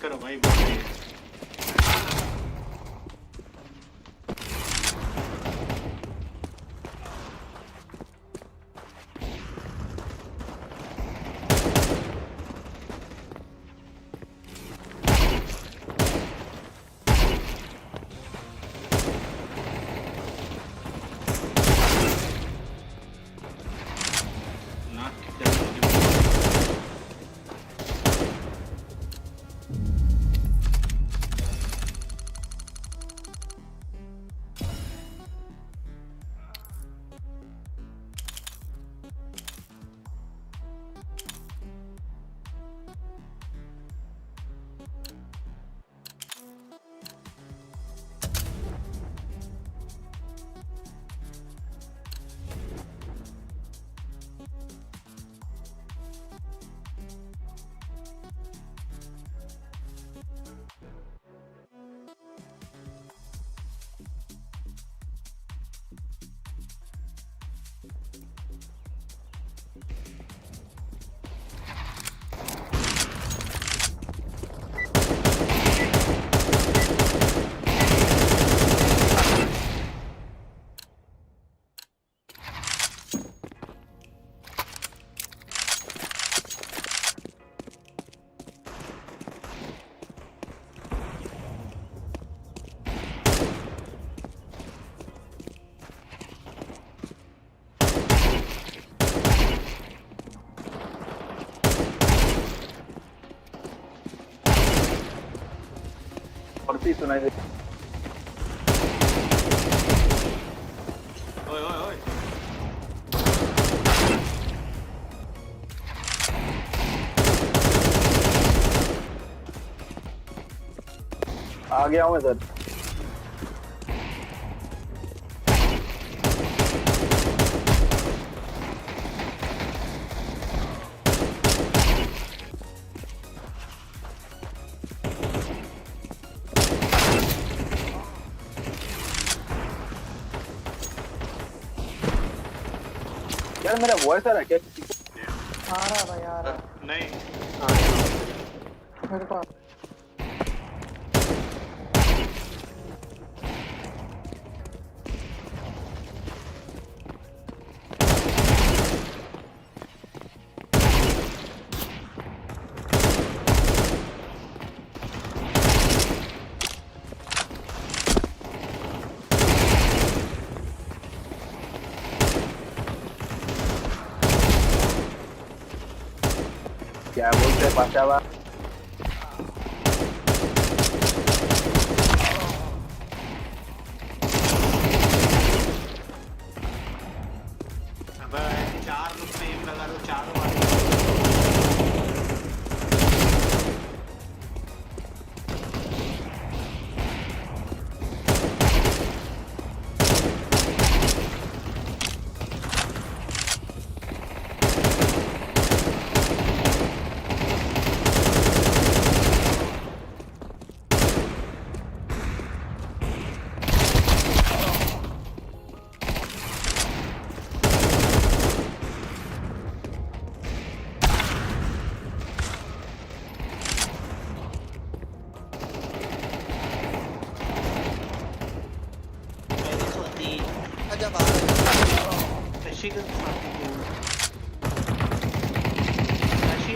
Pick करो भाई बहुत सही है। और सुनाई दे। ओए ओए ओए आ गया हूँ मैं सर। यार मेरा वॉइस आ रहा है क्या किसी को? आ रहा भाई आ रहा। नहीं मेरे पास क्या बोलते हैं पाचावा? अबे 4 लुक पे एम लगा दो चारों बार। She doesn't fucking do it. She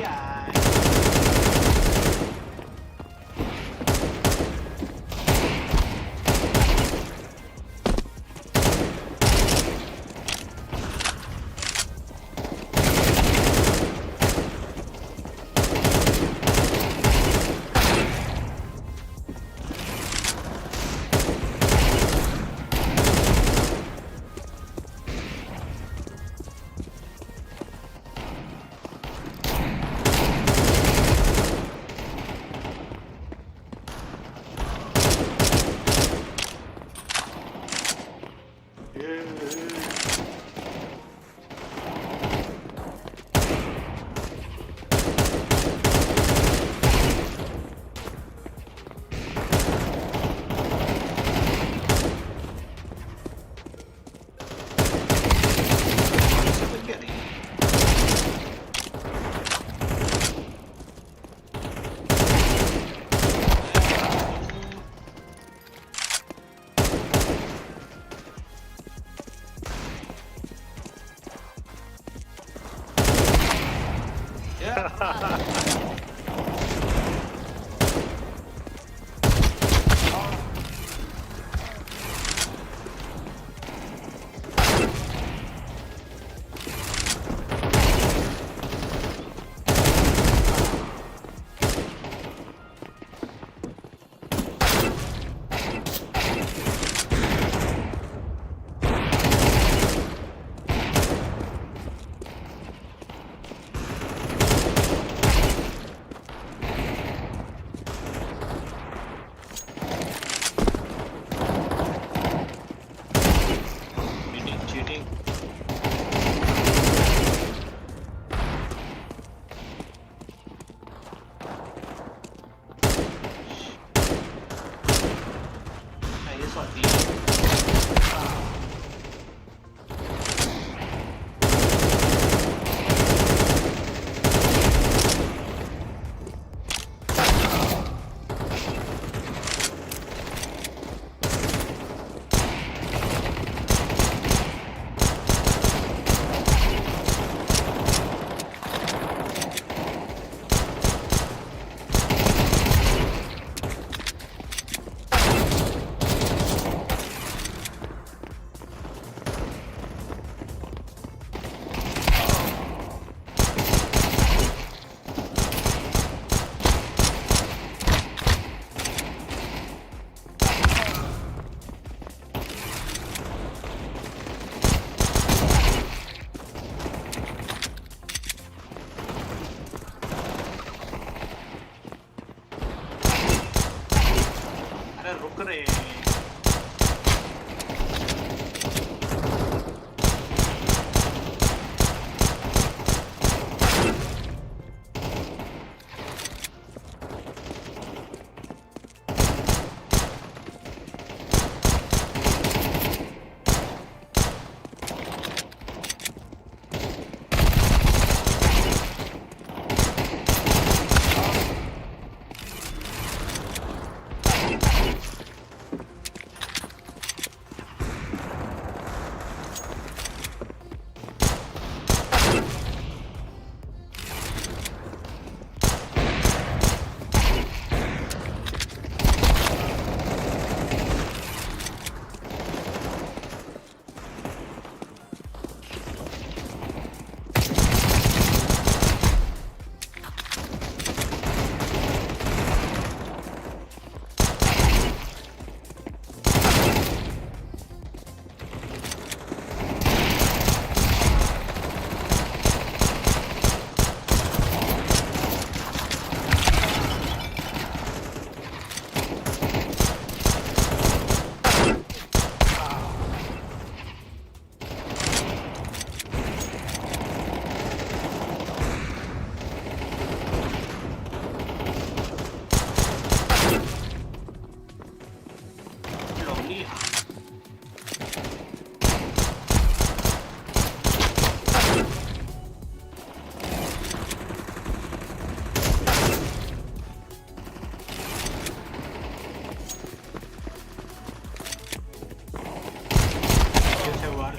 अरे रुक रे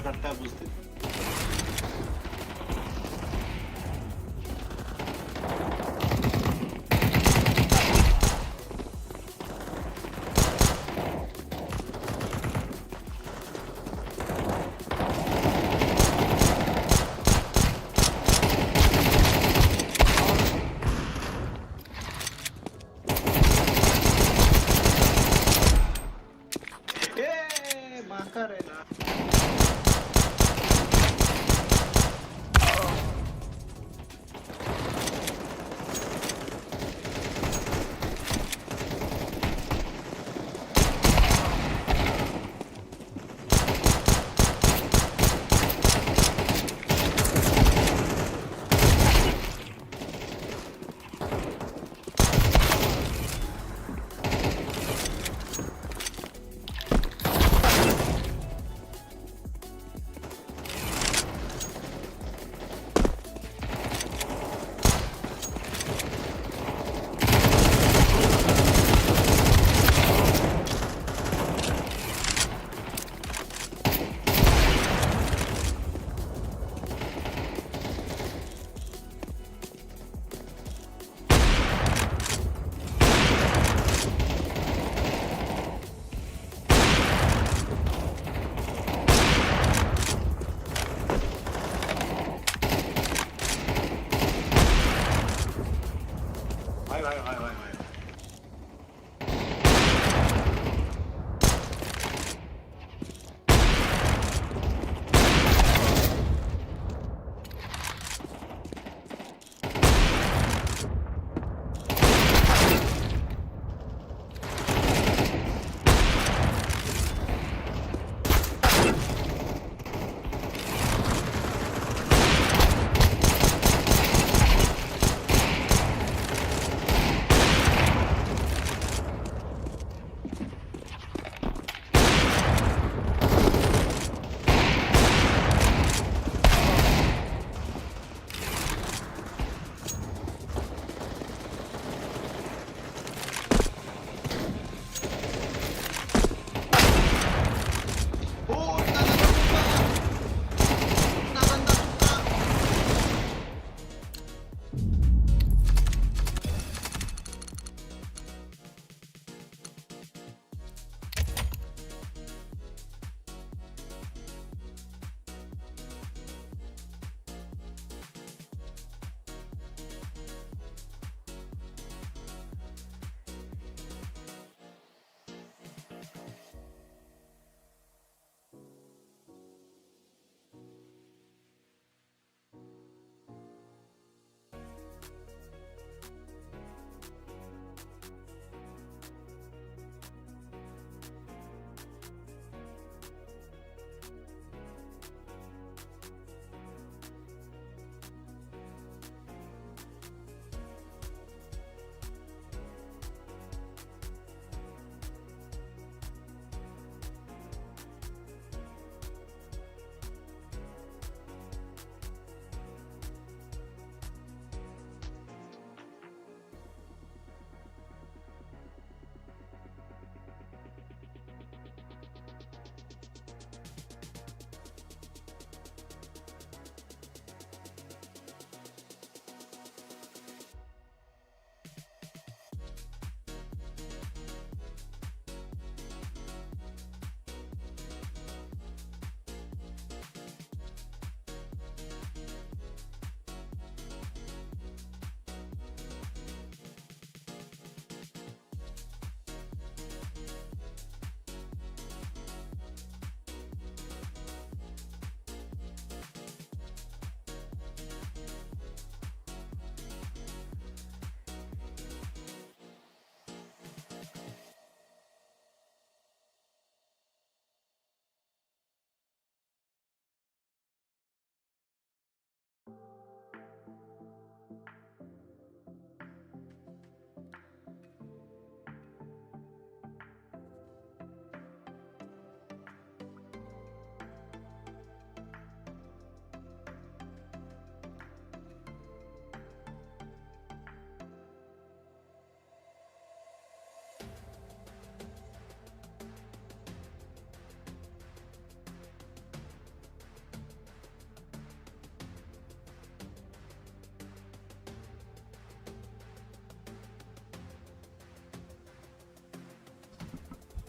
करता है बुझते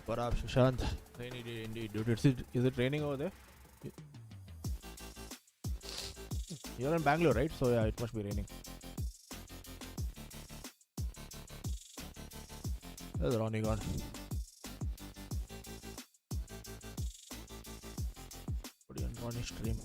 What up, Sushant? Rainy day indeed, dude. Is it raining over there? You're in Bangalore, right? So yeah, it must be raining. There's Ronnie gone. Put you on Ronnie stream.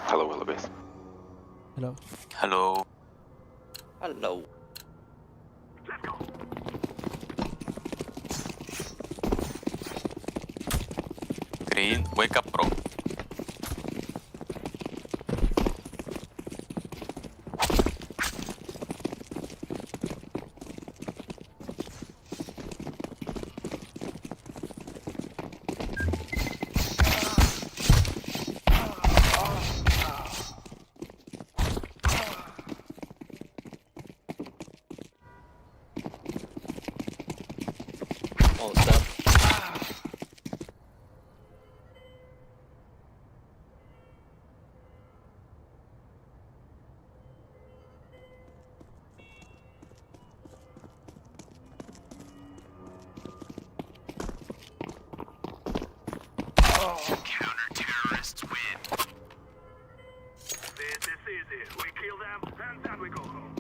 Hello, hello, base. Hello. Hello. Hello. Green, wake up, bro. On stab. Counter-terrorists win. This is easy. We kill them, and then we go home.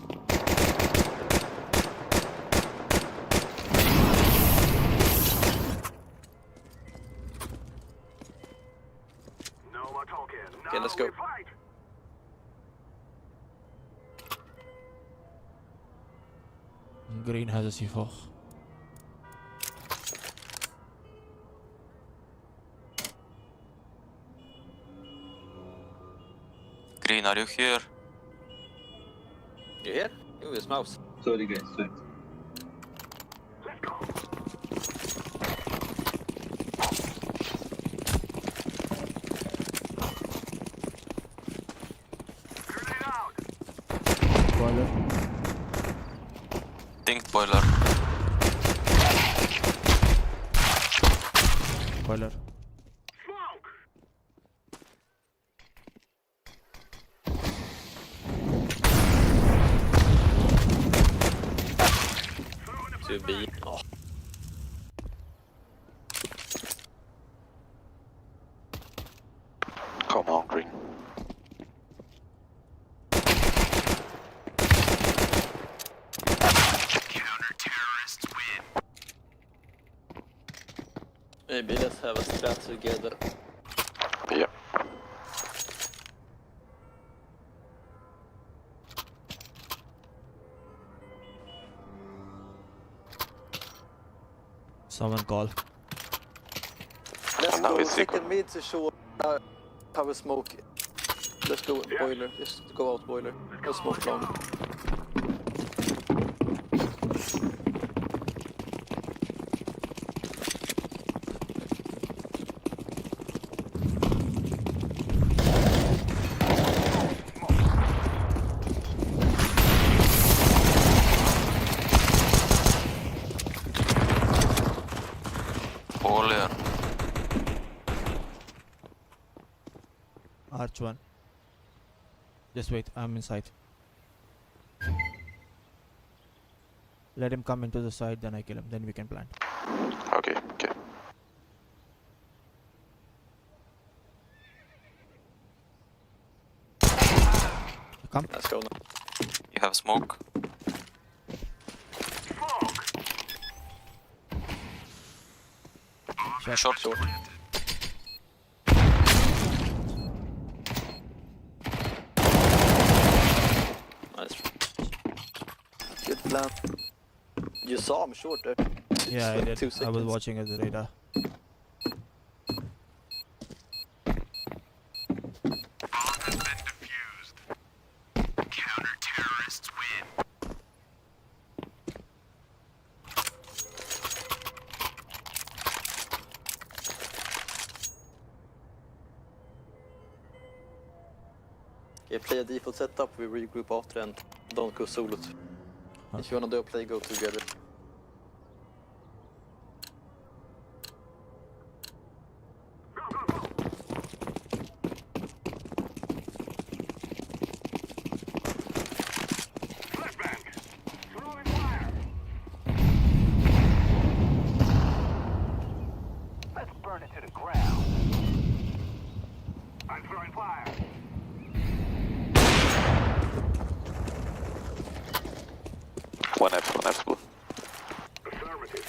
No more talking. Now Okay, let's go. we fight. Green has a C4. Green, are you here? You here? Move his mouse. Sorry guys, sorry. Let's go. Grenade out. Boiler. Think boiler. Boiler. Smoke. To be. Oh. Come on, Green. Counter-terrorists win. Maybe let's have a strat together. Yeah. Someone call. Let's And now go it's second mid to show cover smoke. Let's go boiler. Just go out boiler. No smoke long. Boiler. Arch one. Just wait, I'm inside. Let him come into the side, then I kill him, then we can plant. Okay, okay. Come. Let's go now. You have smoke? Shot. Short. Nice. Good plan. You saw him short there. Yeah, I did. 2 I was seconds. watching at the radar. Bomb has been defused. Counter-terrorists win. Okay, play a default setup, we regroup after and don't go solo. If you wanna do a play, go together. Flashbang. Throwing fire. Let's burn it to the ground. I'm throwing fire. One F blue. Affirmative.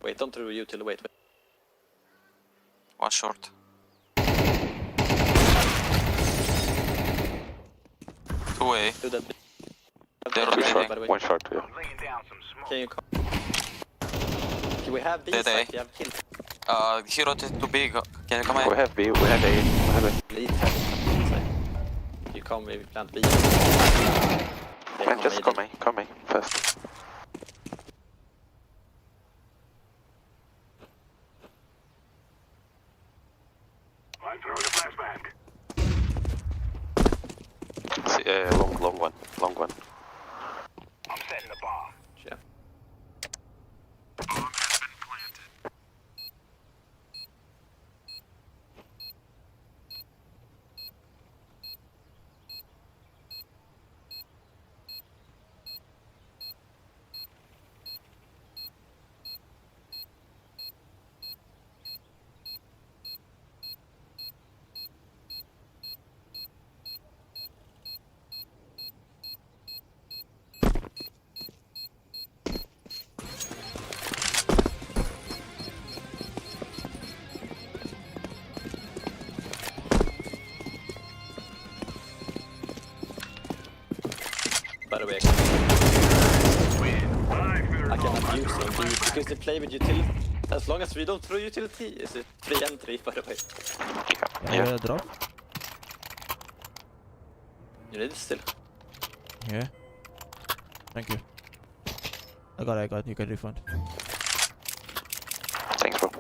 Wait, don't throw you till wait. One short. Two A. Do that. They're By the rotating. way. One short, yeah. I'm laying down some smoke. Can you come? Okay, we have B Dead, side, eh? we have kill. He rotated too big. Can you come We in? have B, we have A, we have A. Lead have B side. You come, maybe plant B. They Yeah, just maybe. come in, fast. I'm throwing a flashbang. long one. I'm setting the bomb. Yeah. By the way, I cannot use them because they play with utility. As long as we don't throw utility, is it free entry, by the way. Yeah, drop. You need it still. Yeah. Thank you. I got. You can refund. Thanks, bro.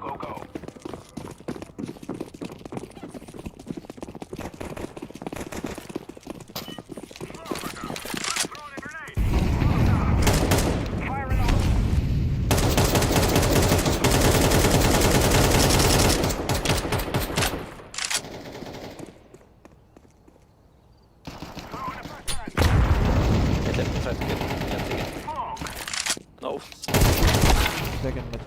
Go. Try to get it. No. Second mid.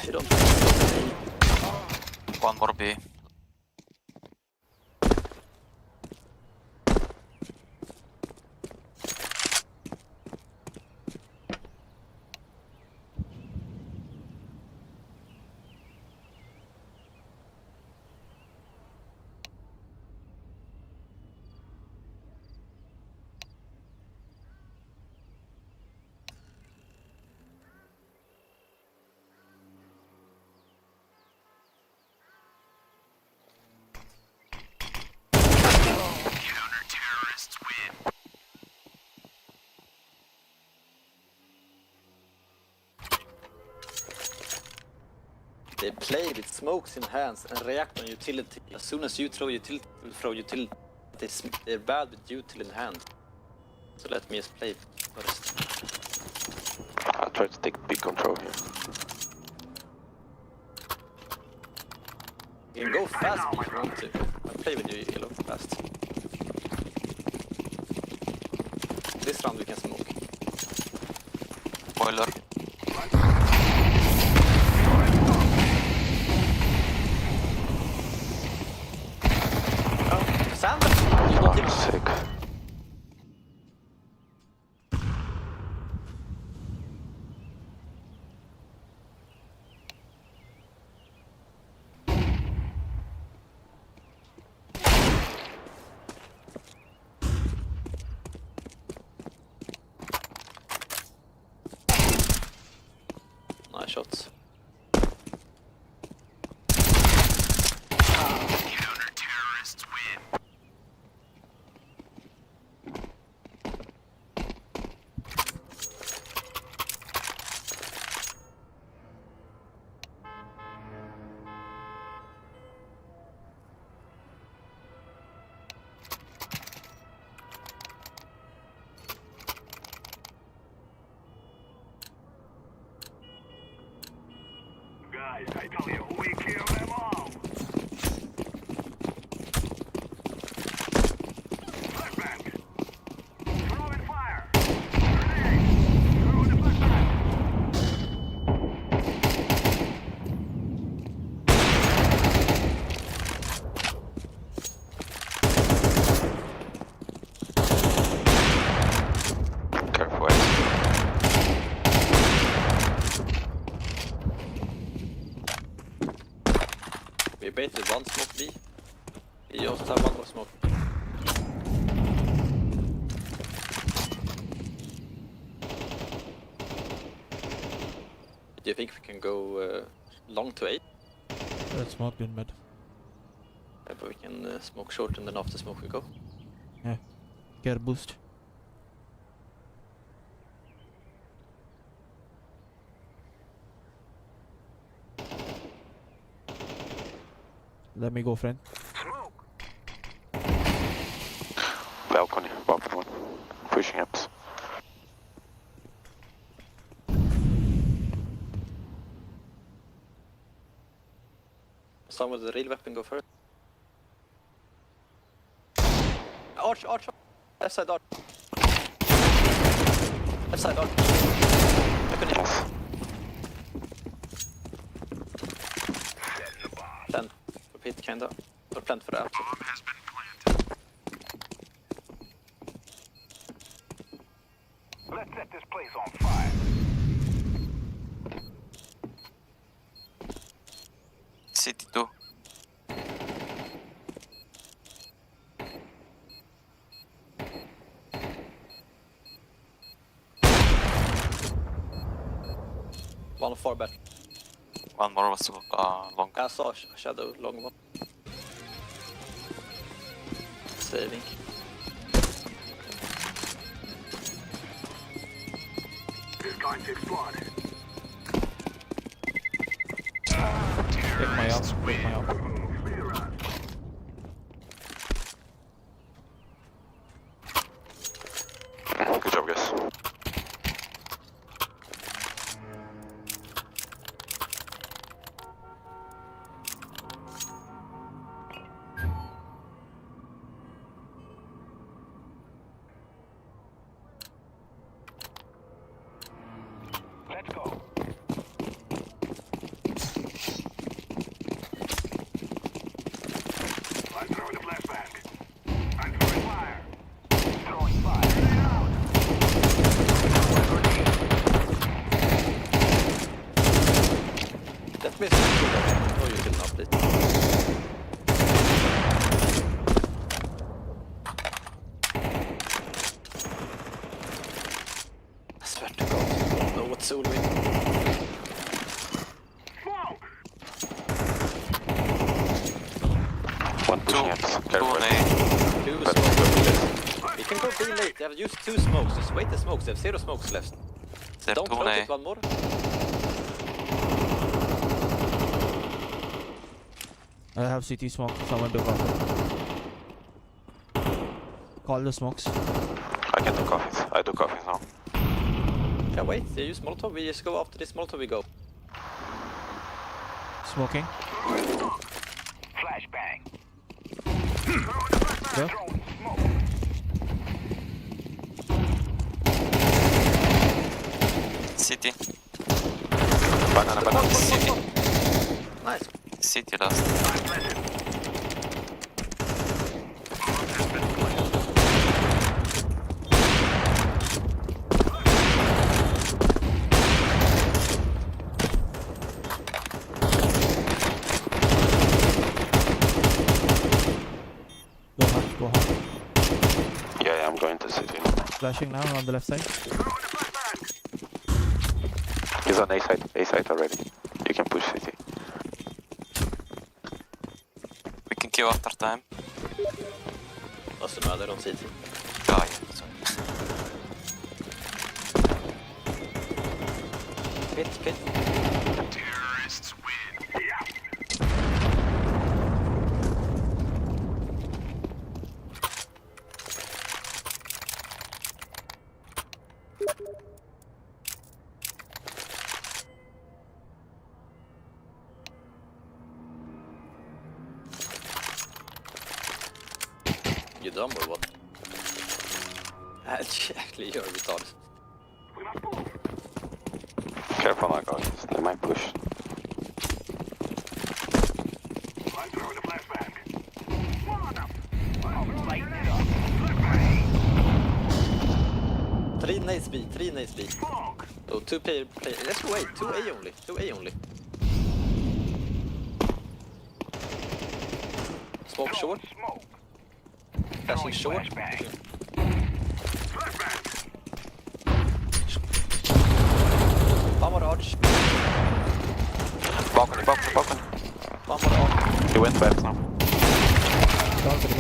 You don't. One more B. They play with smokes in hands and react on utility. As soon as you throw utility, they're bad with util in hand. So let me just play first. I'll try to take big control here. You can go fast if you want to. I'll play with you, Yellow, fast. This round we can smoke. Boiler. Sand! You don't even... Sick. Nice shots. Guys, I tell you, we kill them all. Flashbang. Throwing fire. Grenade. Throwing the flashbang. Careful. We baited one smoke B. You also have one more smoke. Do you think we can go long to 8? Let's smoke in mid. Yeah, but we can smoke short and then after smoke we go. Yeah. Get a boost. Let me go, friend. Balcony, bottom one. Pushing ups. Someone with the real weapon go first. Arch. Left side arch. Left side arch. Weapon in. Plant. Repeat kinda. Or plant for the outside. Let's set this place on fire. City 2. One far back. One more was long. I saw shadow long one. Saving. This going to explode. Take my up. Clear out. Good job, guys. Let's go. I'm throwing the flashbang. I'm throwing fire. Throwing fire. Grenade out. Let me see. Oh, you can update. I swear to God, I don't know what's soul with. Smoke. One pushing ups. Two Careful. on A. Two But smokes. go to this. We can go B late. They have used 2 smokes. Just wait the smokes. They have 0 smokes left. They're Don't 2 on rotate A. one more. I have CT smoke. Someone do coffee. Call the smokes. I can do coffees. I do coffees now. Yeah, wait. They use Molotov. We just go after this Molotov. We go. Smoking. Flashbang. Go. Throwing smoke. City. Banana. City. Nice. City last. I'm planted. Go hard. Yeah, I'm going to city. Flashing now on the left side. He's on A side already. You can push city. We can kill after time. Doesn't matter. I don't see it. Oh, yeah. Sorry. Pit. Terrorists win. Yeah. You dumb or what? Actually, you're retarded. We must move. Careful now, guys. They might push. I'm throwing the flashbang. Come on up. I'm lighting it up. Flashbang. 3 nades B. Smoke. Oh, 2 play. Let's go 2 A only. 2 A only. Smoke short. Smoke. Flashing short. Flashbang. Flashbang. One more arch. Balcony. One more arch. He went back now. Balcony.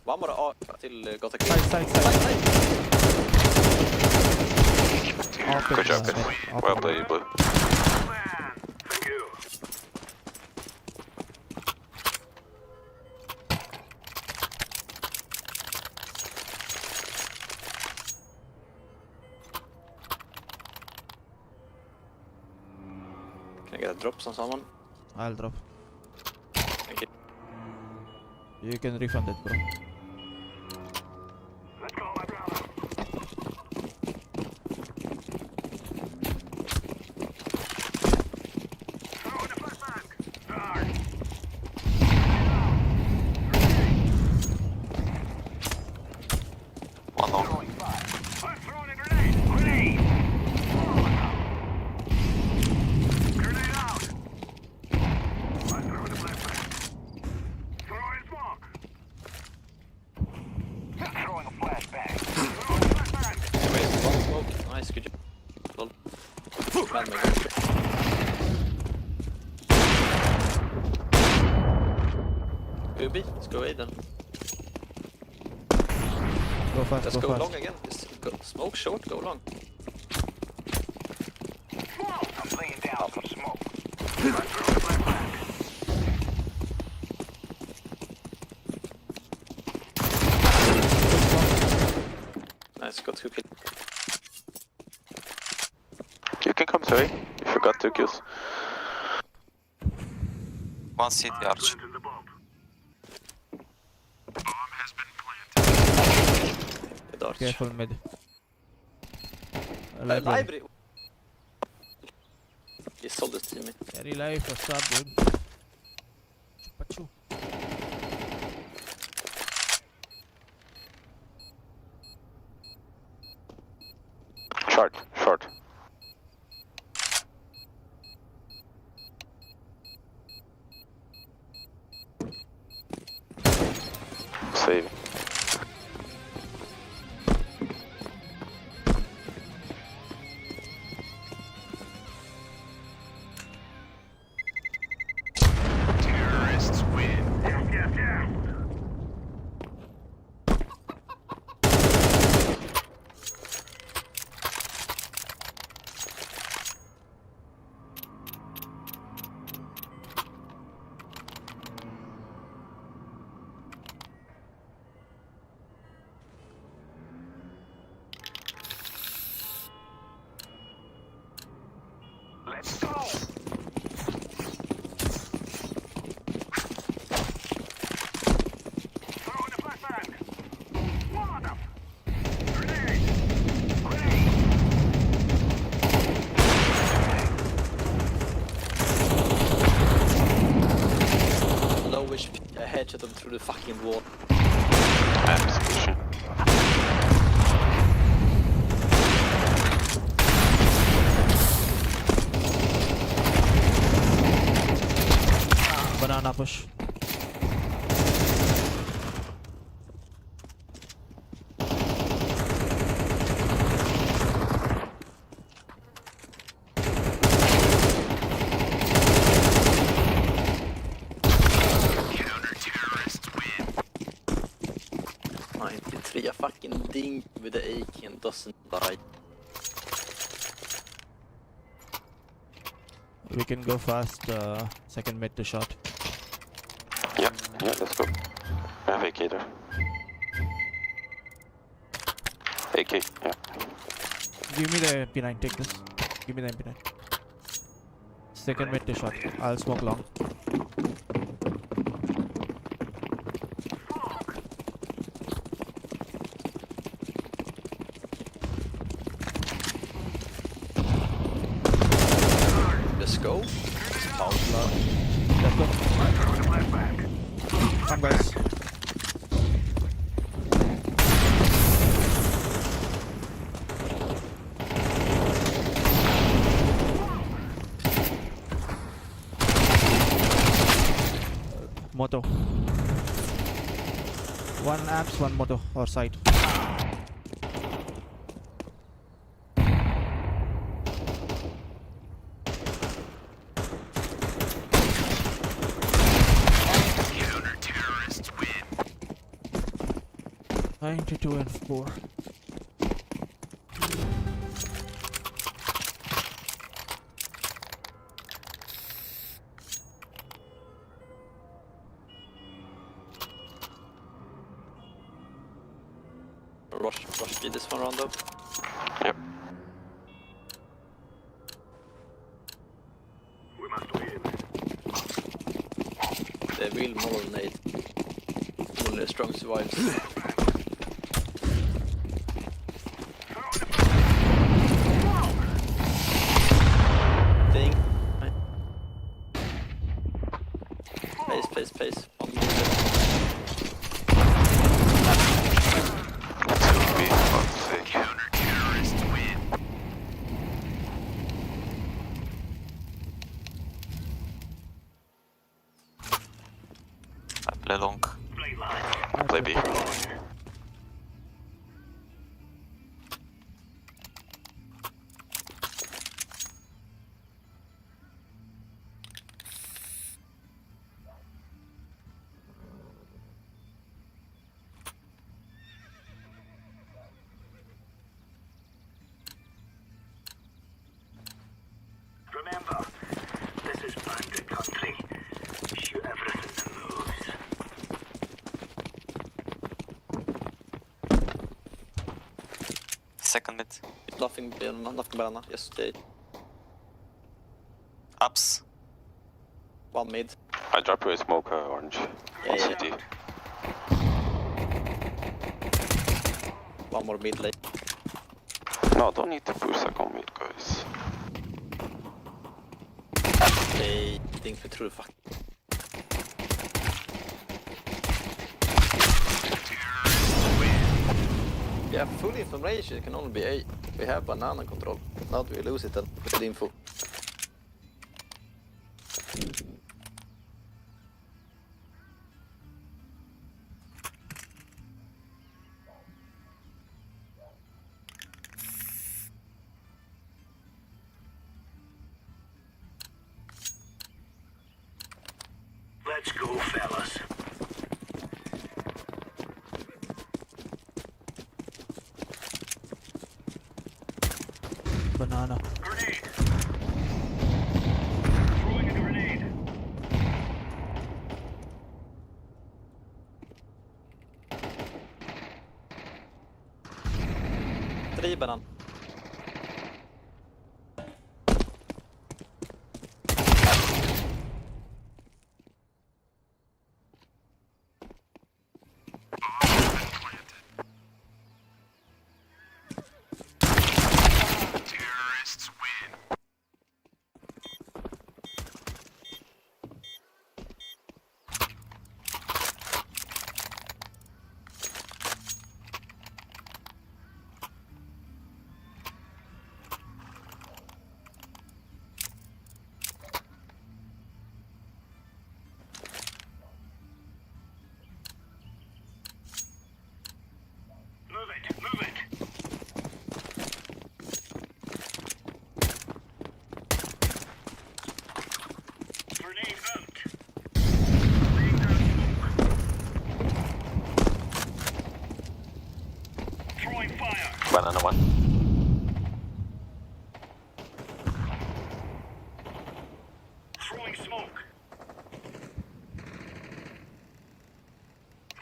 One more arch till GoTSKillZ. Side. Good job, guys. Well played, Blue. Can I get a drop on someone? I'll drop. Thank you. You can refund it, bro. Let's go, my brother. Throw in the flashbang. Darn. One long. Throwing fire. I'm throwing a grenade. Grenade. Grenade out. I'm throwing the flashbang. Throwing smoke. Throwing a flashbang. Throwing a flashbang. Anyways, one smoke. Nice, good job. Lol. Bad man. Go B. Let's go A then. Go fast, Let's go go fast. long again. Just go smoke short, go long. I'm laying down some smoke. I'm throwing a flashbang. Nice, got 2 kills. You can come through if you got 2 kills. One city, Archie. Planting the bomb. Good Arch. Careful mid. Library. Library. He sold this to me. Carry life, what's up, dude? Chupachu. Short, short. Save. Terrorists win. Yes, yes, yes. Let's go. Throw in the flashbang. Mother. Grenade. Grenade. Low HP. I headshot them through the fucking wall. I'm pushing. Banana push. Counter-terrorists win. 93, a fucking ding with the AK and doesn't die. We can go fast, second mid to shot. Yeah, yeah, let's go. I have AK there. AK, yeah. Give me the MP9, take this. Give me the MP9. Second mid to shot. I'll smoke long. Let's go. Let's go. Throw in the flashbang. Come guys. Moto. One apps, one moto or side. Counter-terrorists win. 92 and 4. Rush speed this one round up. Yep. We're They will molonate. Only strong survives. Thing. Pace. I play long. Play B. Remember, this is bandit country. Shoot everything that moves. Second mid. Nothing banana. Yesterday. Ups. One mid. I drop you a smoke, orange. Yeah, yeah. City. One more mid late. No, don't need to push second mid, guys. They think we threw the fuck. Yeah, full information can only be A. We have banana control. Now we lose it and good info. Let's go, fellas. Banana. Grenade. Throwing a grenade. Three banana. Terrorists win. Move it. Grenade out. Laying down smoke. Throwing fire. Banana one. Throwing smoke.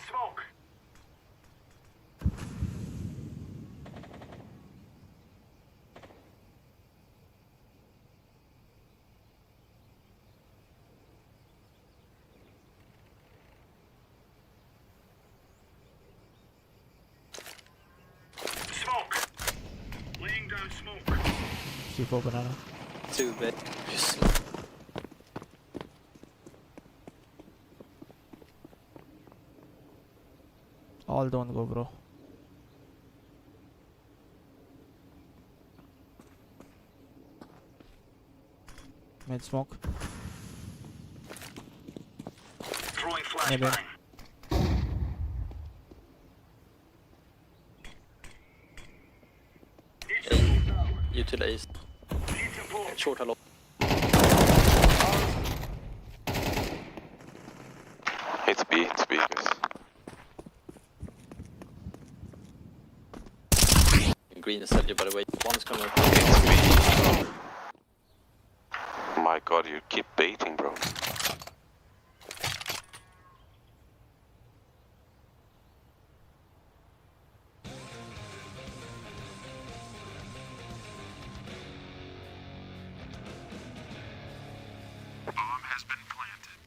Smoke. Smoke. Laying down smoke. C4 banana. Two mid. Just All don't go, bro. Mid smoke. Throwing Maybe. flashbang. Need support now. utilize. Need support. Short hello. It's B, guys. Green is you by the way. One's coming up. It's B. My god, you keep baiting, bro. Bomb has been planted.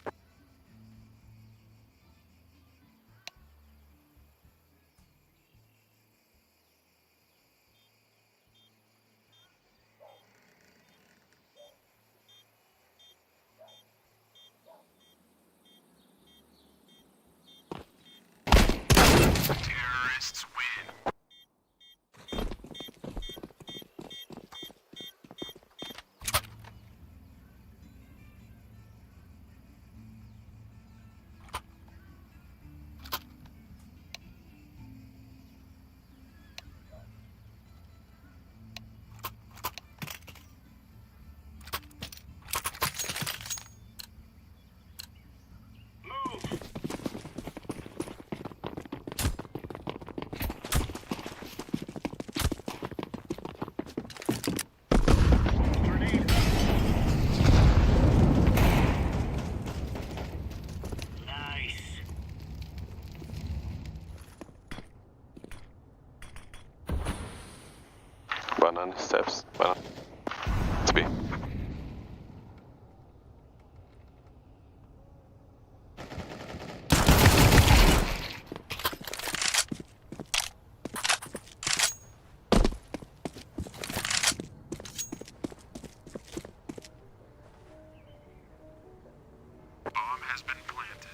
has been planted.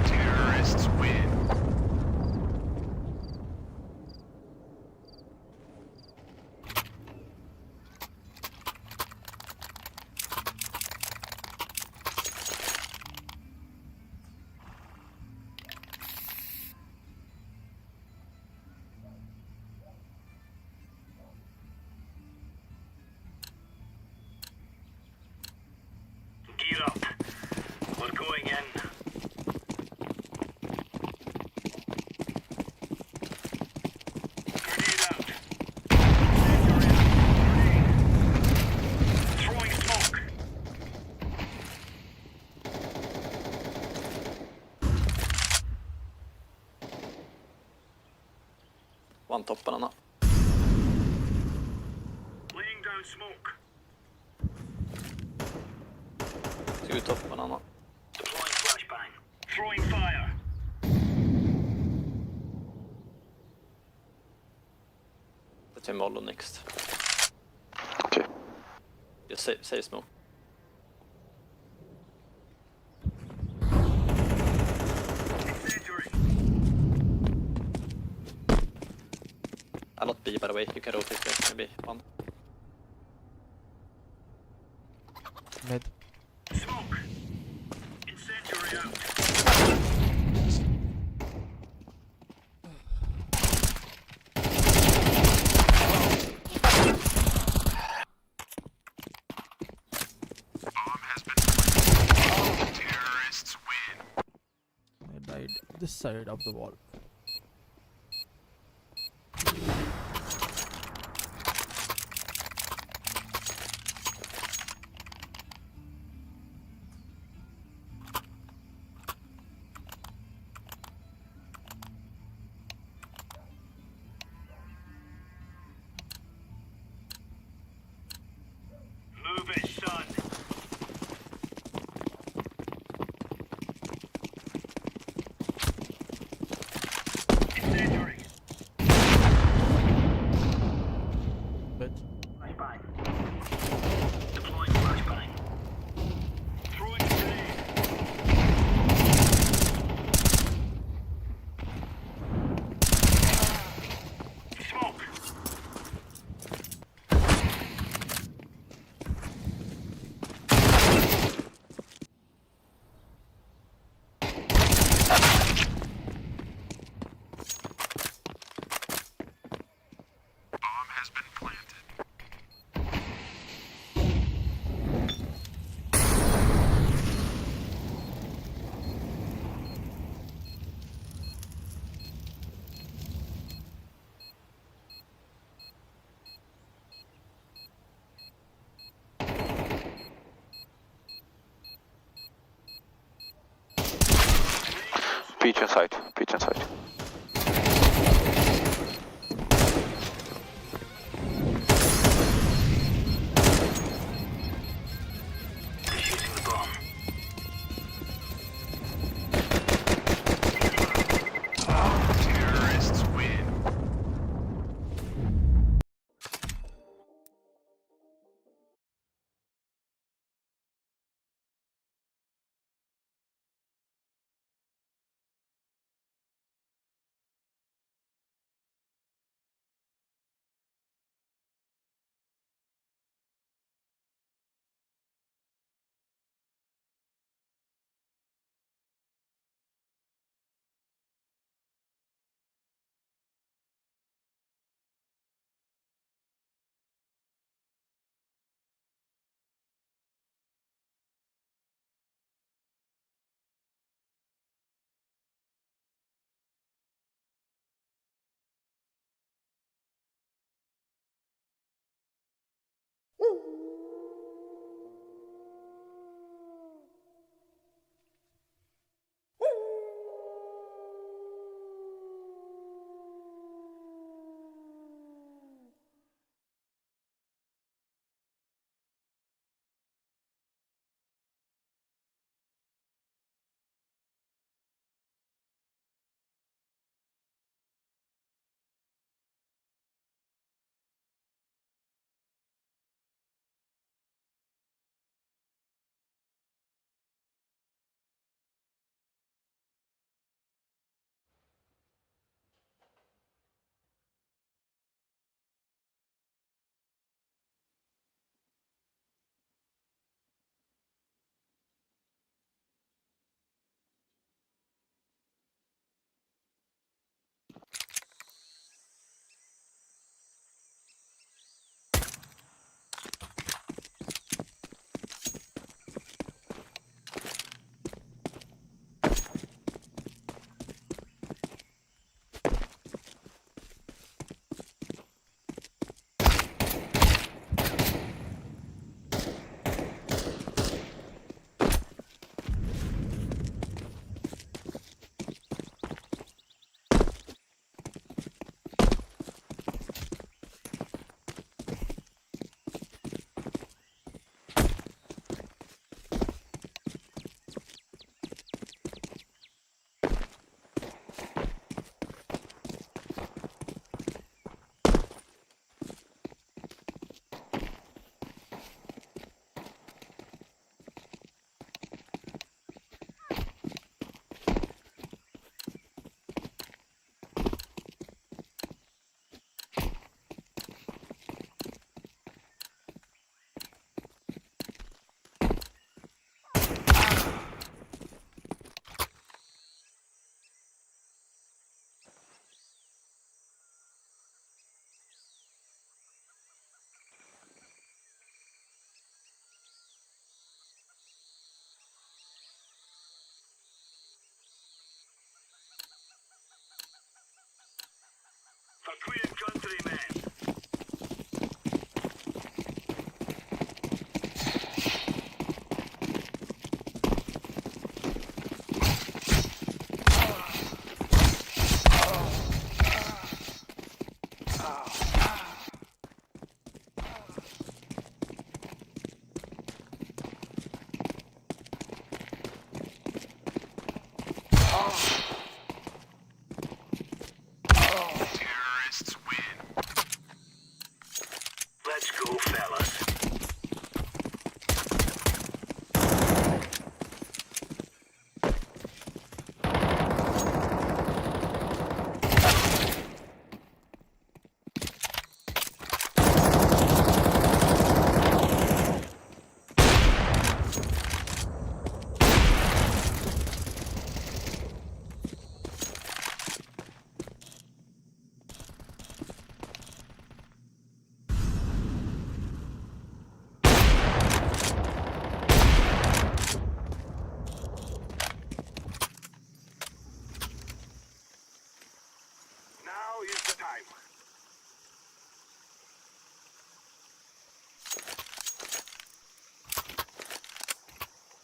Terrorists win. Gear up. We're going in. Grenade out. Grenade. Throwing smoke. One top banana. Laying down smoke. Two top banana. Deploying flashbang. Throwing fire. Let's mollo next. Okay. Just save smoke. Incendiary. A lot B, by the way. You can rotate there, maybe one. Mid. Smoke. Incendiary out. Bomb has been planted. Terrorists win. I died this side of the wall. Move it, son. Incendiary. Mid. Flashbang. Deploying flashbang. Throwing a grenade. Smoke. Bomb has been planted. Peach inside. Peach inside. Defusing the bomb. Terrorists win.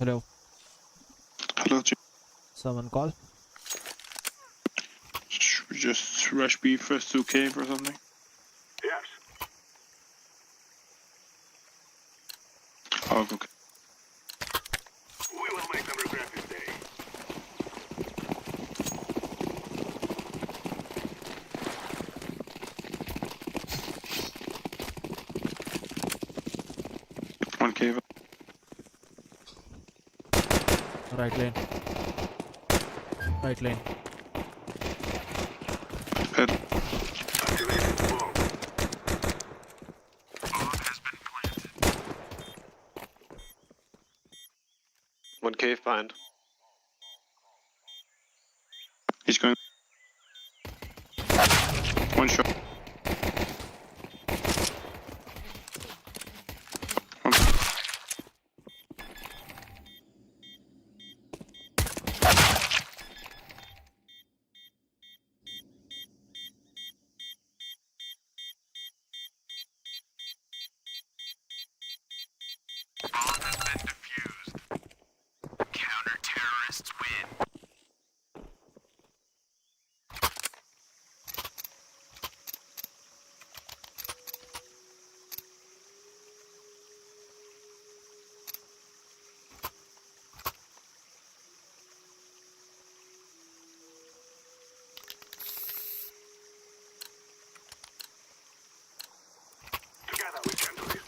Hello. Hello, Jim. Someone call? Should we just rush B first to cave or something? Yes. Oh, okay. We will make them regret this day. One cave. Right lane. Right lane. Head. Activating smoke. Bomb has been planted. One cave behind. He's going. One shot. One. Bomb has been defused. Counter-terrorists win. Together we can do this.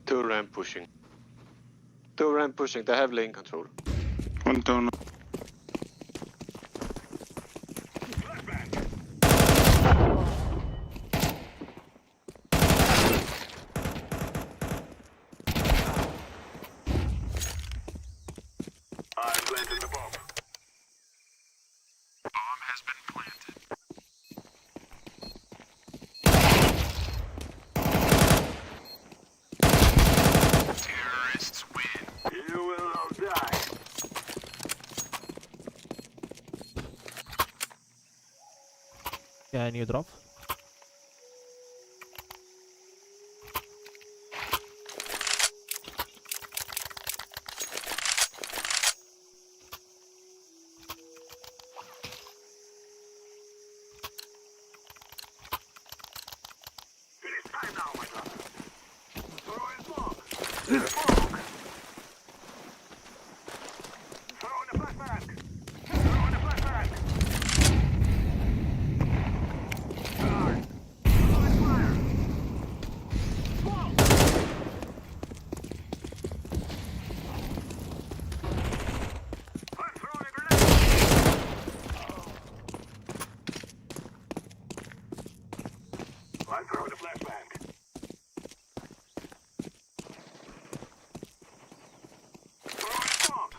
Two ramp pushing. Two ramp pushing. They have lane control. One down. I planted the bomb. Bomb has been planted. Terrorists win. You will all die. Can you drop? It is time now, my brother. Throw in smoke. Smoke. Throw in the flashbang. Throw in the flashbang. Guard. Throw in fire. Smoke. I'm throwing a grenade. I'm throwing a flashbang. Throw in smoke.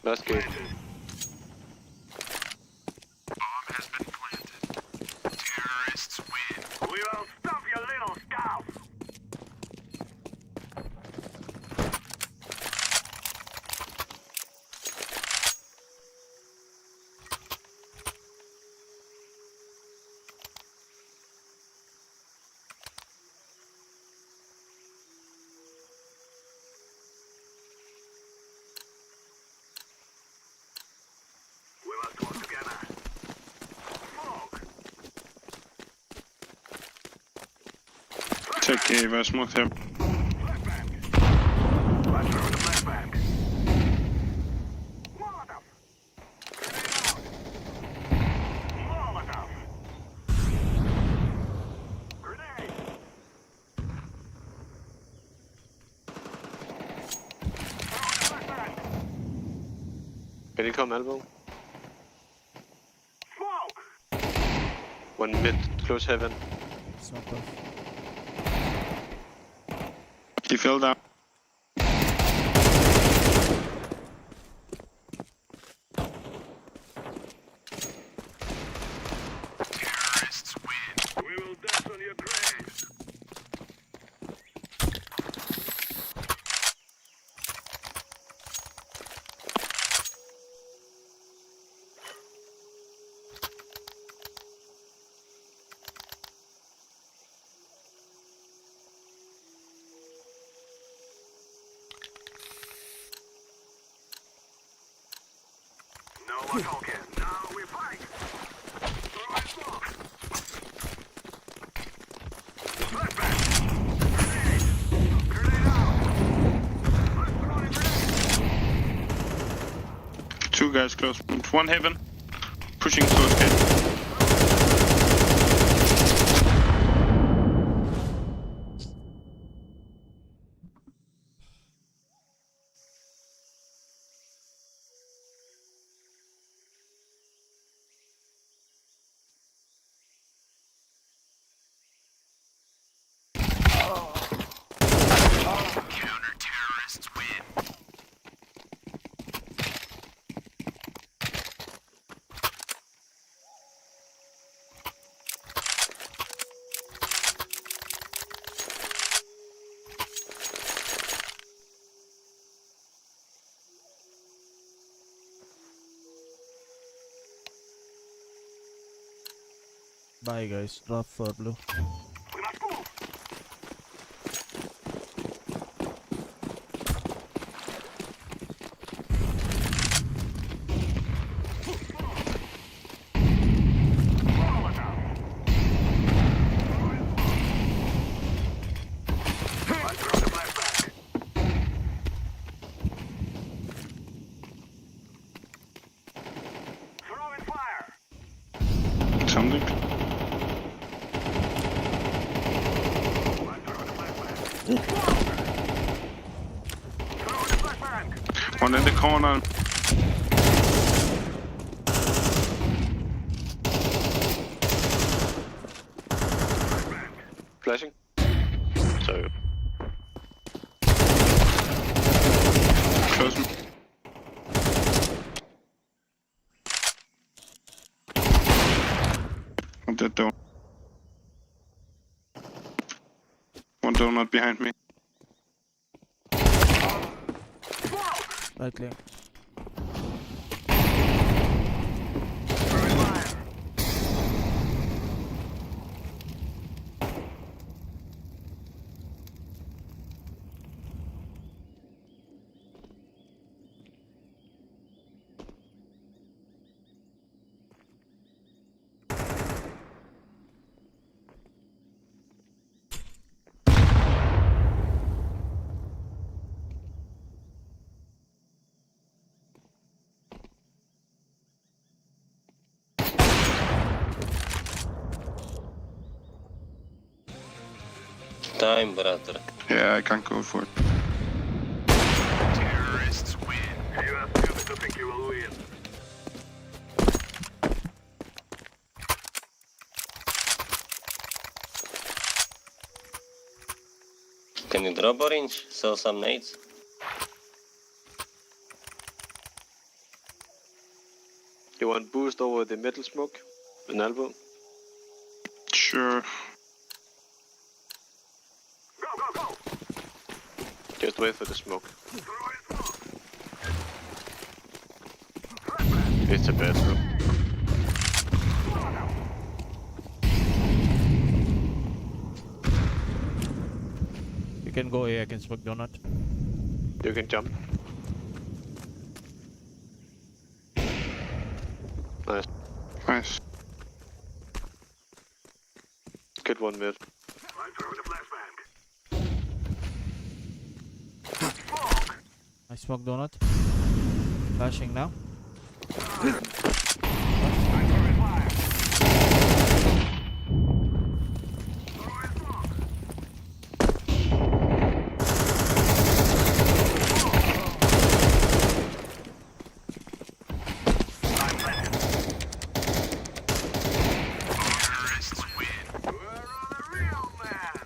Last cave. Bomb has been planted. Terrorists win. We will stop you little scouts. We must work together. Smoke. Check cave. I smoked him. Flashbang. Let's throw the flashbang. Molotov. Grenade out. Molotov. Grenade. Throw the flashbang. Can you come elbow? Smoke. One mid, close heaven. Smoke off. He fell down. Terrorists win. We will dance on your graves. No more talking. Now we fight. Throw in smoke. Flashback. Grenade. Grenade out. I'm throwing grenade. Two guys close. One heaven. Pushing towards gate. Counter-terrorists win. Bye guys, drop for blue. We must move. Follow us out. I throw the flashback. Throw in fire. Something. I throw the flashback. Throw in the flashbang. One in the corner. Flashing. So Close. On that door. One donut behind me. Right clear. Throw in fire. Time, brother. Yeah, I can't go for it. Terrorists win. You are stupid to think you will win. Can you drop orange? Sell some nades? you want boost over the middle smoke? An elbow? Sure. Go, go, go. Just wait for the smoke. Throw in smoke. It's a bad smoke. You can go A, I can smoke donut. You can jump. Nice. Nice. Get one mid. I throw the flashbang. Smoke. I smoke donut. Flashing now. I throw in fire. Throw in smoke. I'm planted. Terrorists win. We're on a real man.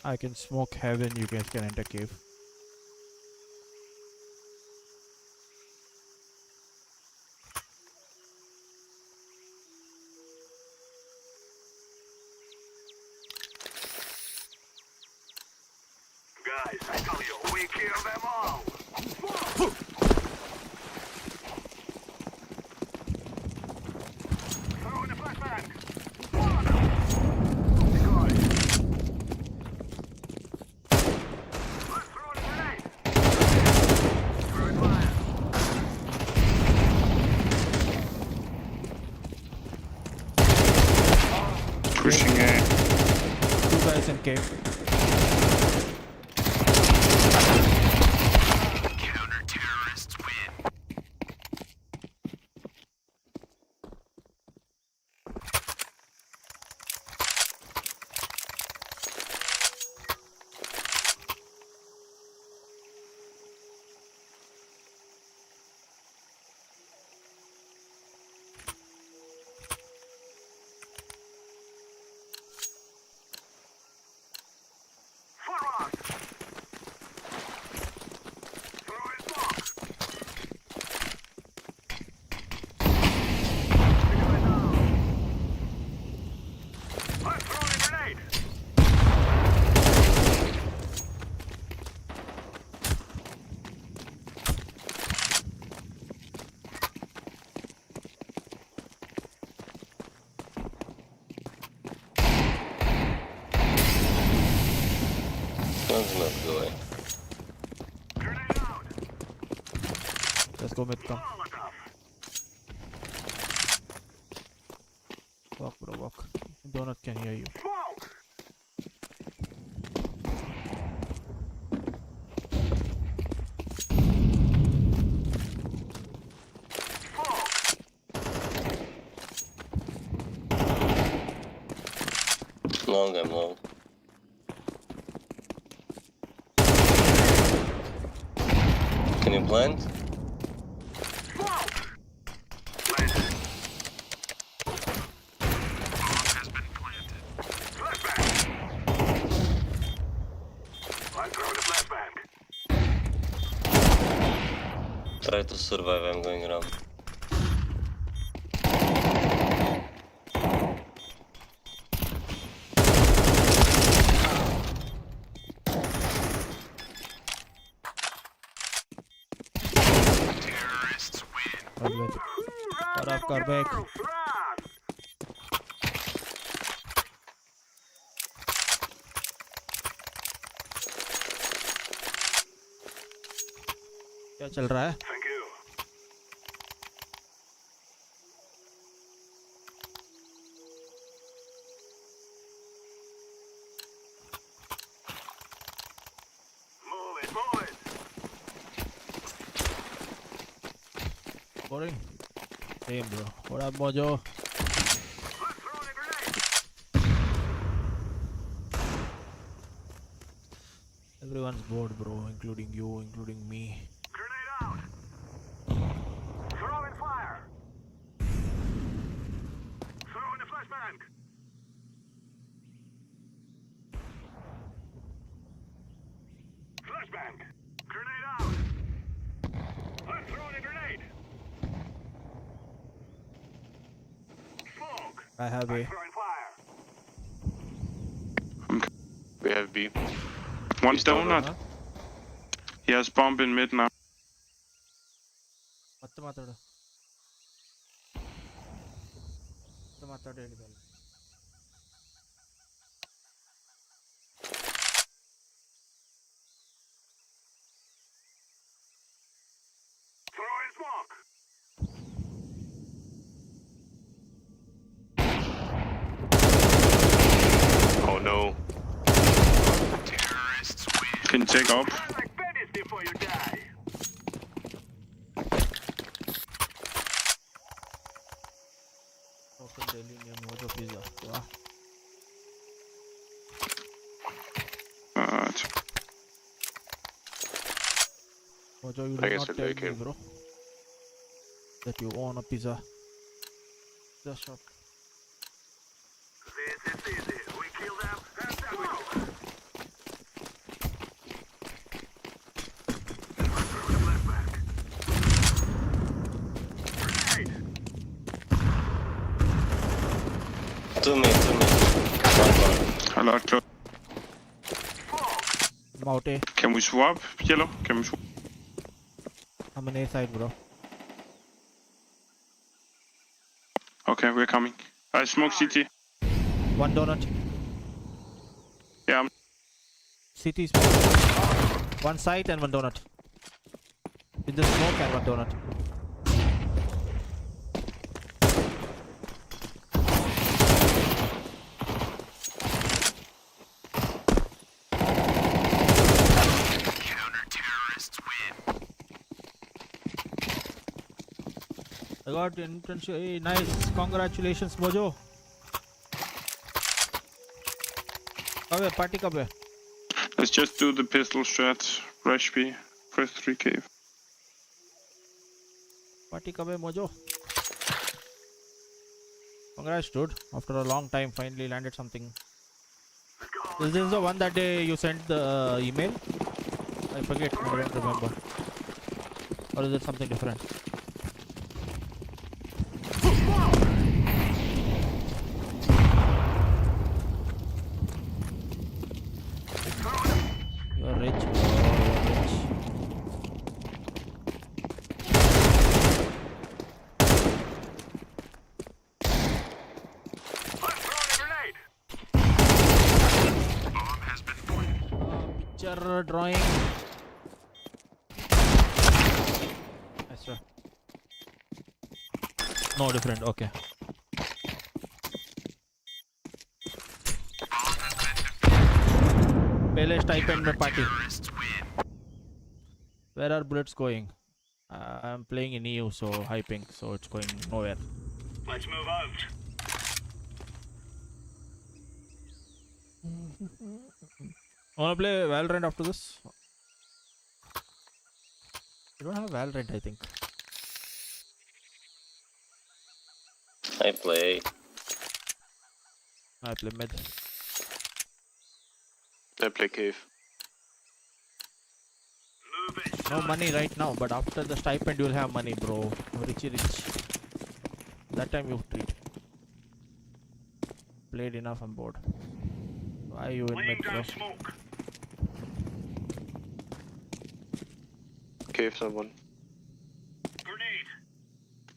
I can smoke heaven, you guys can enter cave. Guys, I tell you, we kill them all. Throw in the flashbang. Decoy. cave. Counter-terrorists win. Forward. Throwing smoke. I'm throwing a grenade. One's not going. Grenade out. Let's go mid. Come. Molotov. Walk, bro. Walk. Donut can hear you. Smoke. Smoke. Long, I'm long. Can you plant? Smoke. Planted. Bomb has been planted. Flashbang. I'm throwing a flashbang. Try to survive, I'm going around. Terrorists win. All good. What up, Carbek? Run. क्या चल रहा है? Thank you. Move it, move it. Boring. Same, bro. What up, Mojo? I'm throwing a grenade. Everyone's bored, bro, including you, including me. Grenade out. Throwing fire. Throwing a flashbang. Flashbang. Grenade out. I'm throwing a grenade. Smoke. I have I'm a. throwing fire. We have B. One donut. Huh? He has bomb in mid now. ಮತ್ತೆ ಮಾತಾಡು. ಮತ್ತೆ ಮಾತಾಡು ಹೇಳಿದಲ್ಲ. Throwing smoke. Oh no. Terrorists win. Can you take up? Run like bandits before you die. Open daily near Mojo Pizza. Wow. Mojo, you I did guess not I'll tell take me, him. bro, that you own a pizza. The shop. This is easy. We kill them and then we go. I'm throwing a flashbang. Grenade. Two mid. One. I like close. Smoke. I'm out A. Can we swap? Yellow? Can we swap? I'm on A side, bro. Okay, we're coming. I smoke CT. One donut. Yeah, CT smoke. One side and one donut. In the smoke and one donut. I got internship. Hey, nice. Congratulations, Mojo. Kabe, party kabe. Let's just do the pistol strat. Rush B. First 3 cave. Party kabe, Mojo. Congrats, dude. After a long time, finally landed something. Is this the one that day you sent the email? I forget. I don't remember. Or is it something different? You're rich. Bro. You're rich. Picture drawing. Yes, sir. No different. Okay. Pele stipend में party. Where are bullets going? I'm playing in EU, so hyping, so it's going nowhere. Let's move out. Wanna play Valorant after this? You don't have Valorant, I think. I play. I play mid. I play cave. Move it. No money right now, but after the stipend you'll have money, bro. Richy rich. That time you treat. Played enough, I'm bored. Why you in Laying mid, bro? down smoke. Cave someone. Grenade.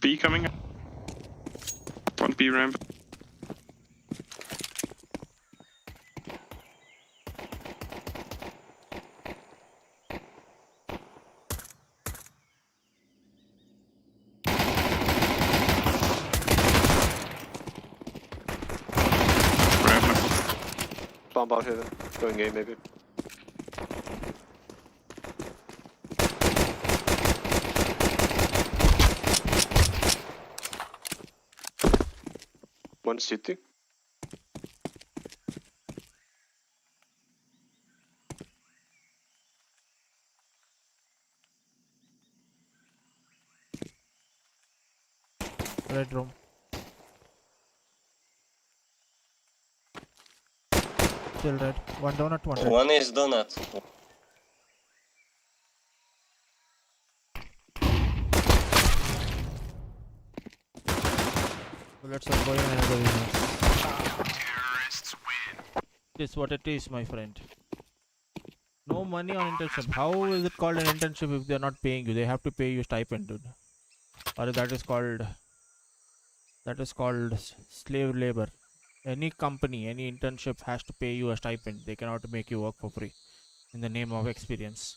B coming. 1 B ramp. Bomb out heaven. Going A maybe. One city. Red room. Still red. One donut, one red. One is donut. Bullets are going another way. It is what it is, my friend. No money on internship. How is it called an internship if they are not paying you? They have to pay you stipend, dude. Or that is called slave labor. Any company, any internship has to pay you a stipend. They cannot make you work for free in the name of experience.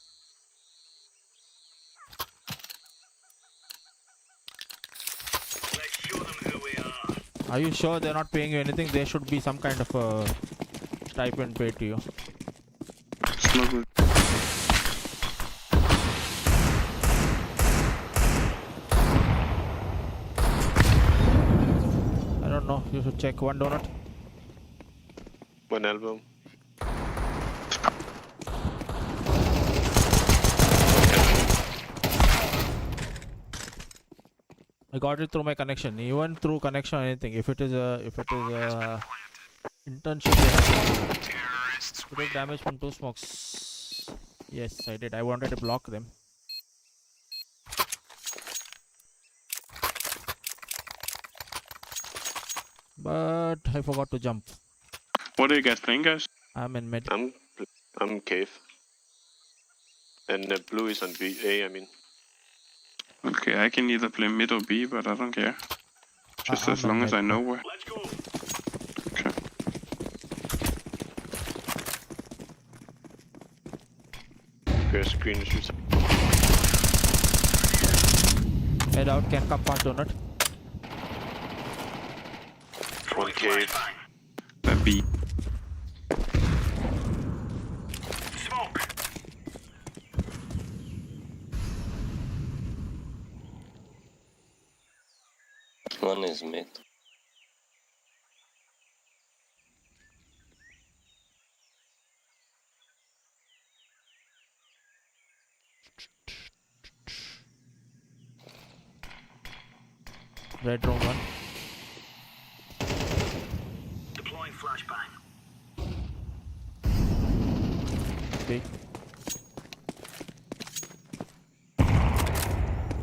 Let's show them who we are. Are you sure they're not paying you anything? There should be some kind of a stipend paid to you. Smuggled. I don't know. You should check. One donut. One elbow. I got it through my connection. Even through connection or anything. If it is a internship, they have to take damage from 2 smokes. Yes, I did. I wanted to block them. But I forgot to jump. What are you guys playing, guys? I'm in mid. I'm cave. And blue is on B. A, I mean. Okay, I can either play mid or B, but I don't care. Just as I'm long in as I mid. know where. Let's go. Okay. First green shoots. Head out, can come past donut. One cave. B. Smoke. One is mid. Red room 1. Deploying flashbang. Big.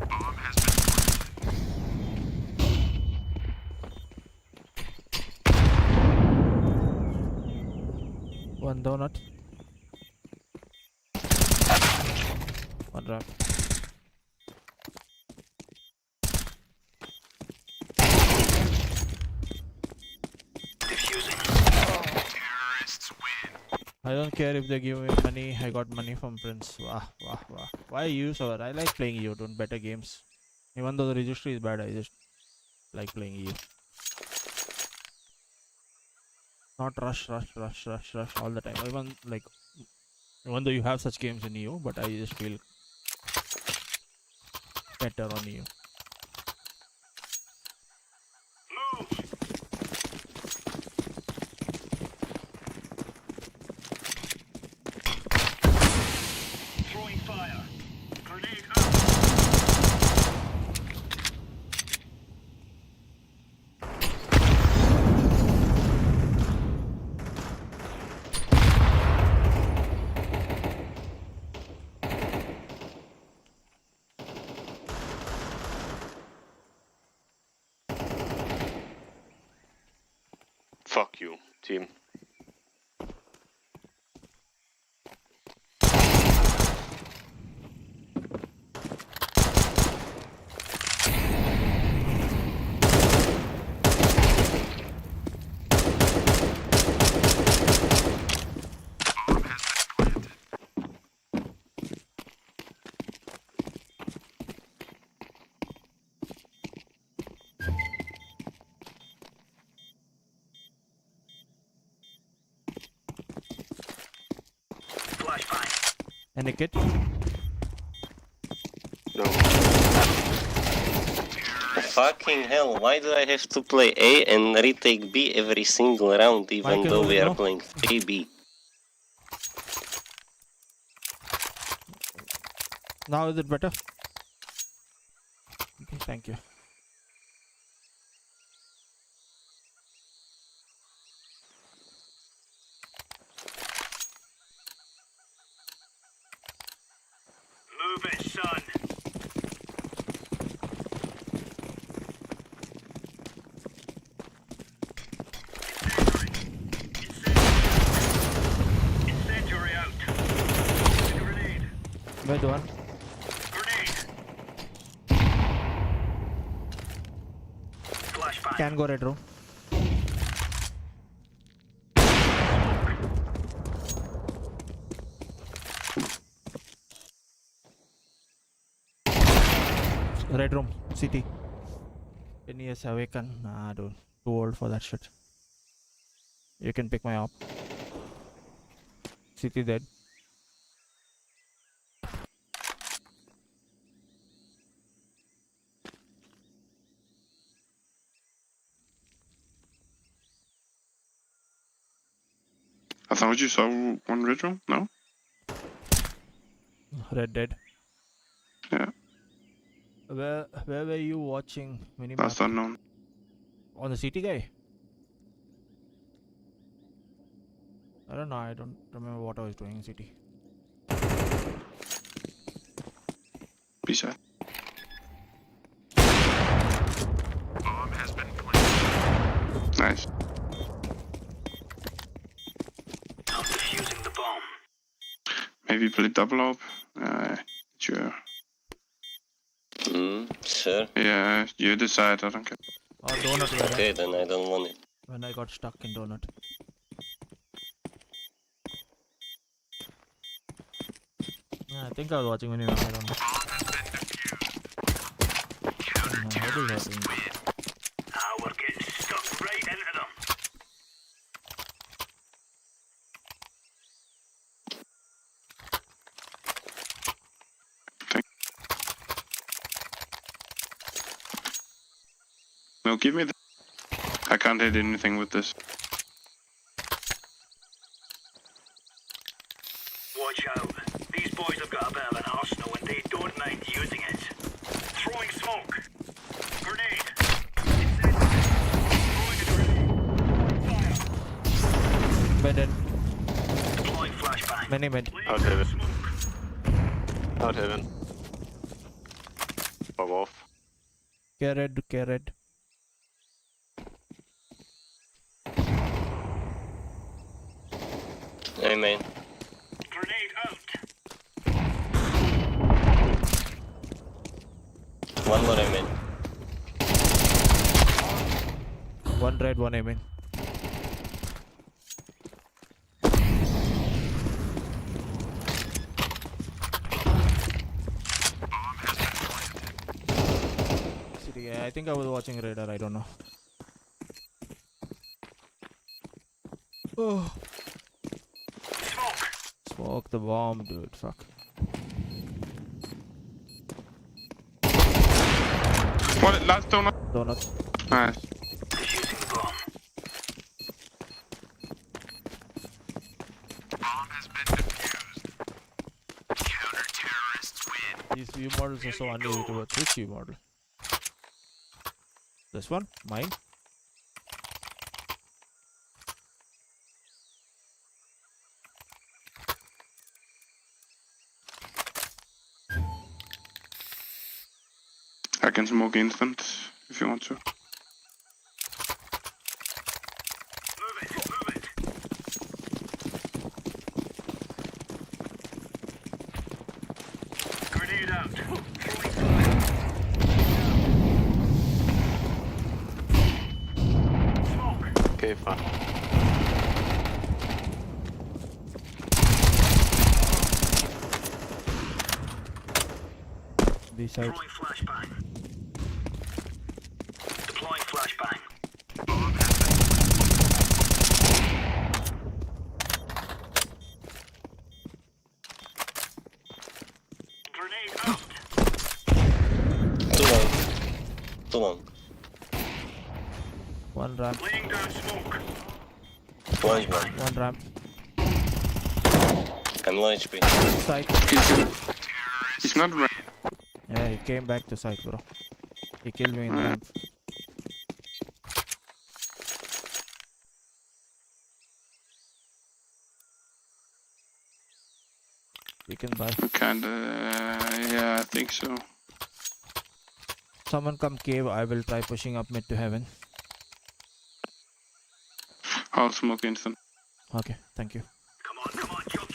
Bomb has been One donut. One ramp. diffusing. Terrorists win. I don't care if they give me money. I got money from Prince. Wah, wah, wah. Why you, sir? I like playing EU. Don't better games. Even though the registry is bad, I just like playing EU. Not rush all the time. Even though you have such games in EU, but I just feel better on EU. Move. Throwing fire. Grenade out. Fuck you, team. Bomb has been planted. Flashbang. Any kit? No. Fucking hell, why do I have to play A and retake B every single round even Michael, though we are no. playing A-B? Now is it better? Okay, thank you. Move it, son. Incendiary out. Grenade. Where the one? Grenade. Flashbang. Can go red room. Red room, CT. 10 years awaken. Nah, dude. Too old for that shit. You can pick my op. CT dead. I thought you saw one red room? No? Red dead. Yeah, Where were you watching minimap? that's unknown. On the CT guy? I don't know, I don't remember what I was doing in CT. Be sad. Bomb has been planted. Nice. I'm defusing the bomb. Maybe play double op. Sure. Sure. Yeah, you decide, I don't care. Or donut where Okay, then I don't want it. when I got stuck in donut. Yeah, I think I was watching minimap, I don't know. What is happening? We're getting stuck right into them. No, give me the... I can't hit anything with this. Watch out. These boys have got a bit of an arsenal and they don't mind using it. Throwing smoke. Grenade. Throwing a grenade. Fire. Bedded. Deploying flashbang. Many mid. Out heaven. Out heaven. Pop off. Carrot. Amen. Grenade out. One more amen. One red, one aiming. I think I was watching radar, I don't know. Oh. Smoke the bomb, dude. Fuck. What? Last donut? Donut. Nice. Defusing the bomb. Bomb has been defused. Counter-terrorists win. These view models are so uneven. Which view model? This one? Mine? I can smoke instant if you want to. Move it. Grenade out. Throwing fire. Smoke. Okay, fine. This side. Throwing flashbang. Deploying flashbang. Grenade out. Too long. One ramp. Laying down smoke. One. One ramp. I'm low HP. Side. He's not right. Yeah, he came back to side, bro. He killed me in the ramp. We can buy. Kinda... yeah, I think so. Someone come cave, I will try pushing up mid to heaven. I'll smoke instant. Okay, thank you. Come on, chop.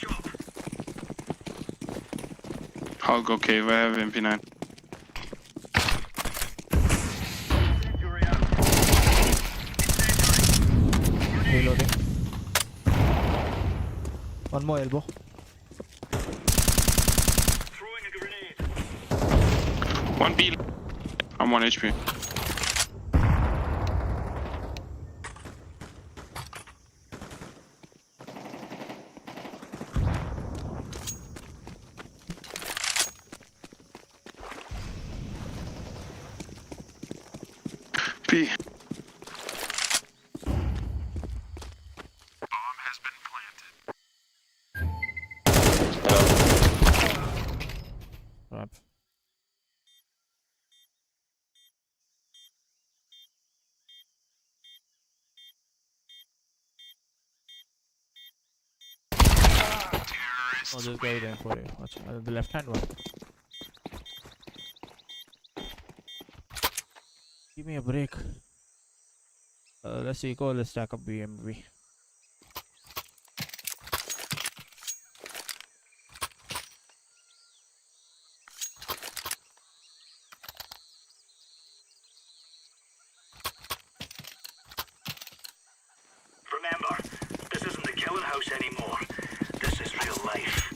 I'll go cave, I have MP9. Injury out. Reloading. One more elbow. Throwing a grenade. One B. I'm 1 HP. B. Bomb has been planted. Ramp. Oh, this guy there for you. Watch the left hand one. Give me a break. Let's eco, let's stack up BMV. Remember, this isn't the killing house anymore. This is real life.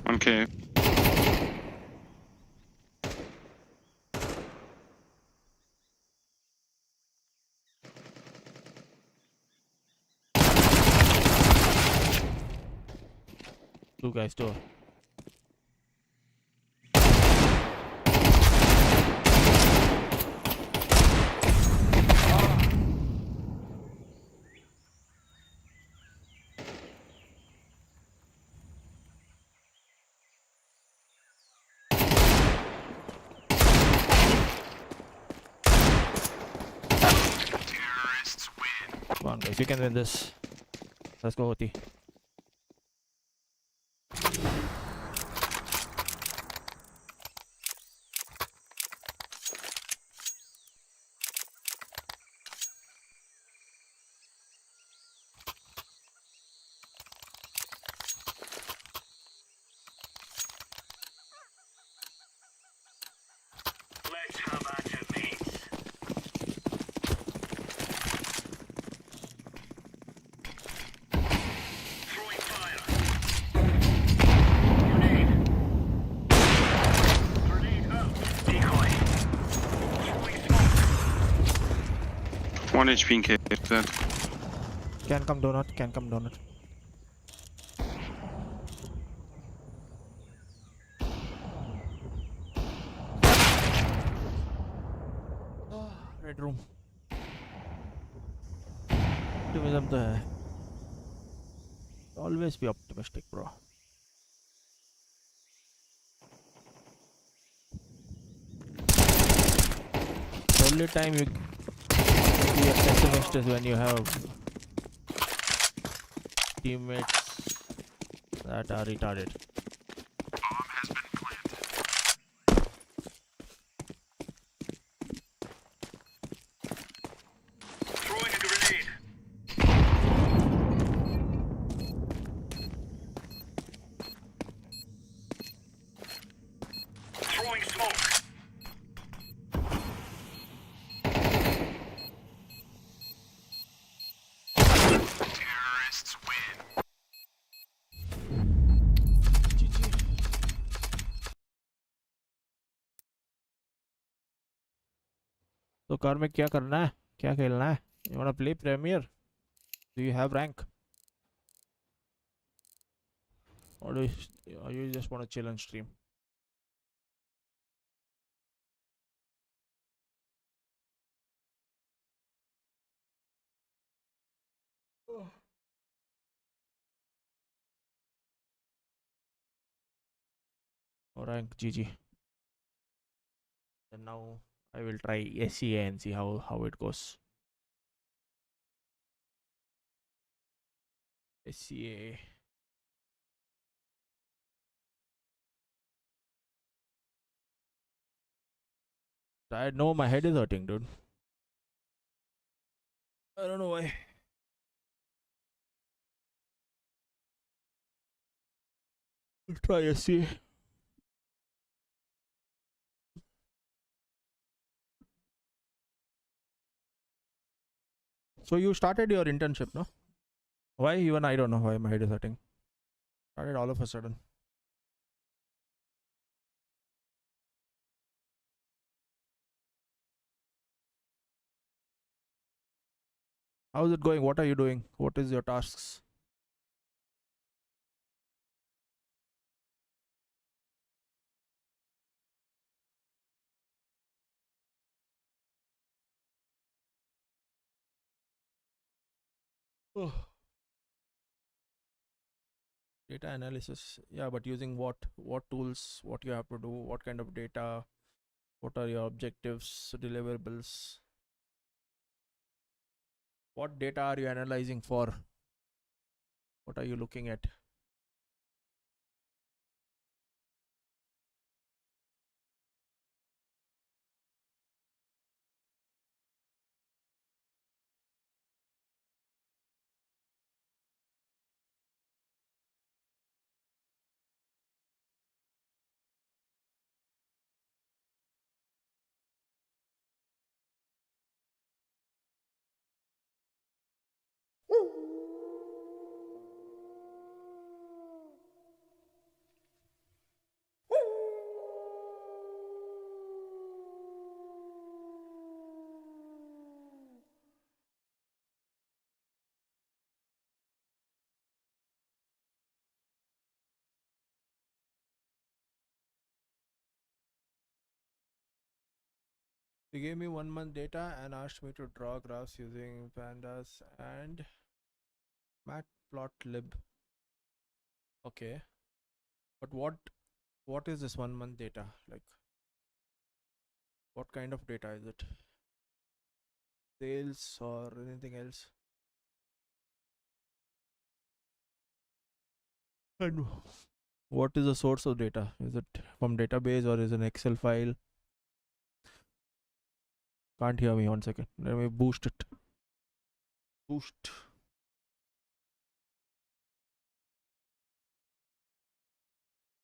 One cave. Two guys, door. Terrorists win. Come on, guys, you can win this. Let's go, Oti. Let's have at it, mates. Throwing fire. Grenade. Grenade out. Decoy. Throwing smoke. 1 HP in cave. Dead. Can come donut, can come donut. Red room. Optimism तो है. Always be optimistic, bro. The only time you be a pessimist is when you have teammates that are retarded. Bomb has been planted. Throwing a grenade. Throwing smoke. Terrorists win. तो car में क्या करना है, क्या खेलना है? You wanna play Premier? Do you have rank? Or you just wanna chill and stream? Or rank GG. And now I will try SEA and see how it goes. SEA. I know my head is hurting, dude. I don't know why. Let's try SEA. So you started your internship, no? Why? Even I don't know why my head is hurting. Started all of a sudden. How's it going? What are you doing? What is your tasks? Oh. Data analysis. Yeah, but using what tools, what you have to do, what kind of data, what are your objectives, deliverables? What data are you analyzing for? What are you looking at? They gave me 1 month data and asked me to draw graphs using pandas and matplotlib. Okay, but what is this 1 month data? Like, what kind of data is it? Sales or anything else? And what is the source of data? Is it from database or is it an Excel file? Can't hear me. 1 second. Let me boost it. Boost.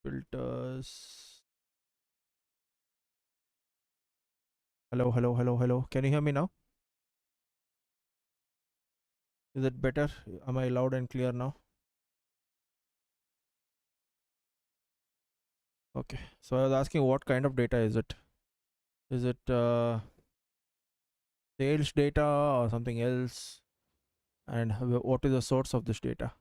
Filters. Hello, hello, hello, hello. Can you hear me now? Is it better? Am I loud and clear now? Okay. So I was asking what kind of data is it? Is it sales data or something else? And what is the source of this data?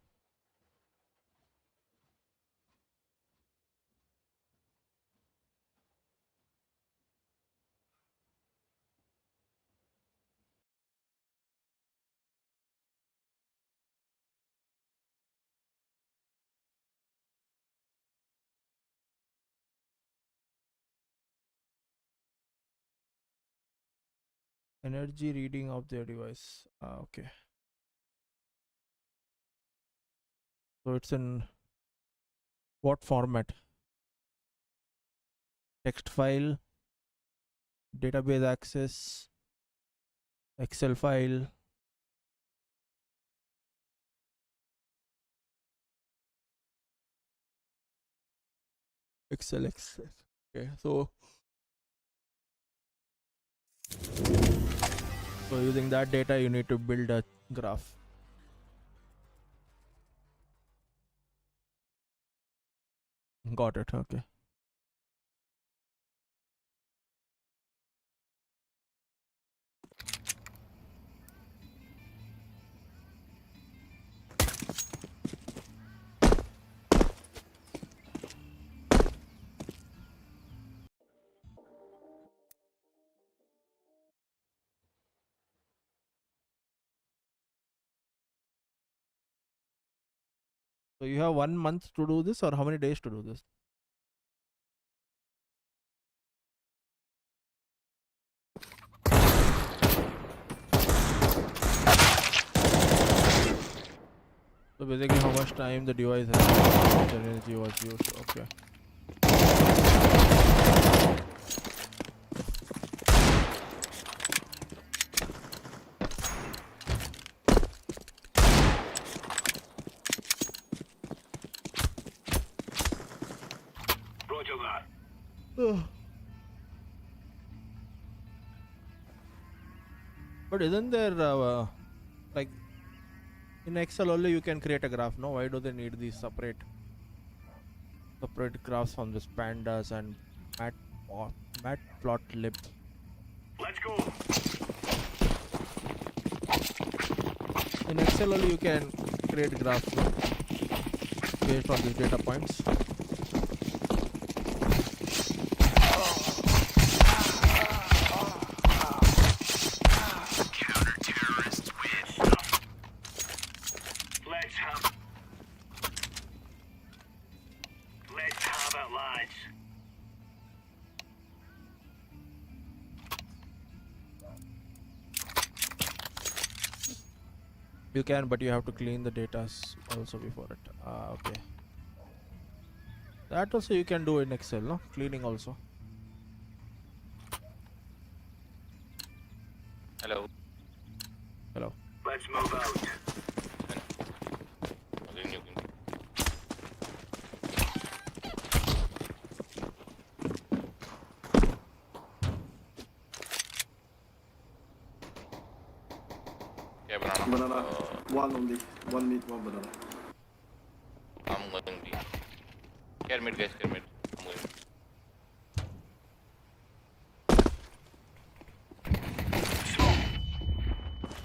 Energy reading of their device. Okay. So it's in what format? Text file, database access, Excel file. Excel. Okay, so using that data you need to build a graph. Got it. Okay. So you have 1 month to do this, or how many days to do this? So basically how much time the device has, how much energy was used. Okay. Roger that. But isn't there like in Excel only you can create a graph? No, why do they need these separate graphs from this pandas and matplotlib? Let's go. In Excel only you can create graphs, no? Based on these data points. Counter-terrorists win. Let's have it, lads. You can, but you have to clean the data also before it. Okay. That also you can do in Excel, no? Cleaning also. Hello. Hello. Let's move out. Yeah, banana. Banana. One only. One meat, one banana. I'm going B. Care mid, guys. Care mid. I'm going.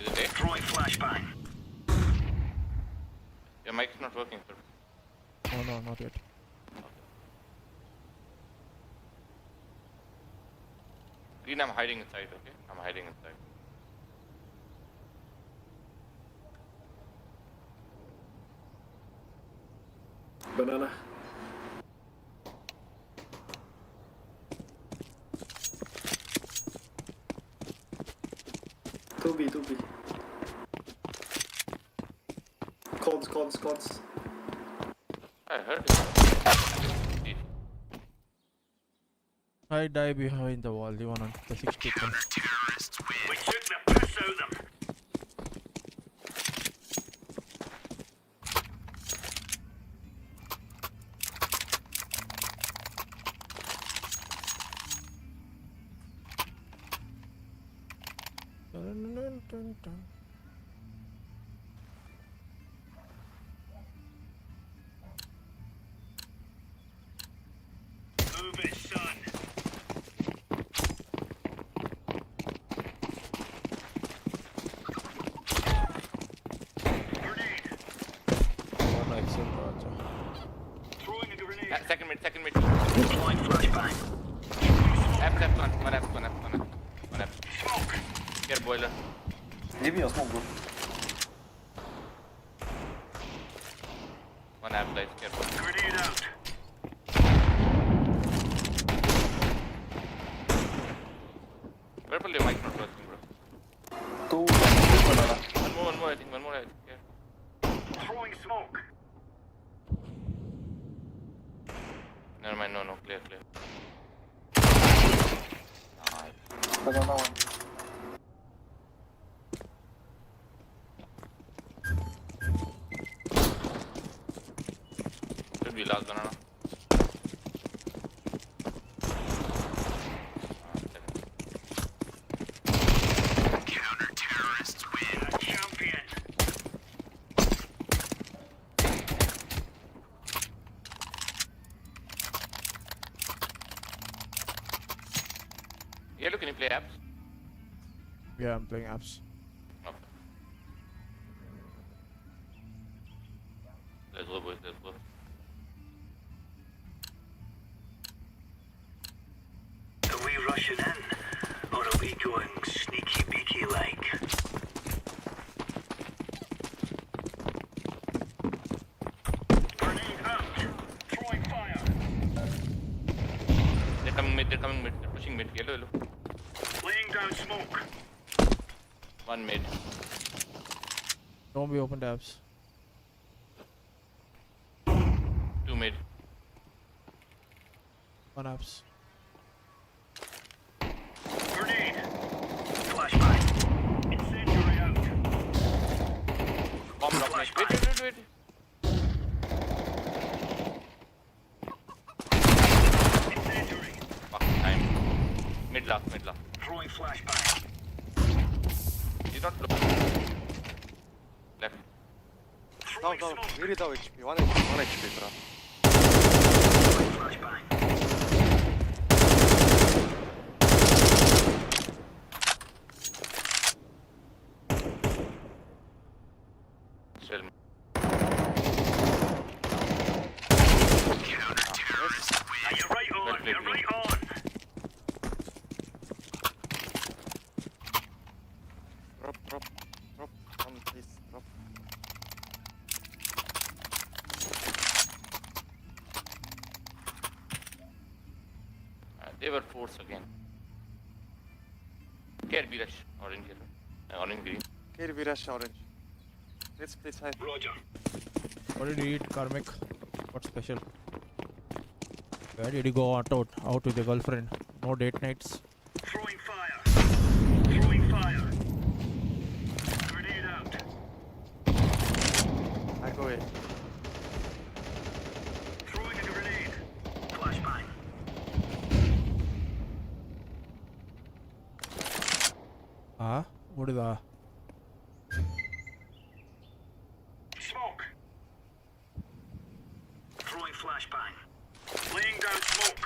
Is it A? Throwing flashbang. Your mic is not working, sir. Oh no, not yet. Green, I'm hiding inside, okay? I'm hiding inside. Banana. Two B. Cons. I heard it. I die behind the wall, the one on the 60. We took the piss out of them. Move it, son. Grenade. One exit, Raja. Throwing a grenade. Second mid. Deploying flashbang. One F. Smoke. Here, boiler. Give me a smoke, bro. One F, guys. Careful. Grenade out. Where will your mic not working, bro? Two banana. One more, I think. Yeah. Throwing smoke. Never mind, no, clear. Banana one. Should be last banana. Counter-terrorists win. Champion. Yellow, can you play apps? Yeah, I'm playing apps. Okay. Let's go, boys, let's go. Are we rushing in? Or are we going sneaky beaky like? Grenade out. Throwing fire. They're coming mid, they're pushing mid. Yellow. Laying down smoke. One mid. Don't be open tabs. Two mid. One apps. Grenade. Flashbang. Incendiary out. Bomb drop mid. Wait. Incendiary. Fuck, time. Mid last. Throwing flashbang. He's not low. Left. Throwing smoke. Very low HP. 1 HP, bro. Throwing flashbang. Still. Counter-terrorists win. You're right on. You're right on. Drop. One, please, drop. They were force again. Care B rush. Orange yellow. Orange green. Carry rush orange. Let's play side. Roger. What did you eat, Karmic? What's special? Where did you go out with your girlfriend? No date nights? Throwing fire. Throwing fire. Grenade out. I go in. Throwing a grenade. Flashbang. What is that? Smoke. Throwing flashbang. Laying down smoke.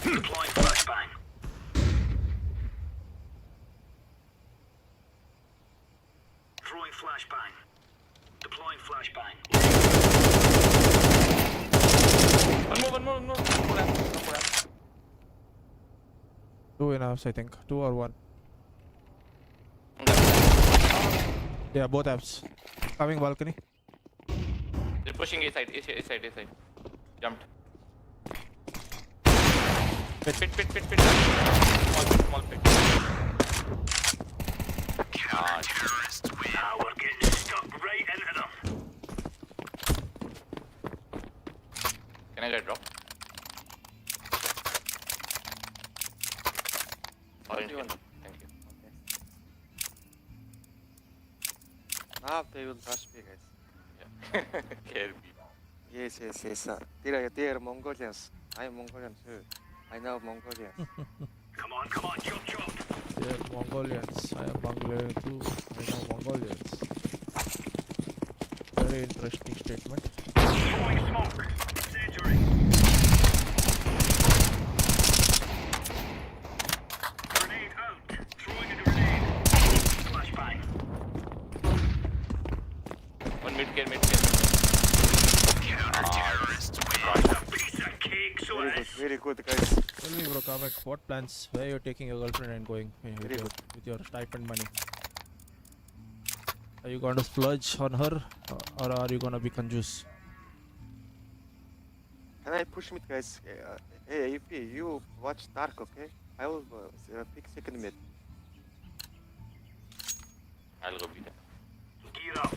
Deploying flashbang. Throwing flashbang. Deploying flashbang. One more. More apps. 2 in apps, I think. 2 or 1. Yeah, both apps. Coming balcony. They're pushing A side. Jumped. Pit. Small pit. Now we're getting stuck right into them. Can I get drop? Orange. Thank you. Now they will rush me, guys. Yeah. Care me. Yes. They are Mongolians. I am Mongolian too. I know Mongolians. Come on, chop. They are Mongolians. I am Bangladesh too. I know Mongolians. Very interesting statement. Throwing smoke. Incendiary. Grenade out. Throwing a grenade. Flashbang. One mid care. That's a piece of cake, so Very good, guys. Tell me, bro, Kamek, what plans? Where you're taking your girlfriend and going with your stipend money? Are you going to splurge on her, or are you going to be conjuice? Can I push mid, guys? Hey, AP, you watch Dark, okay? I will pick second mid. I'll go beat it. gear up.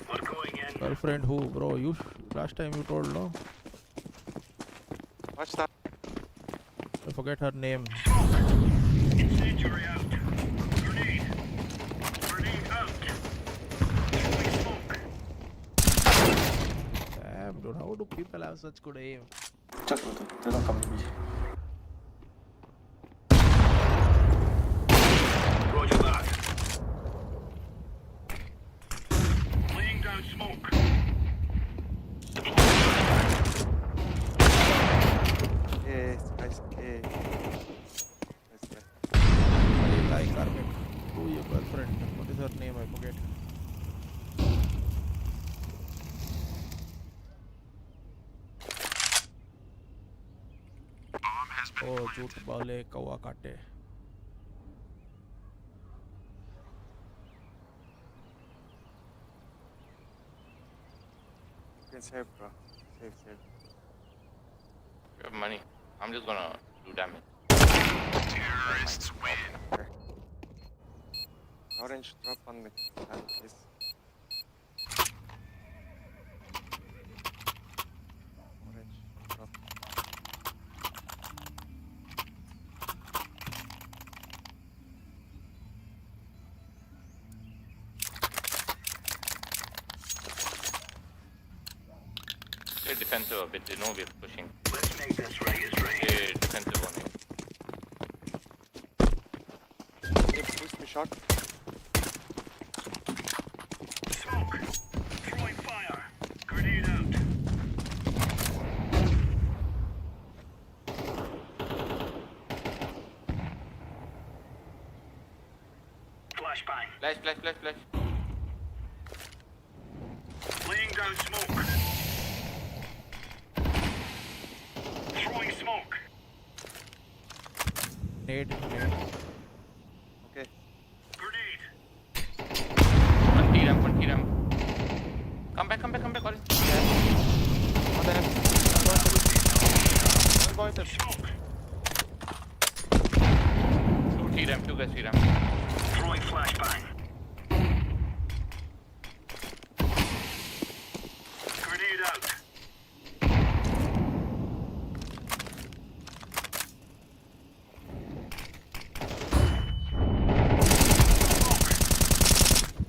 We're going in. Girlfriend who, bro? You last time you told, no? Watch that. I forget her name. Incendiary out. Grenade. Grenade out. Throwing smoke. Damn, dude, how do people have such good aim? Roger that. Laying down smoke. Yes, guys. Yes. I like Armin. Who your girlfriend? What is her name? I forget. Oh, झूठ वाले कौवा काटे. You can save, bro. Save. You have money. I'm just gonna do damage. Terrorists win. Okay. Orange drop on me. Please. Orange drop. They're defensive a bit. They know we're pushing. Let's make this right is right. They're defensive on me. Can you push me shot? Smoke. Throwing fire. Grenade out. Flashbang. Flash. Laying down smoke. Throwing smoke. Nade. Okay. Grenade. One T-ramp. Come back, Orange. Smoke. Two guys T-ramp. Throwing flashbang. Grenade out.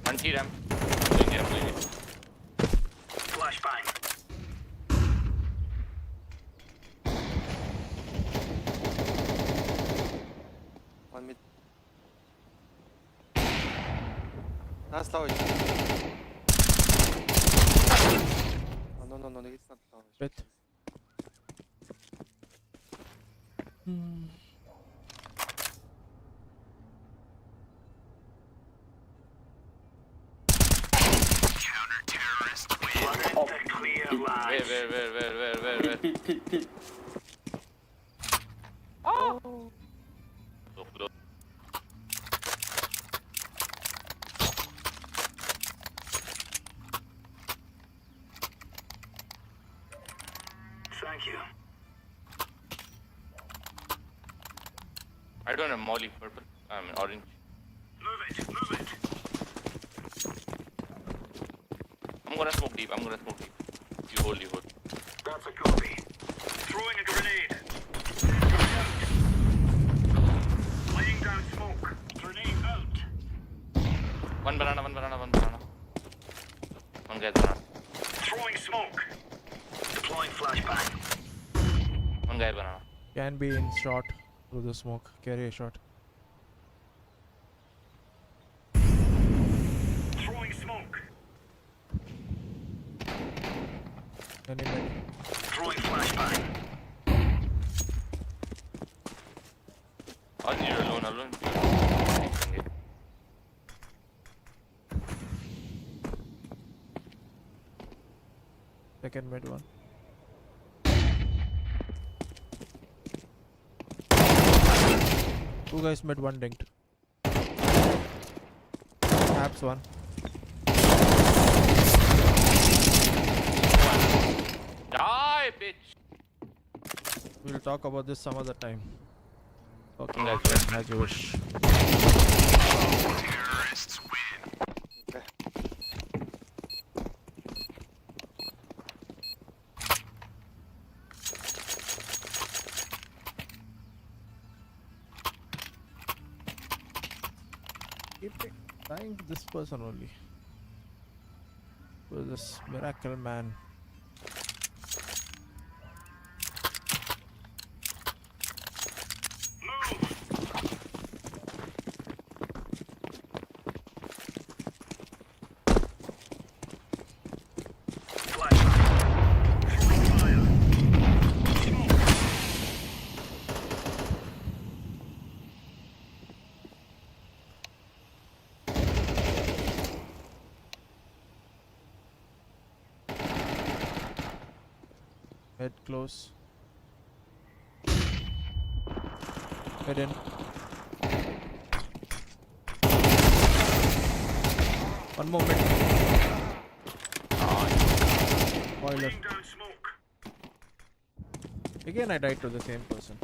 One T-ramp. Blowing it. Flashbang. One mid. That's low. Oh, no, it's not low. Bit. We're in the clear, lads. Where? Pit. Oh! So close. Thank you. I don't have molly, purple. I mean orange. Move it. I'm gonna smoke deep. You hold. That's a copy. Throwing a grenade. Laying down smoke. Grenade out. One banana. One guy banana. Throwing smoke. Deploying flashbang. One guy banana. Can be in shot through the smoke. Carry a shot. Throwing smoke. Enemy. Throwing flashbang. Oh, you're alone. Second mid one. Two guys mid, one dinked. Taps one. Die, bitch! We'll talk about this some other time. Okay, That's as you wish. Keep dying to this person only. Who is this miracle man? Head close. Head in. One moment. Spoiler. Again I died to the same person.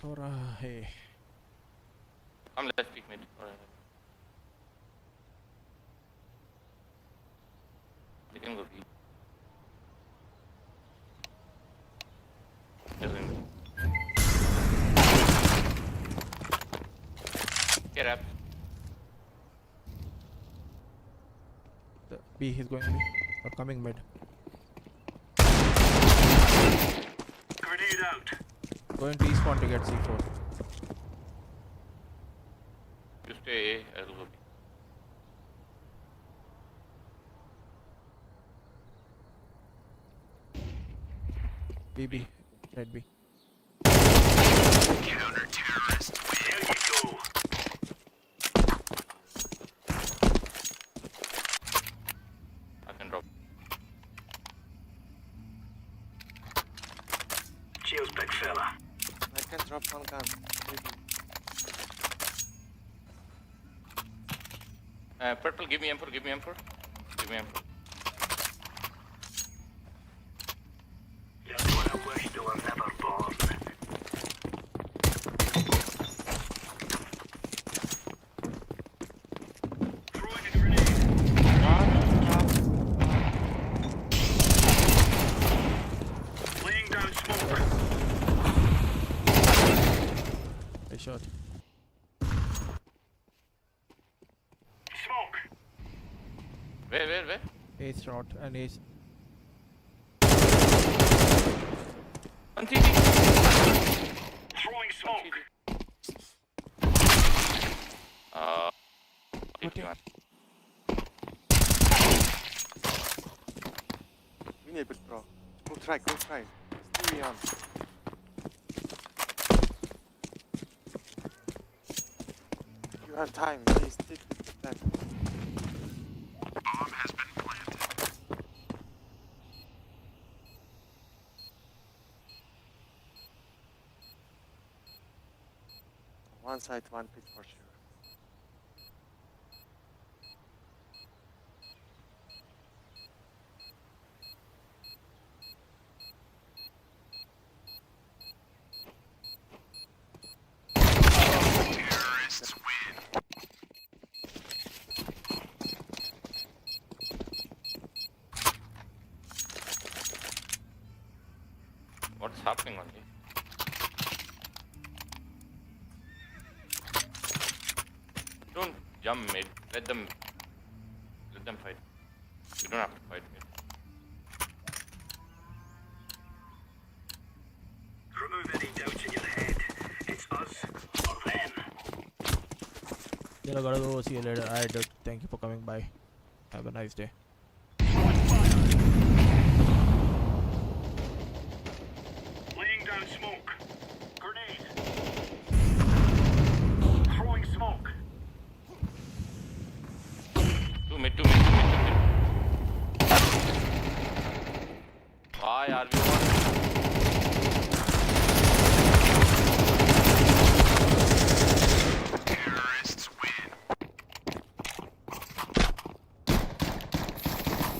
Sora, hey. I'm left peek mid. Alright. You can go B. Get up. The B, he's going B. Or coming mid. Grenade out. Going to respawn to get C4. You stay A, I'll go B. B. Red B. Counter-terrorist. There you go. I can drop. Cheers, big fella. I can drop one gun. Purple, give me M4. Give me M4. Just what I wish they were never born. Throwing a grenade. Laying down smoke. I shot. Smoke. Where? Ace shot and ace. One TD. Throwing smoke. Okay. We need it, bro. Go try. Stay on. You have time, please stick with the plan. Bomb has been planted. One side, one pit for sure. What's happening on me? Don't jump mid. Let them fight. You don't have to fight mid. Remove any doubts in your head. It's us or them. Then I gotta go. See you later. Alright, dude. Thank you for coming by. Have a nice day. Laying down smoke. Grenade. Throwing smoke. Two mid. Why are we on?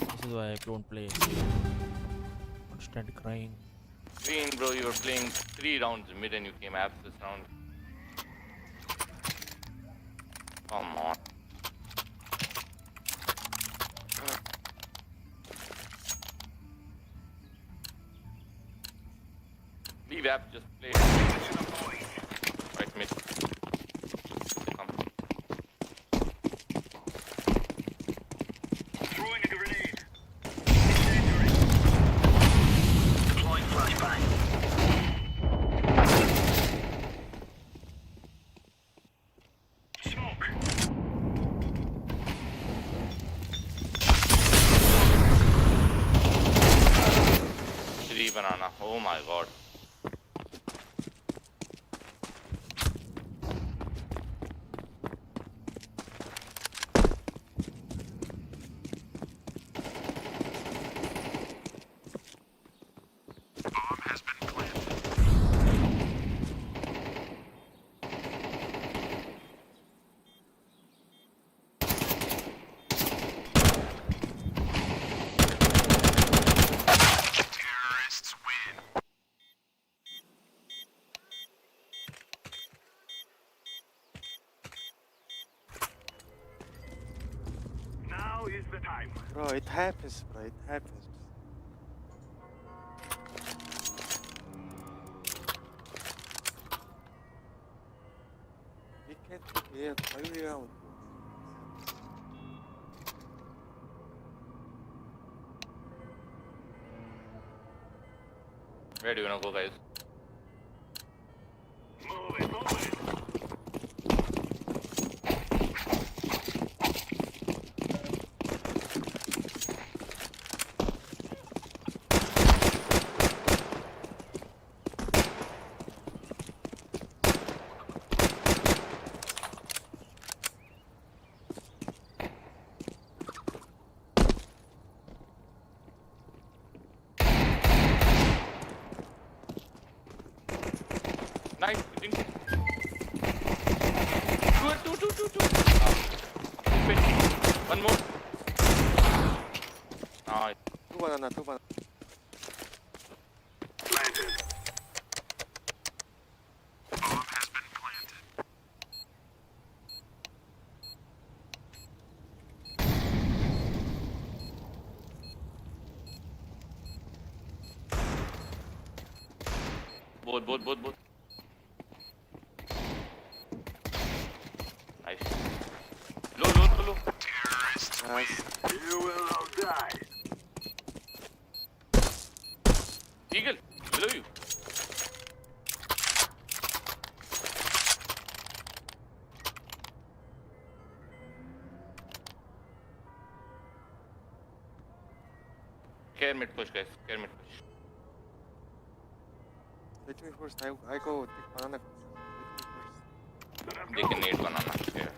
This is why I don't play. Constant crying. Green, bro, you were playing 3 rounds mid and you came abs this round. Come on. Leave app, just play. Right mid. Come. Throwing a grenade. Incendiary. Deploying flashbang. Smoke. Three banana. Oh my god. Now is the time. Bro, it happens, bro. It happens. We can't get every round. Where do you wanna go, guys? Move it. Nice. Two. One more. Nice. Two banana. Planted. Both. Nice. Low. Nice. You will all die. Eagle, below you. Care mid push, guys. Care mid push. Let me first. I go take banana. Let me first. They can nade banana. Yeah.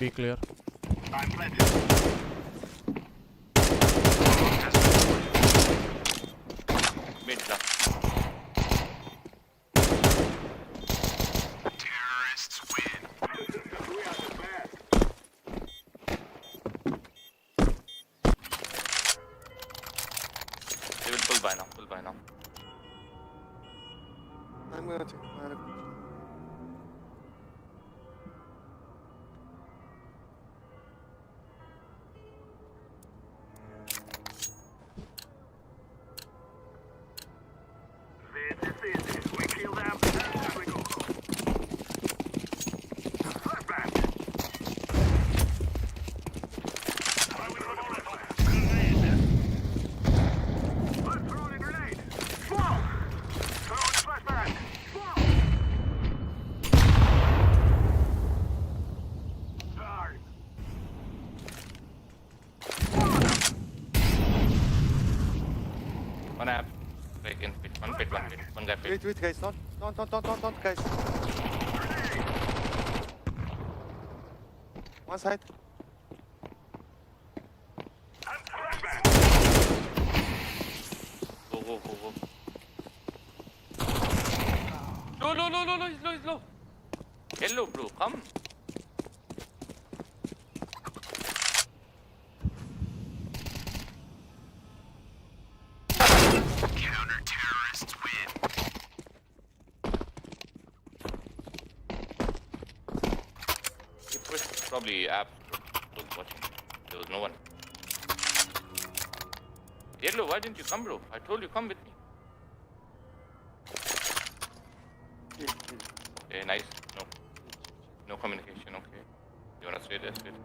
Be clear. I'm planted. Mid left. Terrorists win. We are the best. They will pull by now. Pull by now. I'm gonna take my This is it. We kill them. There we go. Flashback. Grenade. Let's throw the grenade. Smoke. Throw the flashback. Smoke. Darn. One app. Break in pit. One pit. One pit. One guy pit. wait, guys, don't, guys. One side. Go, go, go, go. Low, he's low. Hello, bro, come. Counter-terrorists win. He pushed probably app was watching. There was no one. Yellow, why didn't you come, bro? I told you come with me. Okay, nice. No communication. Okay. You wanna stay there? Stay there.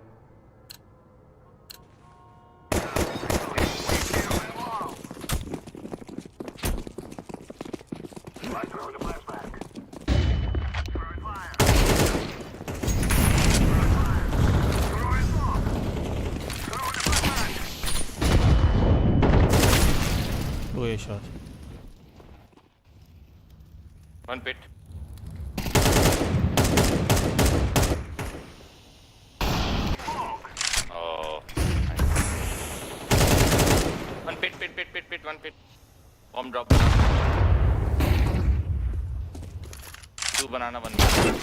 Let's throw the flashback. Throwing fire. Throwing smoke. Throwing the flashback. 2A shot. One pit. Oh, nice. One pit. One pit. Bomb drop. Two banana, one banana.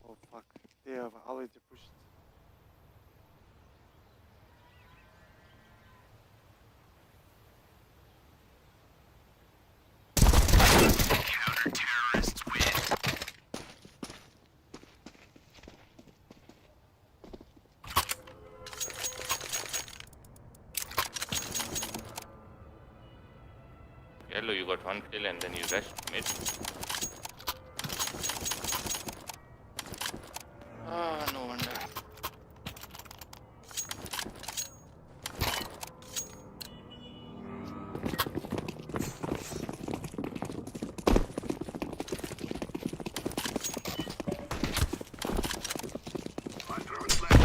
Oh fuck, they have already pushed. Counter-terrorists win. Yellow, you got one kill and then you rushed mid. Ah, no wonder. I'm throwing flashback.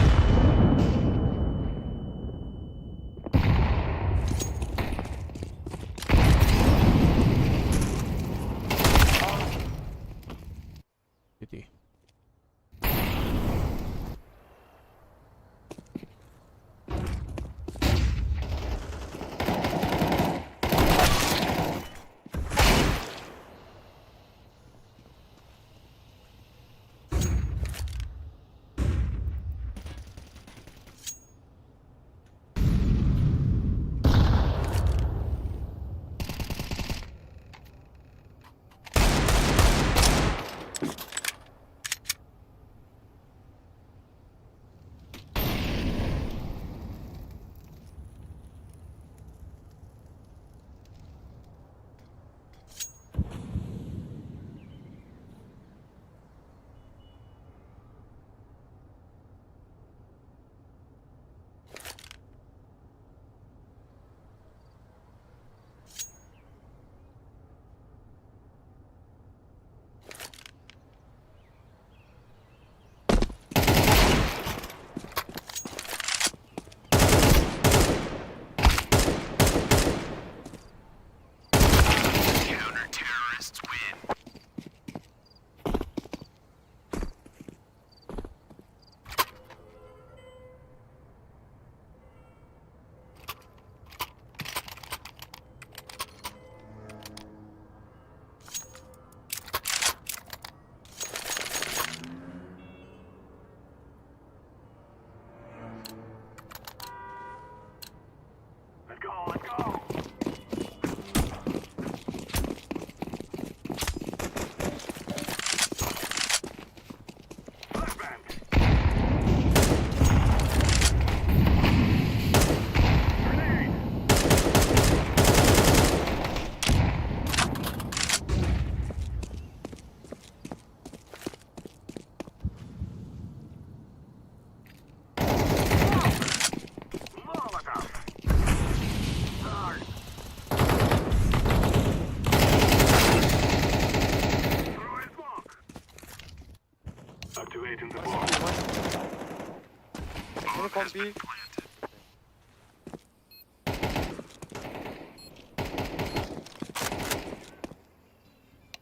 on B.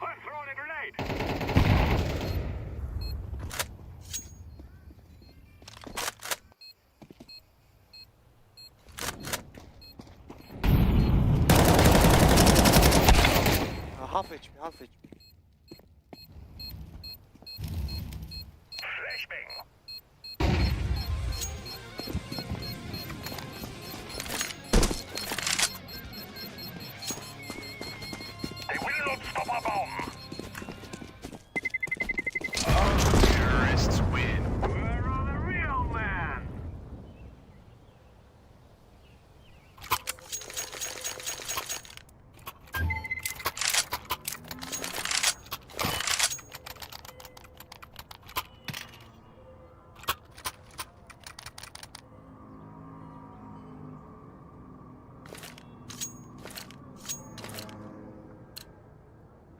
I'm throwing a grenade. Half HP, half HP. Flashbang. They will not stop our bomb. Terrorists win. Where are the real men?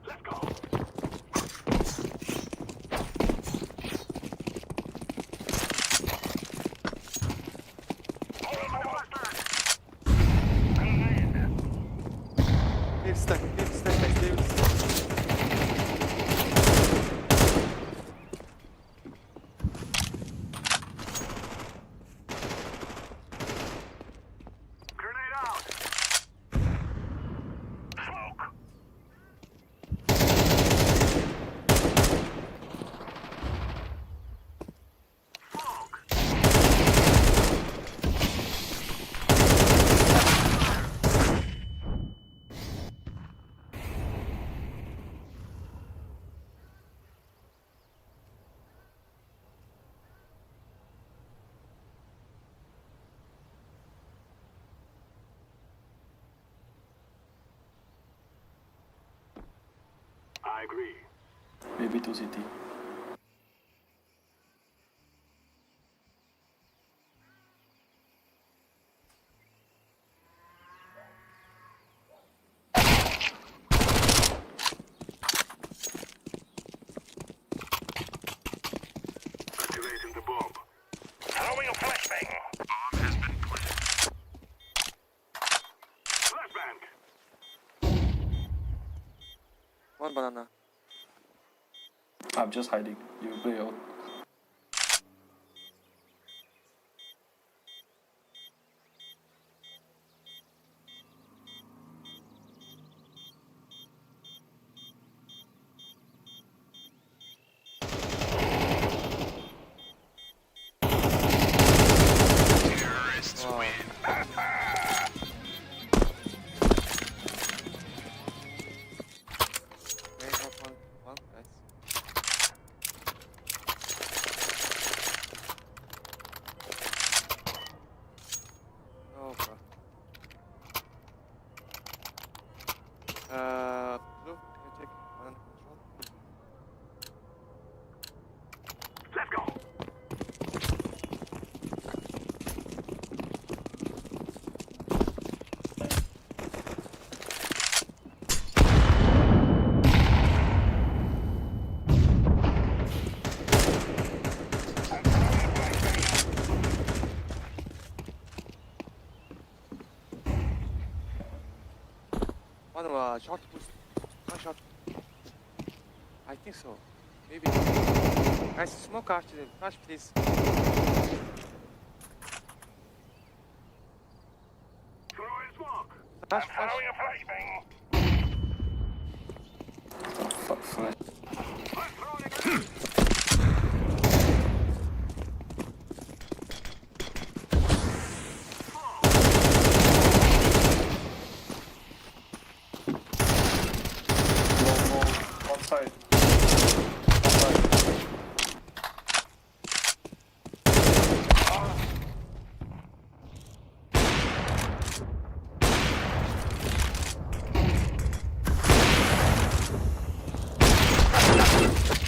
Let's go. Clear stack, guys, clear stack. Grenade out. Smoke. I agree. Maybe to city. Activating the bomb. Throwing a flashbang. Bomb has been planted. Flashbang. One banana. I'm just hiding. You play out. Terrorists win. Wait, not one, guys. Oh, bro. Blue, can you take one control? Let's go. One shot boost. One shot. I think so. Maybe. Guys, smoke Archie. Flash, please. Throwing smoke. Flash, I'm flash. throwing a flashbang. Fuck, flash. I'm throwing a grenade. Low, one side.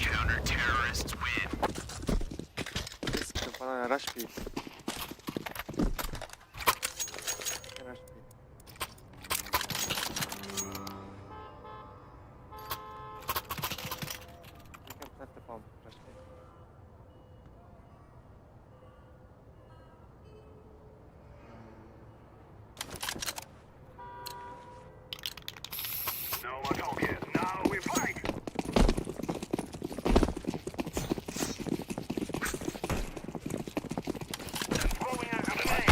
Counter-terrorists win. This banana rush B. Can rush B. You can plant the bomb. Rush B. small talk here. Now we fight. Throwing a grenade.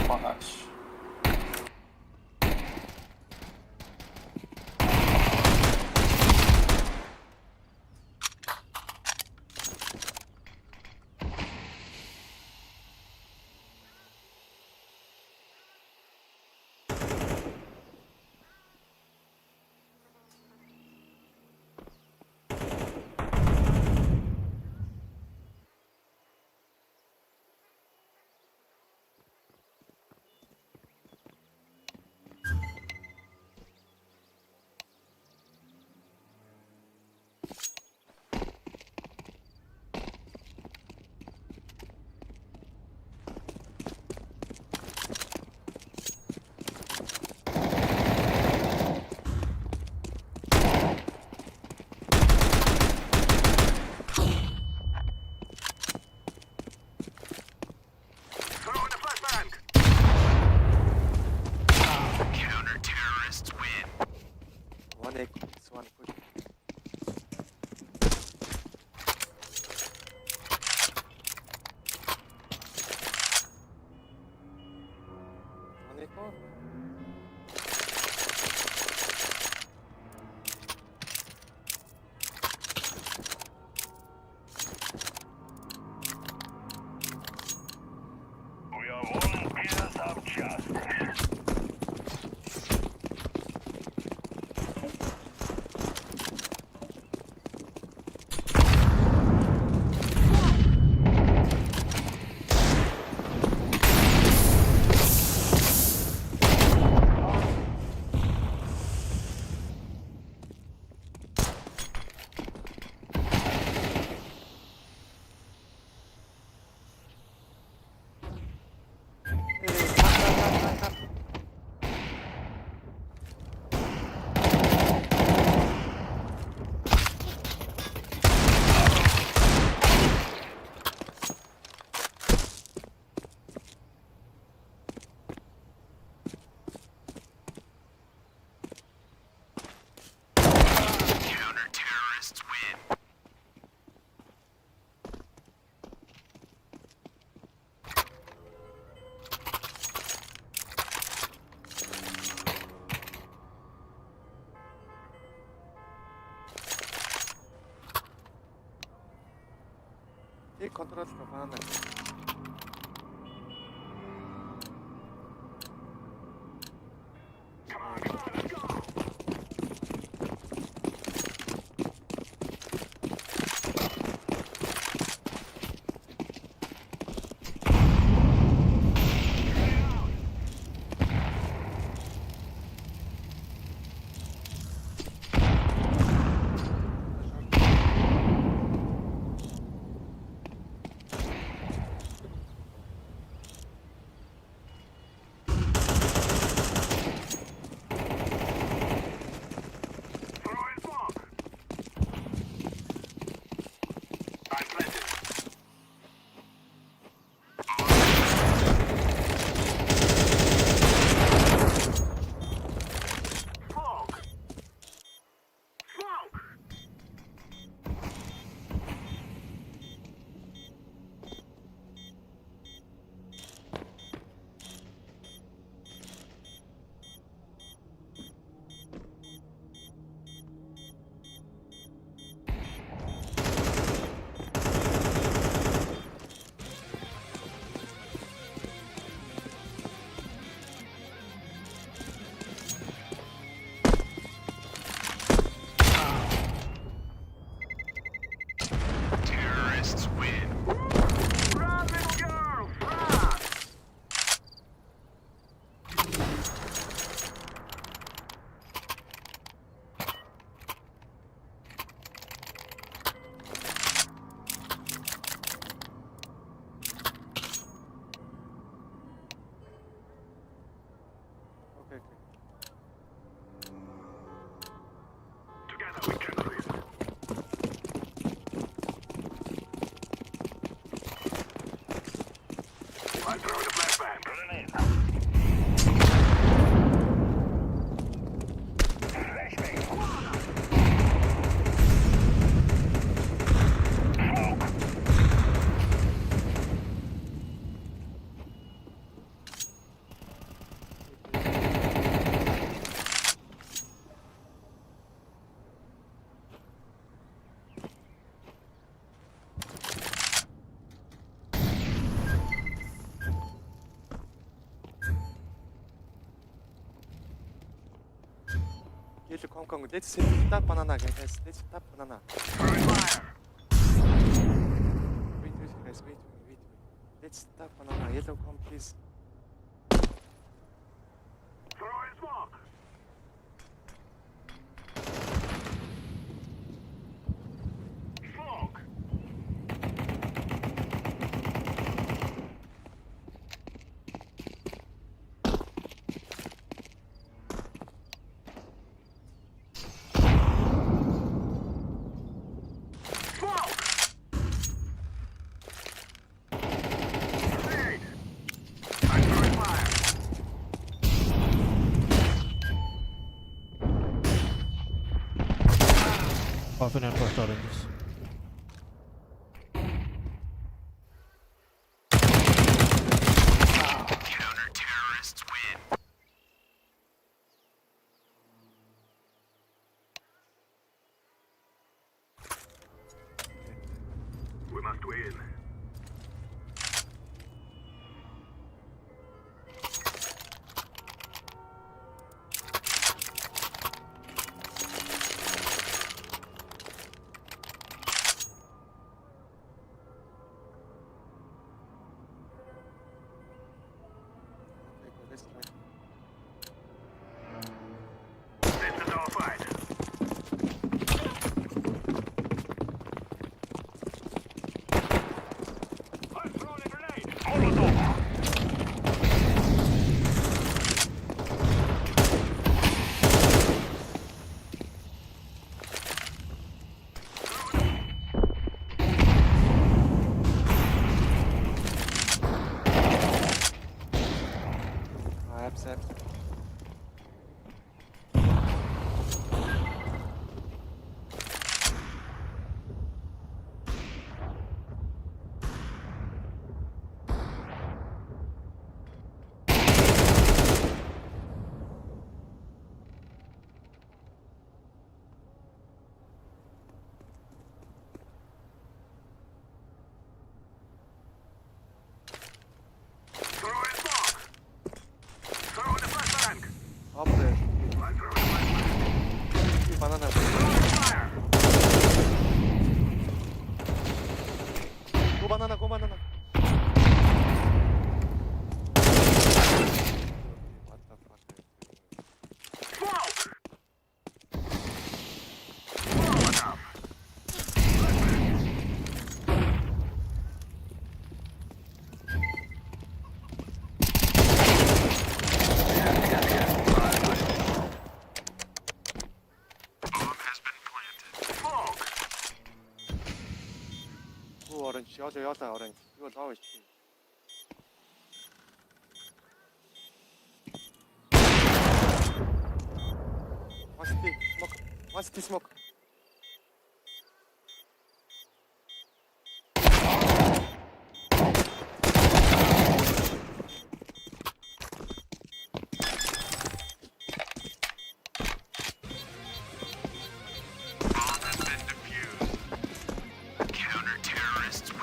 Flash. Throwing a flashbang. Counter-terrorists win. One egg, it's one push. One echo. We are volunteers of justice. Counter-terrorists win. Take control of the banana. I'm throwing a flashbang. Grenade. Come. Let's set that banana, guys. Let's set that banana. Wait, guys. Wait. Let's set that banana. Yellow, come, please. Throwing smoke. Smoke. Often and first oranges. Counter-terrorists win. We must win. This is our fight. I'm throwing a grenade. Molotov. Abs. Throwing smoke. Throwing a flashbang. Up there. I'm throwing a flashbang. Banana. Fire. Go banana. What the fuck? Smoke. Molotov. Bomb has been planted. Smoke. Two orange. Other orange. You are always. One city smoke. Bomb has been defused. Counter-terrorists win.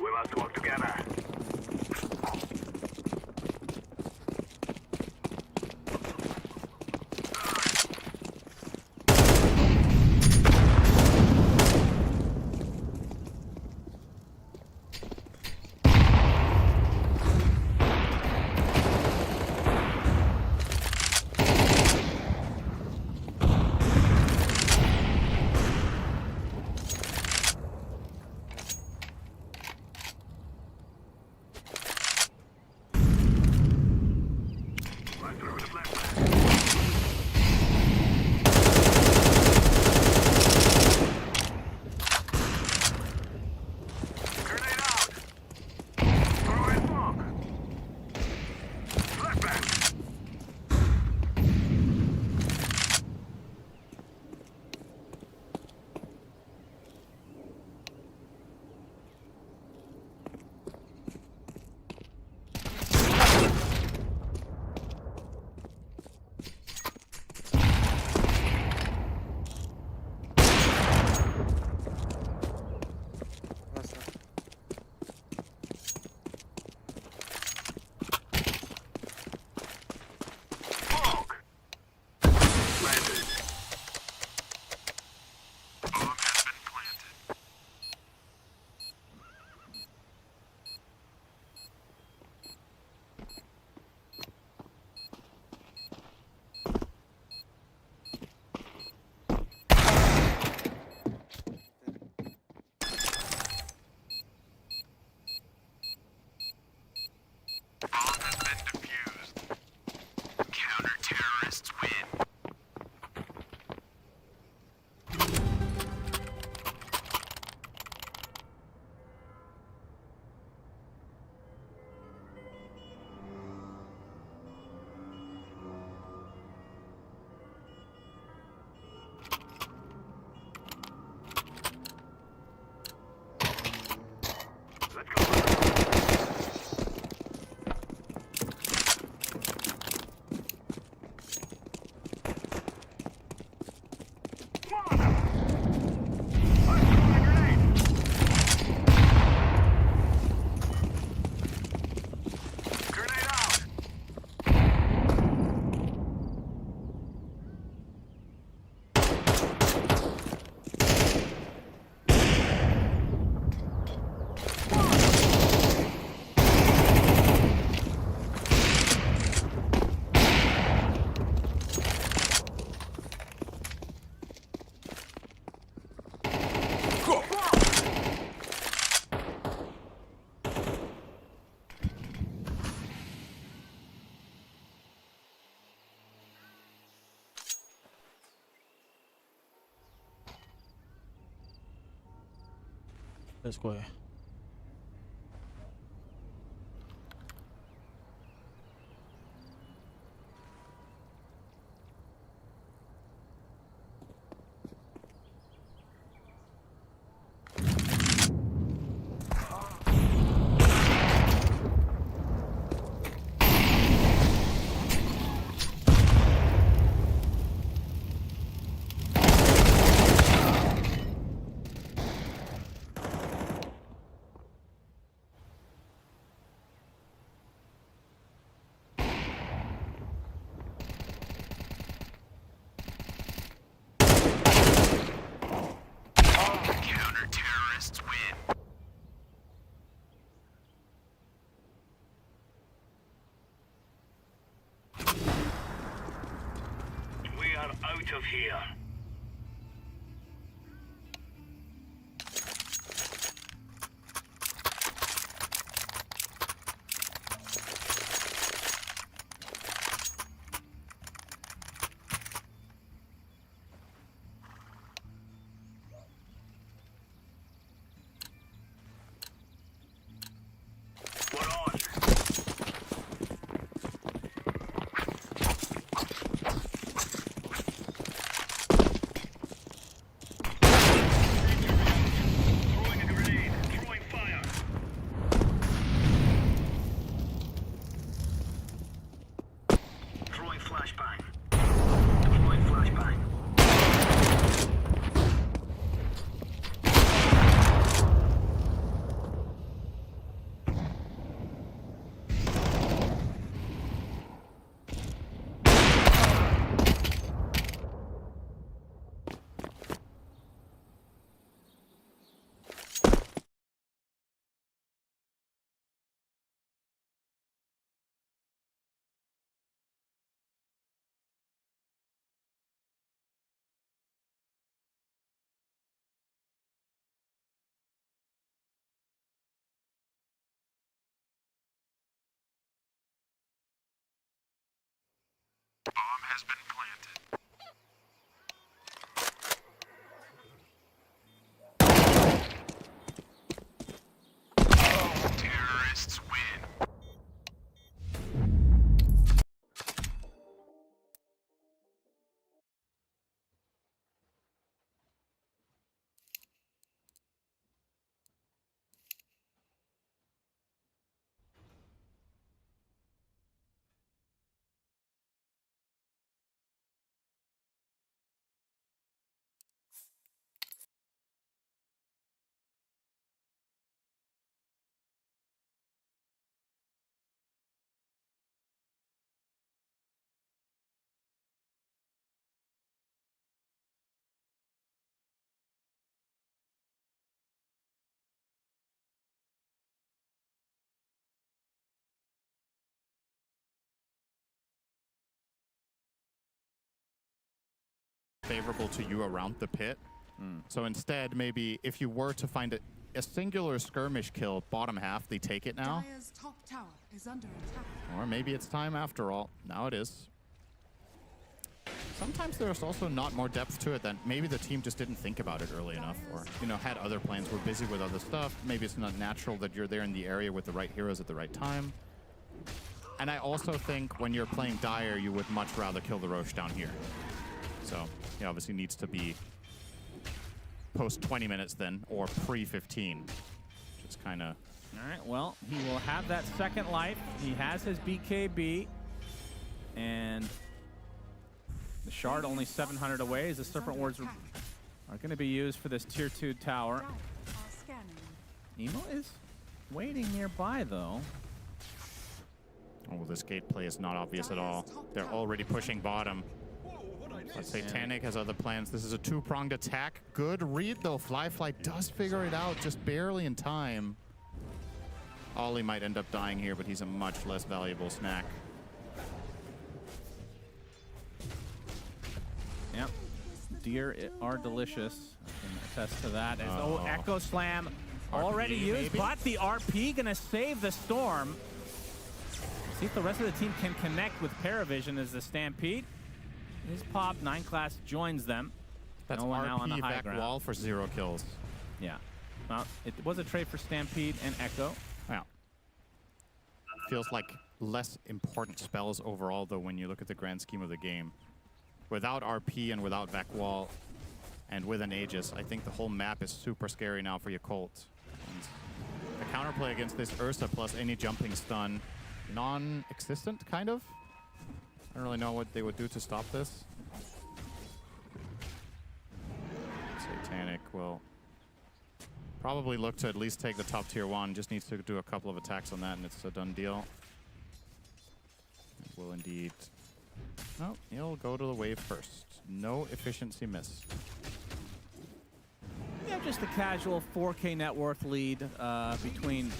We must work together. Let's go here. We are out of here. We're on. Throwing a grenade. Throwing fire. Throwing flashbang. Deploying flashbang. Bomb has been planted. Terrorists win. Favorable to you around the pit. So instead, maybe if you were to find a singular skirmish kill bottom half, they take it now. Dire's top tower is under attack. Or maybe it's time after all. Now it is. Sometimes there's also not more depth to it than maybe the team just didn't think about it early enough, or had other plans, were busy with other stuff. Maybe it's not natural that you're there in the area with the right heroes at the right time. And I also think when you're playing Dire, you would much rather kill the Roche down here. So he obviously needs to be post 20 minutes then, or pre-15. Just kind of... All right, well, he will have that second life. He has his BKB. And the shard only 700 away as the Serpent Wards are going to be used for this tier 2 tower. Emo is waiting nearby, though. Oh, this gate play is not obvious at all. They're already pushing bottom. Let's say Satanic has other plans. This is a two-pronged attack. Good read, though. Fly does figure it out, just barely in time. Ollie might end up dying here, but he's a much less valuable snack. Yep. Deer are delicious. I can attest to that. As, Echo Slam already used, maybe? But the RP gonna save the Storm. See if the rest of the team can connect with Paravision as the Stampede is popped. 9 class joins them. That's no one RP now on the high back ground. wall for 0 kills. Yeah. Well, it was a trade for Stampede and Echo. Yeah. Feels like less important spells overall, though, when you look at the grand scheme of the game. Without RP and without Vac Wall and with an Aegis, I think the whole map is super scary now for your Colt. And the counterplay against this Ursa plus any jumping stun, non-existent, kind of. I don't really know what they would do to stop this. Satanic will probably look to at least take the top tier 1. Just needs to do a couple of attacks on that and it's a done deal. It will indeed. No, he'll go to the wave first. No efficiency miss. Yeah, just a casual 4K net worth lead between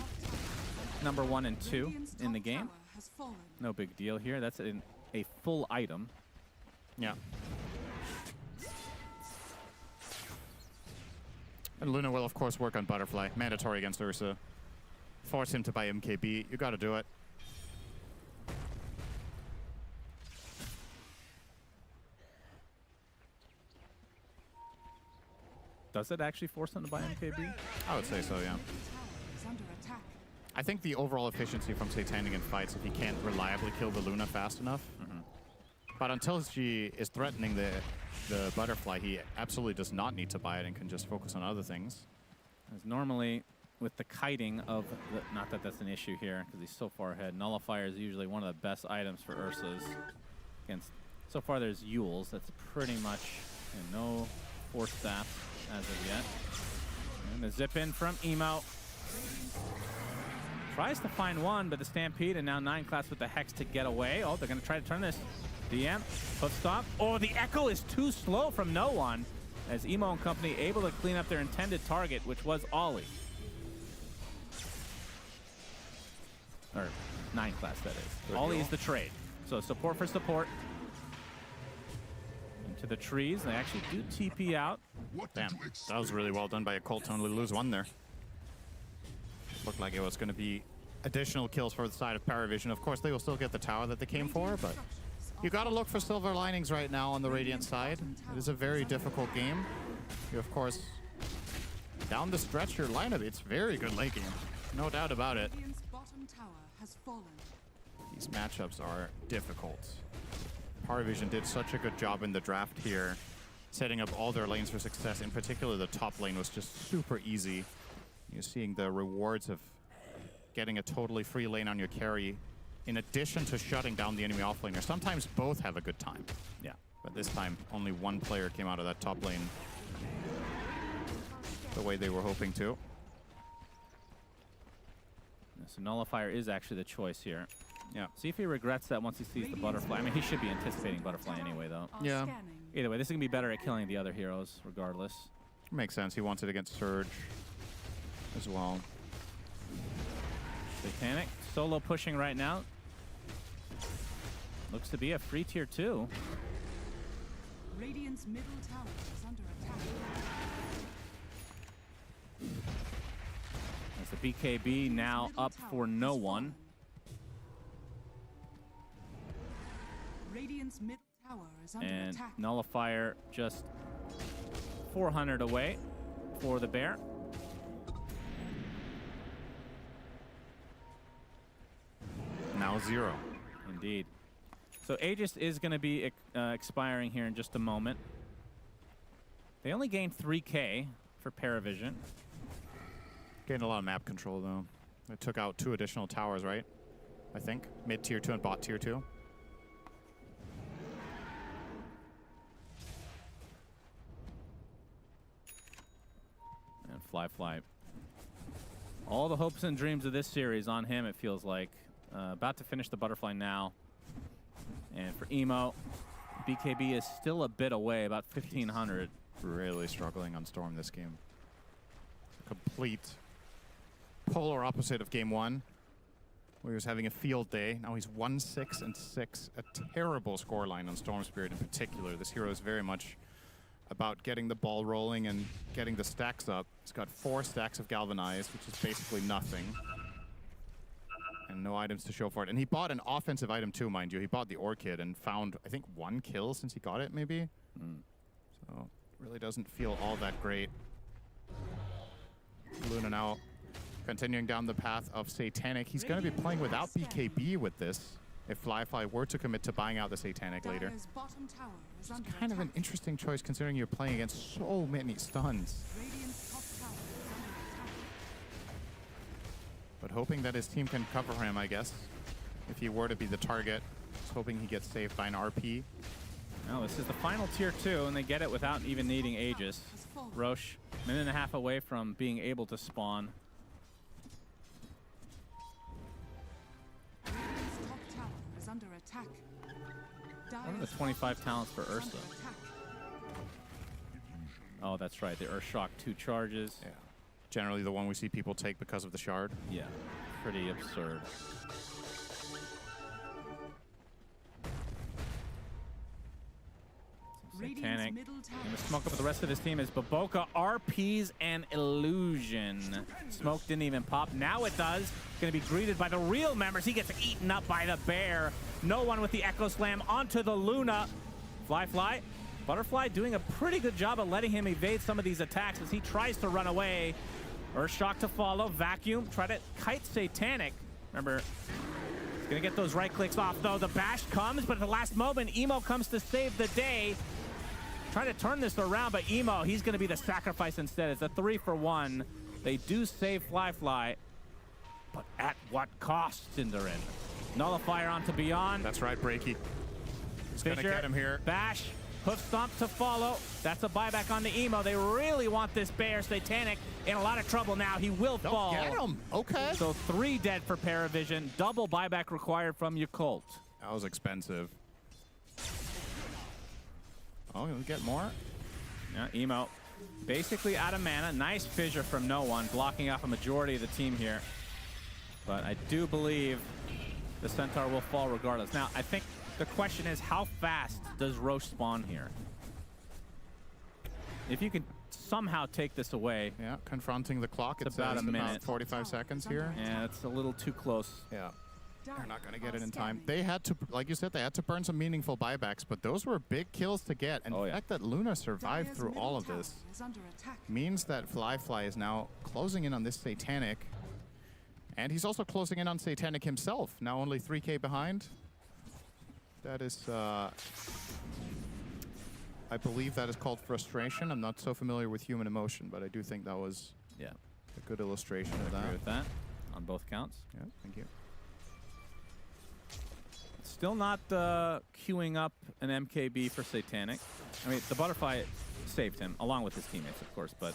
number 1 and 2 in the game. No big deal here. That's a full item. Yeah. And Luna will, of course, work on Butterfly. Mandatory against Ursa. Force him to buy MKB. You gotta do it. Does it actually force him to buy MKB? I would say so, yeah. I think the overall efficiency from Satanic in fights, if he can't reliably kill the Luna fast enough. But until she is threatening the Butterfly, he absolutely does not need to buy it and can just focus on other things. As normally, with the kiting of the, not that that's an issue here, because he's so far ahead. Nullifier is usually one of the best items for Ursas. Against, so far there's Yules. That's pretty much no force staff as of yet. And the zip in from Emo. Tries to find one, but the Stampede and now 9 class with the Hex to get away. Oh, they're going to try to turn this. DM, foot stop. Oh, the Echo is too slow from no one. As Emo and company able to clean up their intended target, which was Ollie. Or 9 class, that is. Ollie is the trade. So support for support. Into the trees. They actually do TP out. Damn, that was really well done by a Colt to only lose 1 there. Looked like it was going to be additional kills for the side of Paravision. Of course, they will still get the tower that they came for, but you got to look for silver linings right now on the Radiant side. It is a very difficult game. You, of course, down the stretch, your lineup, it's very good late game. No doubt about it. These matchups are difficult. Paravision did such a good job in the draft here, setting up all their lanes for success. In particular, the top lane was just super easy. You're seeing the rewards of getting a totally free lane on your carry, in addition to shutting down the enemy offlaner. Sometimes both have a good time. Yeah. But this time, only one player came out of that top lane the way they were hoping to. So Nullifier is actually the choice here. Yeah. See if he regrets that once he sees the Butterfly. I mean, he should be anticipating Butterfly anyway, though. Yeah. Either way, this is going to be better at killing the other heroes, regardless. Makes sense. He wants it against Surge as well. Satanic, solo pushing right now. Looks to be a free tier 2. Radiant's middle tower is under attack. As the BKB now up for no one. Radiant's mid tower is under And attack. Nullifier just 400 away for the bear. Now 0. Indeed. So Aegis is going to be expiring here in just a moment. They only gained 3K for Paravision. Gained a lot of map control, though. They took out 2 additional towers, right? I think. Mid tier 2 and bot tier 2. And Fly. All the hopes and dreams of this series on him, it feels like. About to finish the Butterfly now. And for Emo, BKB is still a bit away, about 1,500. Really struggling on Storm this game. Complete polar opposite of game 1, where he was having a field day. Now he's 1-6-6. A terrible scoreline on Storm Spirit in particular. This hero is very much about getting the ball rolling and getting the stacks up. He's got 4 stacks of Galvanized, which is basically nothing. And no items to show for it. And he bought an offensive item too, mind you. He bought the Orchid and found, I think, 1 kill since he got it, maybe. So, really doesn't feel all that great. Luna now continuing down the path of Satanic. He's going to be playing without BKB with this. If FlyFly were to commit to buying out the Satanic later. Dire's bottom tower is It's under kind of an attack. interesting choice considering you're playing against so many stuns. Radiant's top tower is under attack. But hoping that his team can cover him, I guess. If he were to be the target. Just hoping he gets saved by an RP. No, this is the final tier 2, and they get it without even needing Aegis. Roche, minute and a half away from being able to spawn. Radiant's top tower is under attack. What are the 25 talents for Ursa? Oh, that's right. The Earthshock 2 charges. Yeah. Generally the one we see people take because of the shard. Yeah. Pretty absurd. Satanic. Gonna smoke up with the rest of his team is Baboka, RPs, and Illusion. Smoke didn't even pop. Now it does. Gonna be greeted by the real members. He gets eaten up by the bear. No one with the Echo Slam onto the Luna. Fly. Butterfly doing a pretty good job of letting him evade some of these attacks as he tries to run away. Earthshock to follow. Vacuum. Try to kite Satanic. Remember, he's gonna get those right clicks off though. The bash comes, but at the last moment, Emo comes to save the day. Trying to turn this around, but Emo, he's going to be the sacrifice instead. It's a 3-for-1. They do save FlyFly, but at what cost, Cinderin? Nullifier onto Beyond. That's right, Breaky. He's going to get him here. Bash, hoof stomp to follow. That's a buyback on the Emo. They really want this bear. Satanic in a lot of trouble now. He will fall. Get him. Okay. So 3 dead for Paravision. Double buyback required from your Colt. That was expensive. Oh, he'll get more. Yeah, Emo basically out of mana. Nice fissure from no one, blocking off a majority of the team here. But I do believe the Centaur will fall regardless. Now, I think the question is, how fast does Roche spawn here? If you can somehow take this away. Yeah, confronting the clock. It's about a minute. 45 seconds here. Yeah, it's a little too close. Yeah. They're not going to get it in time. They had to, like you said, they had to burn some meaningful buybacks, but those were big kills to get. And the fact that Luna survived through all of this means that FlyFly is now closing in on this Satanic. And he's also closing in on Satanic himself. Now only 3K behind. That is, I believe that is called frustration. I'm not so familiar with human emotion, but I do think that was a good illustration of that. Agree with that on both counts. Yeah, thank you. Still not queuing up an MKB for Satanic. I mean, the Butterfly saved him, along with his teammates, of course, but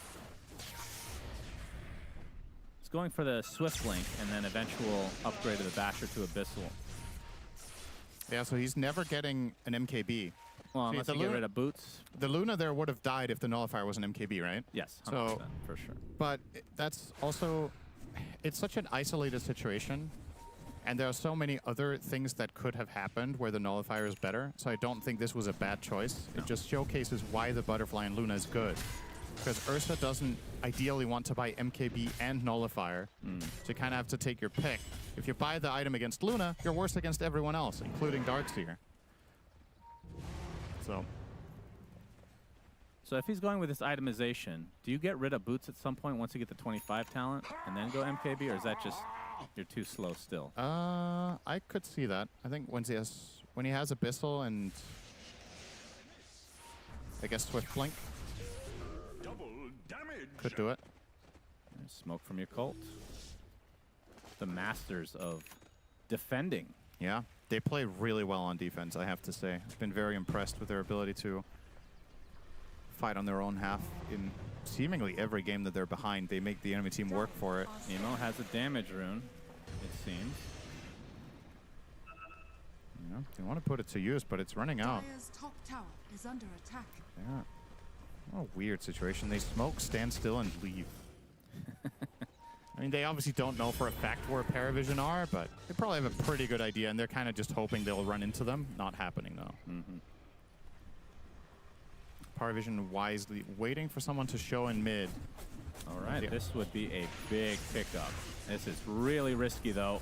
he's going for the Swift Link and then eventual upgrade of the Basher to Abyssal. Yeah, so he's never getting an MKB. Well, unless you get rid of boots. The Luna there would have died if the Nullifier was an MKB, right? Yes, 100%, so, for sure. But that's also, it's such an isolated situation. And there are so many other things that could have happened where the Nullifier is better. So I don't think this was a bad choice. No. It just showcases why the Butterfly and Luna is good. Because Ursa doesn't ideally want to buy MKB and Nullifier. So you kind of have to take your pick. If you buy the item against Luna, you're worse against everyone else, including Darkseer. So if he's going with this itemization, do you get rid of boots at some point once you get the 25 talent and then go MKB, or is that just you're too slow still? I could see that. I think when he has Abyssal and I guess Swift Blink could do it. There's smoke from your Colt. The masters of defending. Yeah, they play really well on defense, I have to say. I've been very impressed with their ability to fight on their own half in seemingly every game that they're behind. They make the enemy team work for it. Emo has a damage rune, it seems. Yeah, they want to put it to use, but it's running out. Dire's top tower is under attack. Yeah. What a weird situation. They smoke, stand still, and leave. I mean, they obviously don't know for a fact where Paravision are, but they probably have a pretty good idea, and they're kind of just hoping they'll run into them. Not happening, though. Paravision wisely waiting for someone to show in mid. All right, this would be a big pickup. This is really risky, though.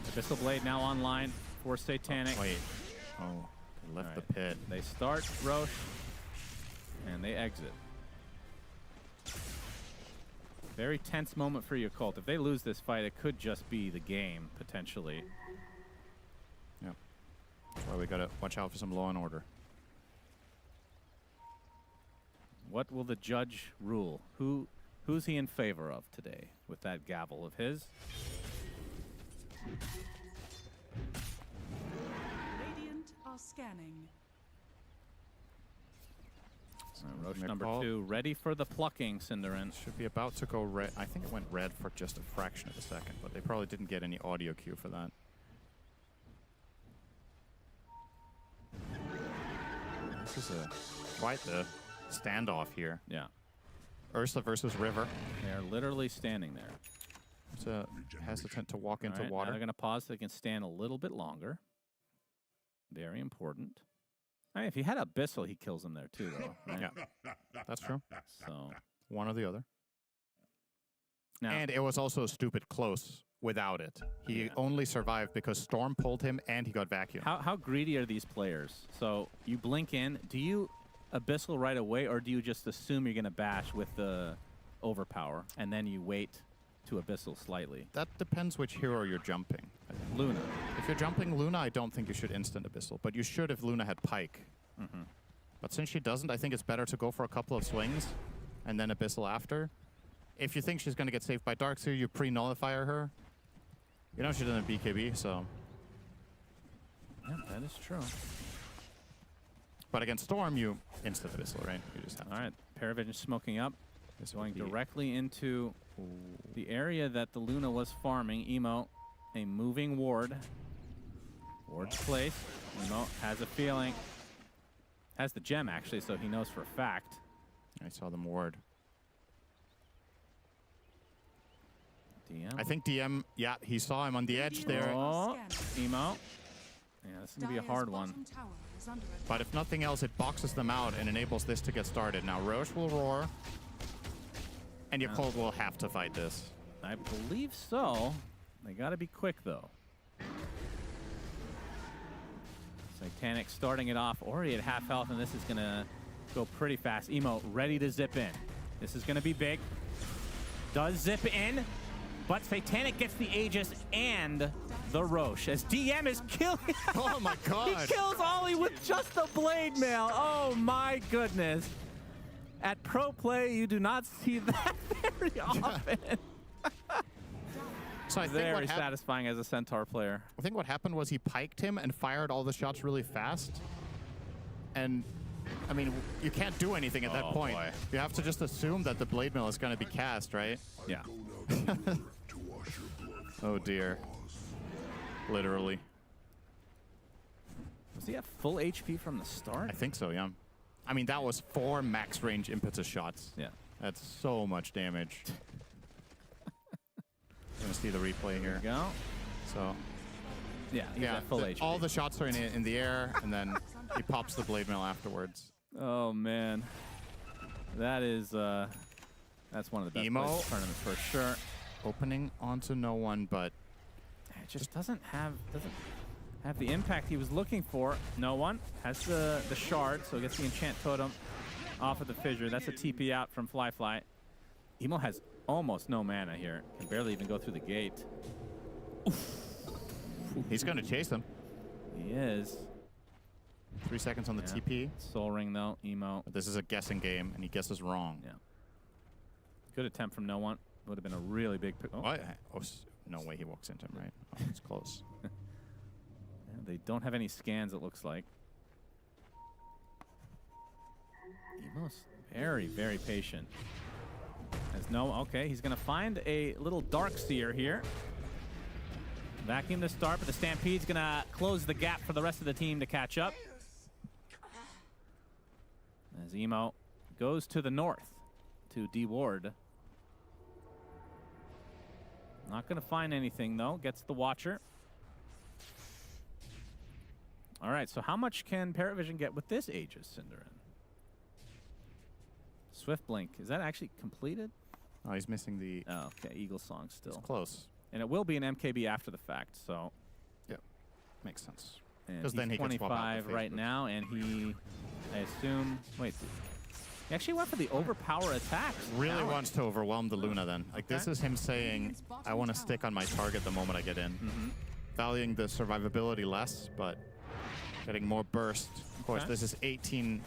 Abyssal Blade now online for Satanic. Oh, wait. Oh, they left the pit. They start Roche, and they exit. Very tense moment for your cult. If they lose this fight, it could just be the game, potentially. Yep. That's why we gotta watch out for some law and order. What will the judge rule? Who's he in favor of today with that gavel of his? Radiant are scanning. Roche number 2, ready for the plucking, Cinderin. Should be about to go red. I think it went red for just a fraction of a second, but they probably didn't get any audio cue for that. This is quite the standoff here. Yeah. Ursa versus River. They're literally standing there. Ursa hesitant to walk into Now water. they're going to pause so they can stand a little bit longer. Very important. I mean, if he had Abyssal, he kills him there too, though. Right? Yeah, that's true. So one or the other. Now, and it was also stupid close without it. He only survived because Storm pulled him and he got vacuumed. how greedy are these players? So you blink in. Do you Abyssal right away, or do you just assume you're going to bash with the overpower and then you wait to Abyssal slightly? That depends which hero you're jumping. Luna. If you're jumping Luna, I don't think you should instant Abyssal, but you should if Luna had Pike. But since she doesn't, I think it's better to go for a couple of swings and then Abyssal after. If you think she's going to get saved by Darkseer, you pre-nullify her. You know she doesn't have BKB, so... Yeah, that is true. But against Storm, you instant Abyssal, right? You just have to. All right, Paravision smoking up. It's going directly into the area that the Luna was farming. Emo, a moving ward. Ward's placed. Emo has a feeling. Has the gem, actually, so he knows for a fact. I saw them ward. DM. I think DM, yeah, he saw him on the edge there. Oh, Emo. Yeah, this is going to be a hard one. But if nothing else, it boxes them out and enables this to get started. Now, Roche will roar. And your Cold will have to fight this. I believe so. They got to be quick, though. Satanic starting it off already at half health, and this is going to go pretty fast. Emo ready to zip in. This is going to be big. Does zip in, but Satanic gets the Aegis and the Roche as DM is killing. Oh my god. He kills Ollie with just a blade mail. Oh my goodness. At pro play, you do not see that very often. So I think very satisfying as a Centaur player. I think what happened was he piked him and fired all the shots really fast. And, I mean, you can't do anything at that point. Boy. You have to just assume that the blade mill is going to be cast, right? Yeah. Oh dear. Literally. Was he at full HP from the start? I think so, yeah. I mean, that was 4 max range impetus shots. Yeah. That's so much damage. You're going to see the replay here. There you go. So, yeah, he's at full HP. All the shots are in the air, and then he pops the blade mail afterwards. Oh, man. That is, that's one of the best Emo plays in the tournament for sure. Opening onto no one, but it just doesn't have the impact he was looking for. No one has the shard, so gets the enchant totem off of the fissure. That's a TP out from Fly. Emo has almost no mana here. Can barely even go through the gate. Oof. He's going to chase him. He is. 3 seconds on the TP. Soul Ring though, Emo. This is a guessing game, and he guesses wrong. Yeah. Good attempt from no one. Would have been a really big. No way he walks into him, right? Oh, it's close. Yeah, they don't have any scans, it looks like. Emo's very, very patient. Okay, he's going to find a little Darkseer here. Vacuum to start, but the Stampede's going to close the gap for the rest of the team to catch up. As Emo goes to the north to deward. Not going to find anything, though. Gets the Watcher. All right, so how much can Paravision get with this Aegis, Cinderin? Swift Blink. Is that actually completed? Oh, he's missing the... Oh, okay. Eagle Song still. It's close. And it will be an MKB after the fact, so... Yeah, makes sense. Because then he can swap out the 25 right Facebook. now, and he... I assume... Wait. He actually went for the overpower attack. Really wants to overwhelm the Luna then. Like this is him saying, I want to stick on my target the moment I get in. Valuing the survivability less, but getting more burst. Of course, this is 18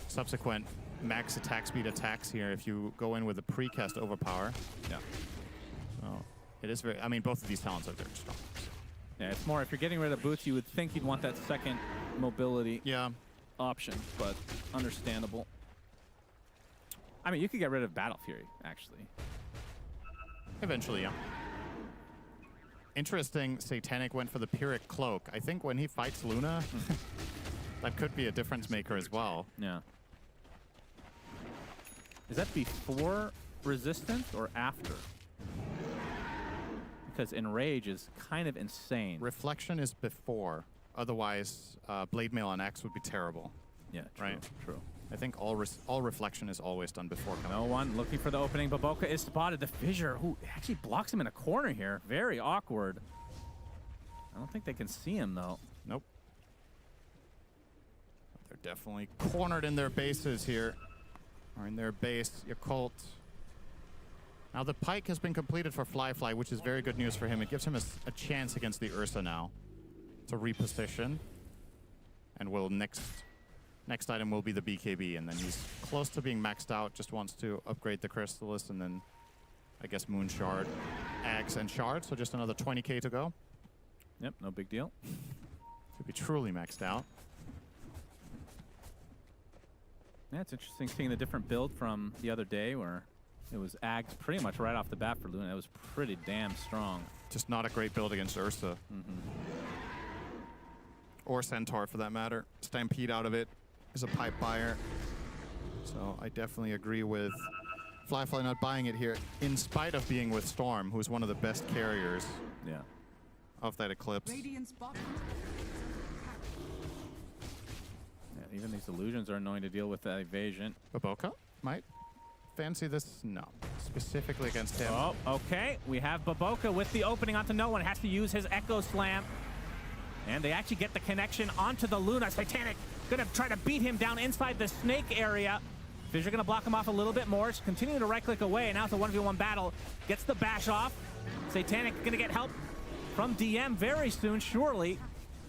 subsequent max attack speed attacks here if you go in with a precast overpower. Yeah. So it is very, I mean, both of these talents are very strong. Yeah, it's more if you're getting rid of boots, you would think you'd want that second mobility option, but understandable. I mean, you could get rid of Battle Fury, actually. Eventually, yeah. Interesting, Satanic went for the Pyrrhic Cloak. I think when he fights Luna, that could be a difference maker as well. Yeah. Is that before resistance or after? Because Enrage is kind of insane. Reflection is before. Otherwise, Blade Mail on X would be terrible. Yeah, true, right? True. I think all reflection is always done before coming. No one looking for the opening. Baboka is spotted. The Fissure, who actually blocks him in a corner here. Very awkward. I don't think they can see him, though. Nope. They're definitely cornered in their bases here. Or in their base, Yakult. Now, the Pike has been completed for Fly, which is very good news for him. It gives him a chance against the Ursa now to reposition. And will next item will be the BKB, and then he's close to being maxed out, just wants to upgrade the Crystallis, and then I guess Moon Shard, Axe, and Shard, so just another 20k to go. Yep, no big deal. To be truly maxed out. Yeah, it's interesting seeing the different build from the other day where it was Ags pretty much right off the bat for Luna. It was pretty damn strong. Just not a great build against Ursa. Or Centaur, for that matter. Stampede out of it is a pipe buyer. So I definitely agree with Fly not buying it here, in spite of being with Storm, who's one of the best carriers of that Eclipse. Yeah, even these illusions are annoying to deal with that evasion. Baboka might fancy this. No. Specifically against him. Oh, okay. We have Baboka with the opening onto no one. Has to use his Echo Slam. And they actually get the connection onto the Luna. Satanic gonna try to beat him down inside the snake area. Fissure gonna block him off a little bit more. It's continuing to right-click away, and now it's a 1v1 battle. Gets the bash off. Satanic gonna get help from DM very soon, surely.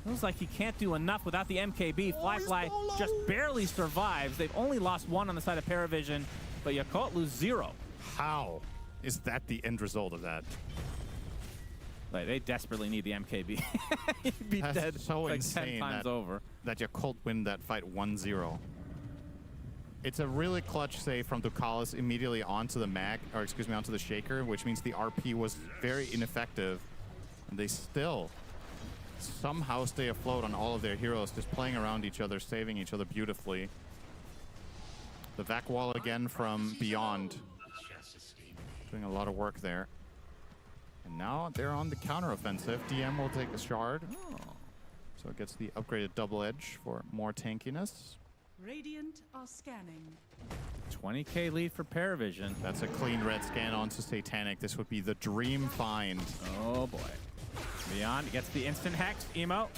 Feels like he can't do enough without the MKB. Fly just barely survives. They've only lost one on the side of Paravision, but Yakult lose 0. How is that the end result of that? Like, they desperately need the MKB. He'd be dead so like insane 10 times over. That Yakult win that fight 1-0. It's a really clutch save from Ducalis immediately onto the mag, or excuse me, onto the Shaker, which means the RP was very ineffective. And they still somehow stay afloat on all of their heroes, just playing around each other, saving each other beautifully. The Vac Wall again from Beyond. Doing a lot of work there. And now they're on the counter-offensive. DM will take the Shard. So it gets the upgraded double edge for more tankiness. Radiant are scanning. 20k lead for Paravision. That's a clean red scan onto Satanic. This would be the dream find. Oh boy. Beyond gets the instant hex. Emo.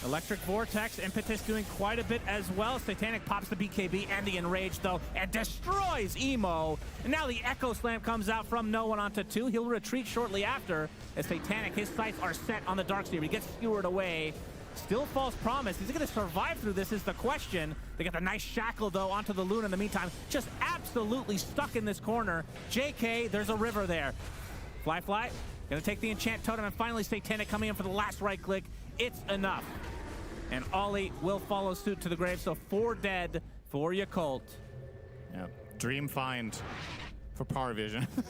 Electric Vortex. Impetus doing quite a bit as well. Satanic pops the BKB and the Enrage, though, and destroys Emo. And now the Echo Slam comes out from no one onto 2. He'll retreat shortly after, as Satanic, his sights are set on the Darkseer. He gets skewered away. Still false promise. Is he going to survive through this is the question. They get the nice shackle, though, onto the Luna in the meantime. Just absolutely stuck in this corner. JK, there's a river there. Fly. Going to take the Enchant Totem, and finally Satanic coming in for the last right click. It's enough. And Ollie will follow suit to the grave, so 4 dead for Yakult. Yeah, dream find for Paravision. I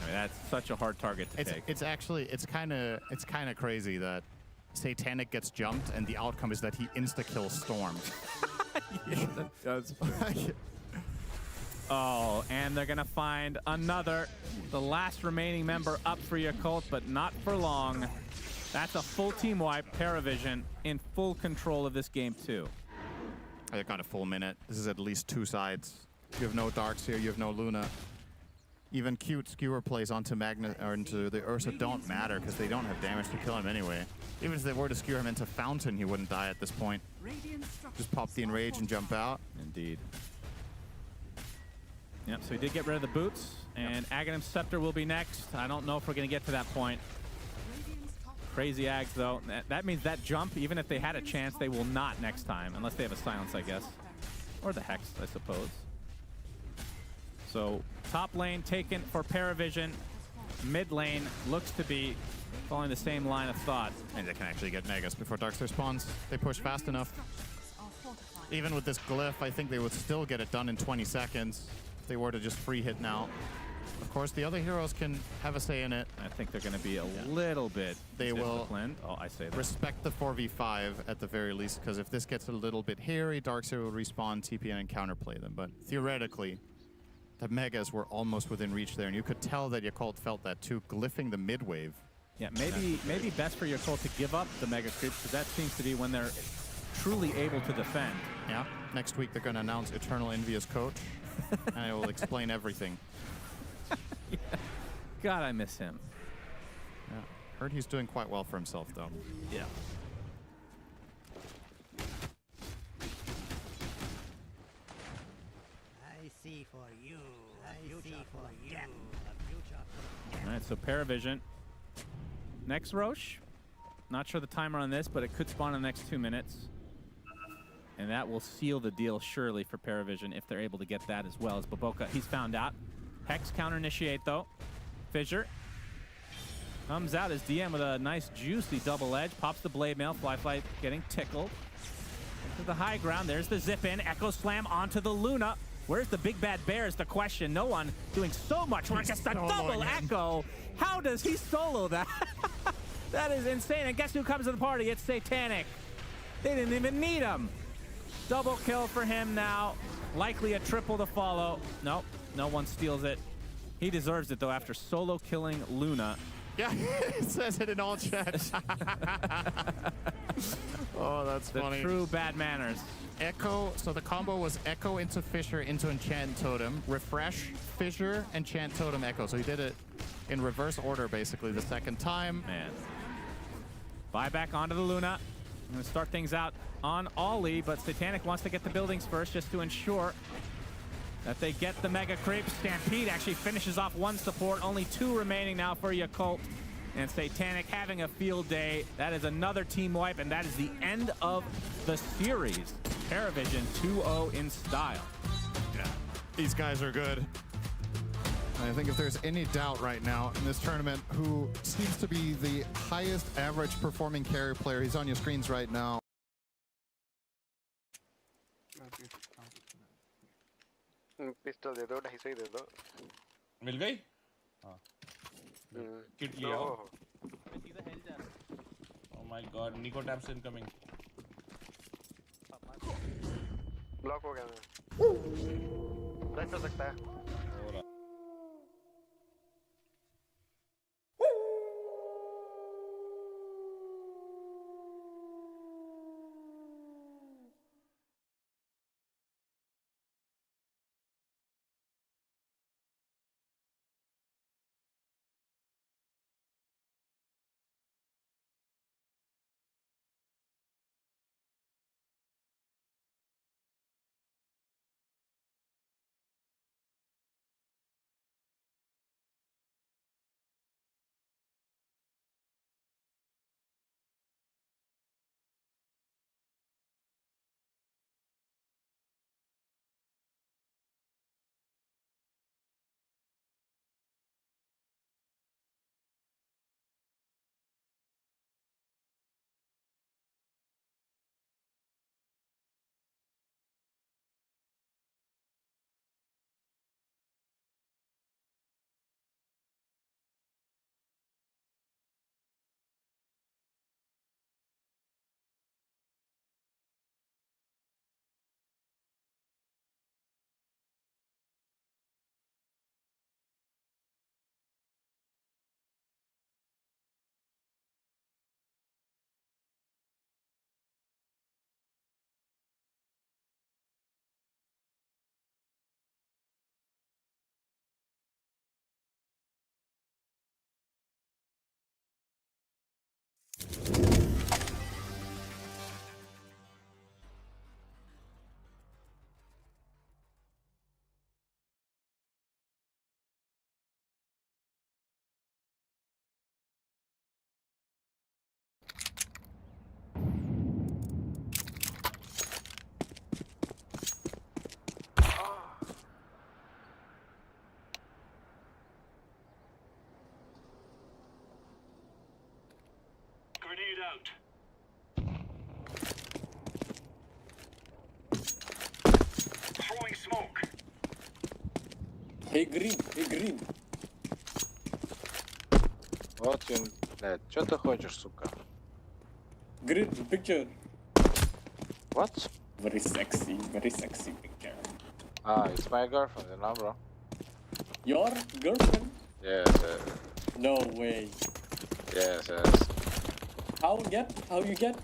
mean, that's such a hard target to take. It's actually, it's kind of crazy that Satanic gets jumped and the outcome is that he insta-kills Storm. Yeah, that does. Oh, and they're gonna find another, the last remaining member up for Yakult, but not for long. That's a full team wipe. Paravision in full control of this game too. I got a full minute. This is at least 2 sides. You have no Darks here, you have no Luna. Even cute skewer plays onto Magna or into the Ursa don't matter because they don't have damage to kill him anyway. Even if they were to skewer him into Fountain, he wouldn't die at this point. Just pop the Enrage and jump out. Indeed. Yep, so he did get rid of the boots, and Aghanim's Scepter will be next. I don't know if we're going to get to that point. Crazy Ags, though. That means that jump, even if they had a chance, they will not next time, unless they have a Silence, I guess. Or the Hex, I suppose. So, top lane taken for Paravision. Mid lane looks to be following the same line of thought. And they can actually get Megas before Darkster spawns. They push fast enough. Even with this glyph, I think they would still get it done in 20 seconds if they were to just free hit now. Of course, the other heroes can have a say in it. I think they're going to be a little bit They will Oh, I say that. respect the 4v5 at the very least, because if this gets a little bit hairy, Darkseer will respawn, TPN, and counterplay them. But theoretically, the Megas were almost within reach there, and you could tell that Yakult felt that too, glyphing the mid wave. Yeah, maybe best for Yakult to give up the Mega Creeps, because that seems to be when they're truly able to defend. Yeah, next week they're going to announce Eternal Envy as coach, and it will explain everything. Yeah. God, I miss him. Yeah. Heard he's doing quite well for himself, though. Yeah. I see for you. I see for you. All right, so Paravision. Next Roche. Not sure the timer on this, but it could spawn in the next 2 minutes. And that will seal the deal, surely, for Paravision if they're able to get that as well as Baboka. He's found out. Hex counter-initiate, though. Fissure comes out as DM with a nice, juicy double edge. Pops the Blade Mail. Flyfly getting tickled. To the high ground. There's the zip-in. Echo Slam onto the Luna. Where's the big bad bear is the question. No one doing so much work. It's the double Echo. How does he solo that? That is insane. And guess who comes to the party? It's Satanic. They didn't even need him. Double kill for him now. Likely a triple to follow. Nope. No one steals it. He deserves it, though, after solo killing Luna. Yeah, it says it in all chat. Oh, that's funny. The true bad manners. Echo, so the combo was Echo into Fissure into Enchant Totem, refresh, Fissure, Enchant Totem, Echo. So he did it in reverse order, basically, the second time. Man. Buyback onto the Luna. I'm going to start things out on Ollie, but Satanic wants to get the buildings first just to ensure that they get the Mega Creep. Stampede actually finishes off one support. Only 2 remaining now for Yakult. And Satanic having a field day. That is another team wipe, and that is the end of the series. Paravision 2-0 in style. Yeah, these guys are good. I think if there's any doubt right now in this tournament, who seems to be the highest average performing carry player, he's on your screens right now. Pistol दे दो 250 ही दे दो मिल गई हाँ kit लिया हो oh my God निको taps incoming block हो गया मैं रख सकता है it out. Throwing smoke. Hey green. Вот он, блядь, что ты хочешь, сука? Green, picture. What? Very sexy picture. Ah, it's my girlfriend, you know, bro. Your girlfriend? Yes, yes. No way. Yes, yes. How you get?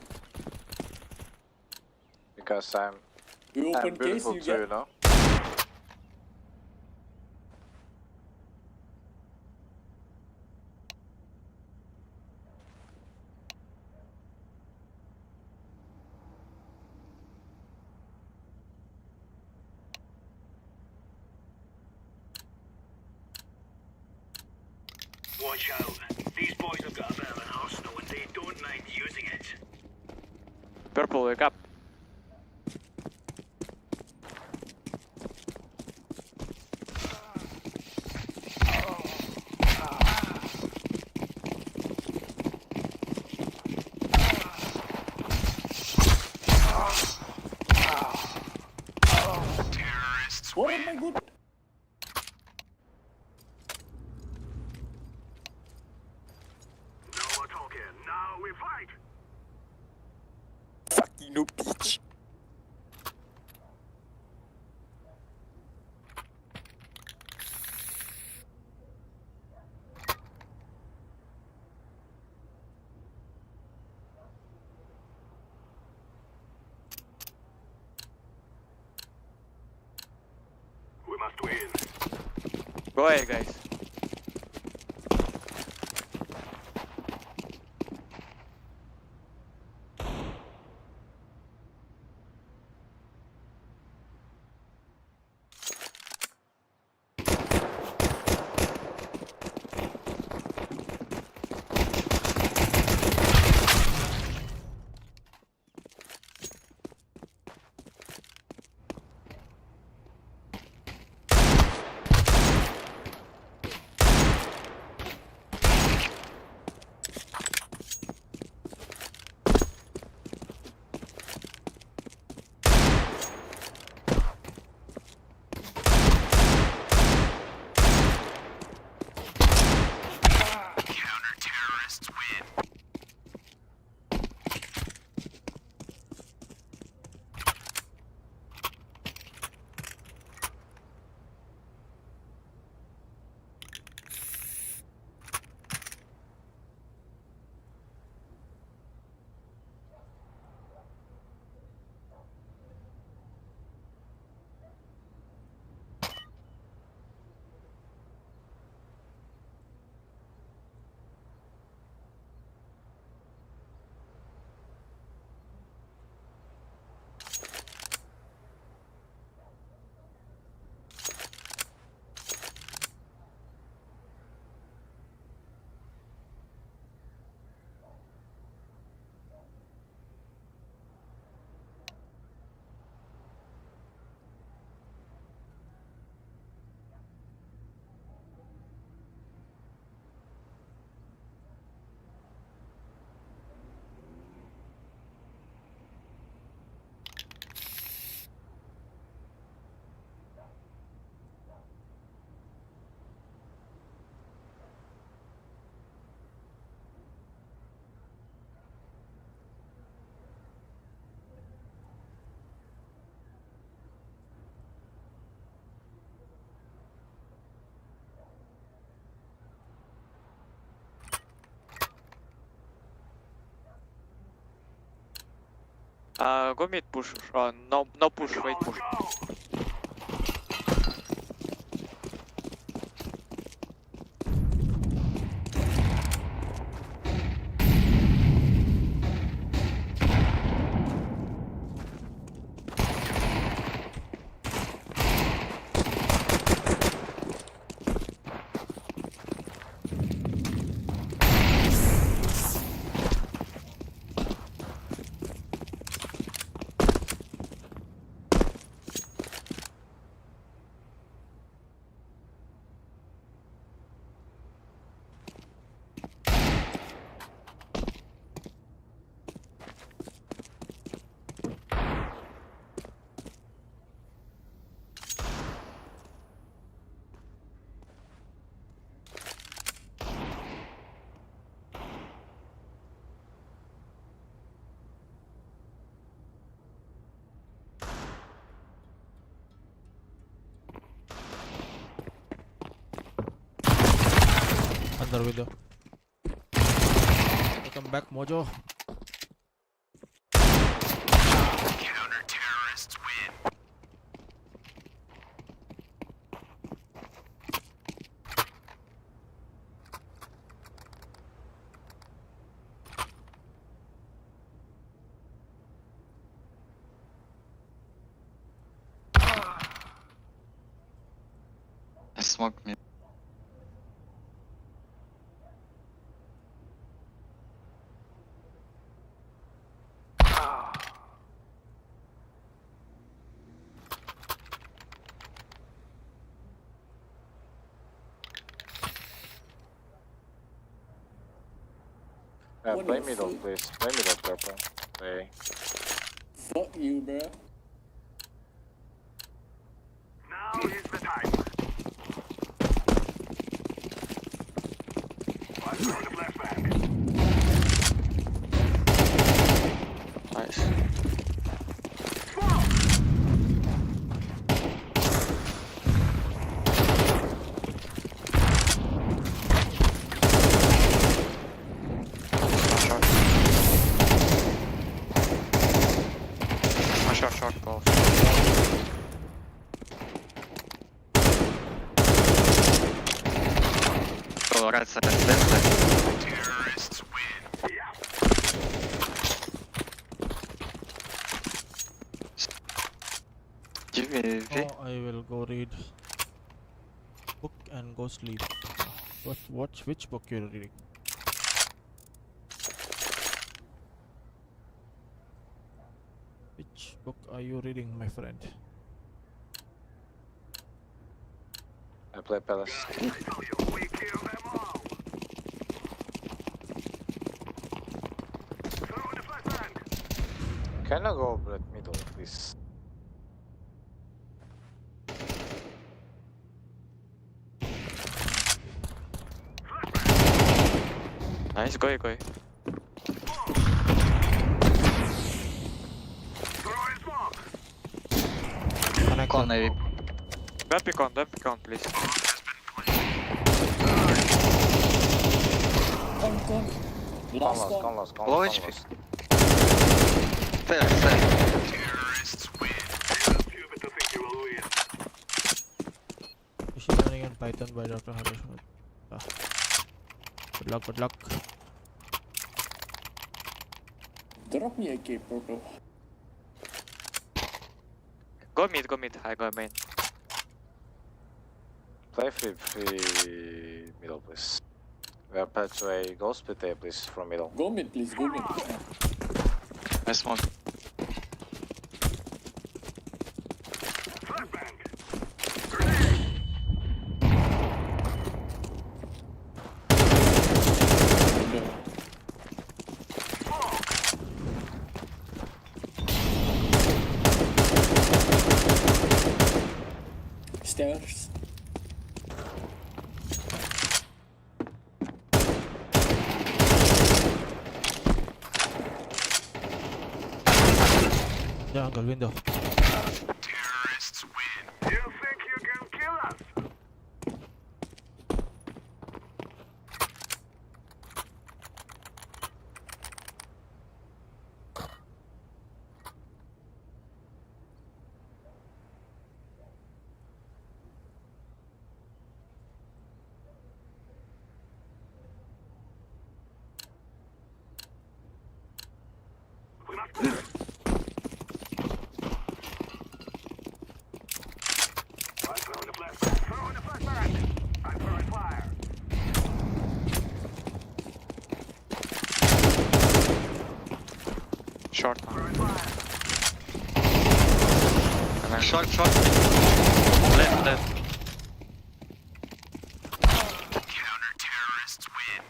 Because I'm open case beautiful you too, get? you know? Watch out. These boys have got a bit of an arsenal and they don't mind using it. Purple, wake up. What am I good? No more talking. Now we fight. Fucking no bitch. We must win. Go ahead, guys. Counter-terrorists win. Go mid push. Oh, no push, wait push. Under window. Welcome back, Mojo. Counter-terrorists win. I smoked me. Play middle, please. Play middle, purple. Play. Fuck you, bro. Now is the time. Watch for the flashbang. Nice. Short both. Oh, right side, left side. Terrorists win. Give me V. Oh, I will go read book and go sleep. Which book you're reading? Which book are you reading, my friend? I play Palace. Can I go at middle, please? Nice, go. Con maybe. Don't pick on, please. Con. Last con. Low HP. Fair. Terrorists win. Machine Learning and Python by Dr. Harish. Good luck. Drop me a K, purple. Go mid, I go main. Play free middle, please. We are patch way. Go split A, please, from middle. Go mid, please, go mid. Nice one. Stairs. Jungle window. Terrorists win. You think you can kill us? Short. Short. Left. Counter-terrorists win.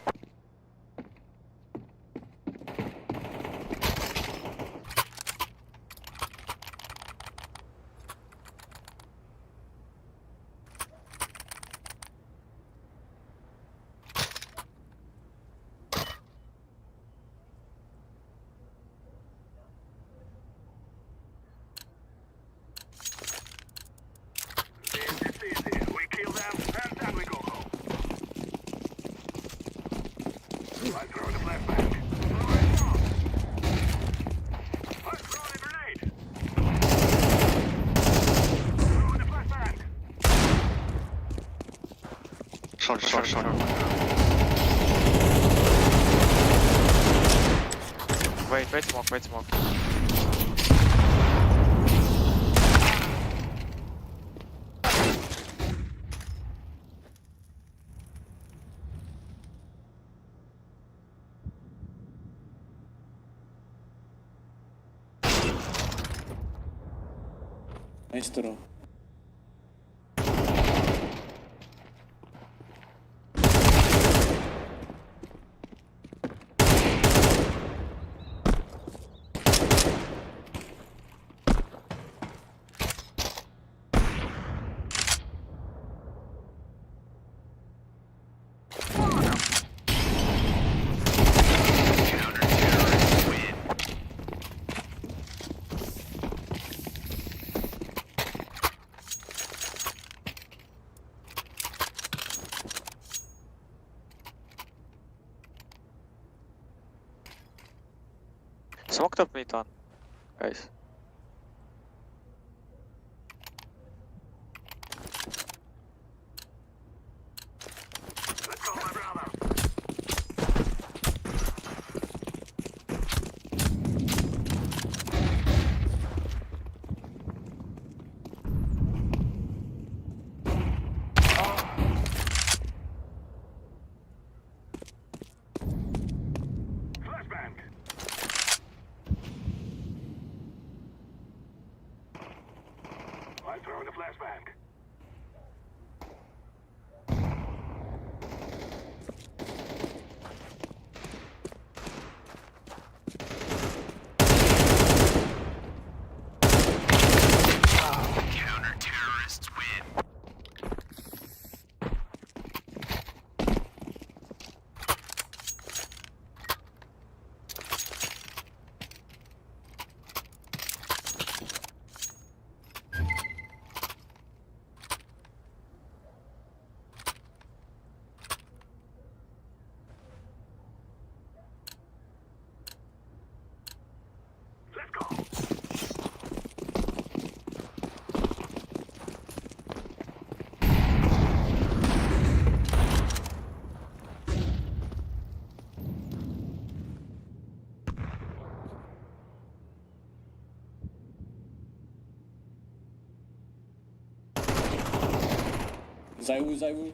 Short. Wait smoke. Nice throw. Smoke top mid one, guys. Zaiwu.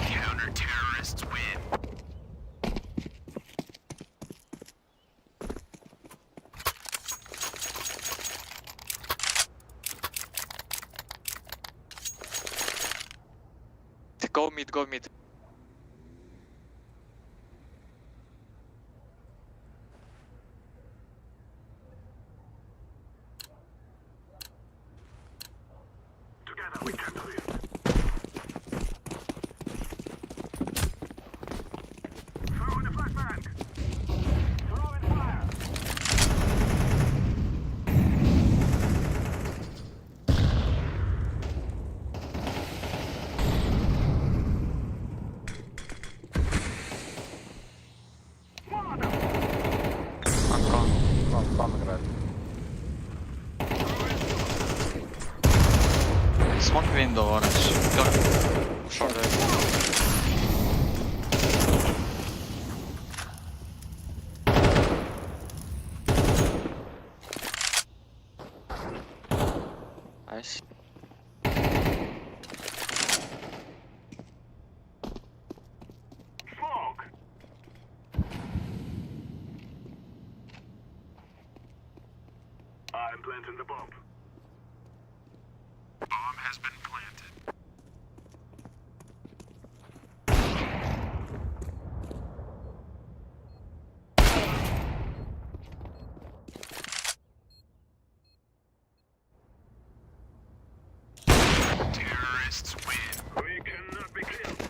Counter-terrorists win. Go mid. Together we can do it. Throw in the flashbang. Throw in fire. Smoke window orange. Go. Short. Nice. Smoke. I'm planting the bomb. Bomb has been planted. Terrorists win. We cannot be killed.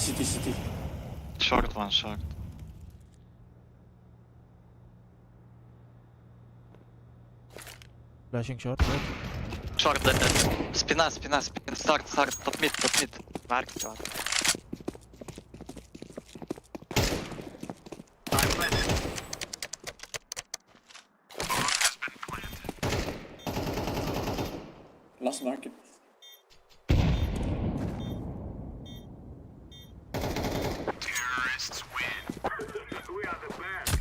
City. Short one, short. Flashing short, right? Short, dead. Spina. Start. Top mid. Market one. Last market. Terrorists win. We are the best.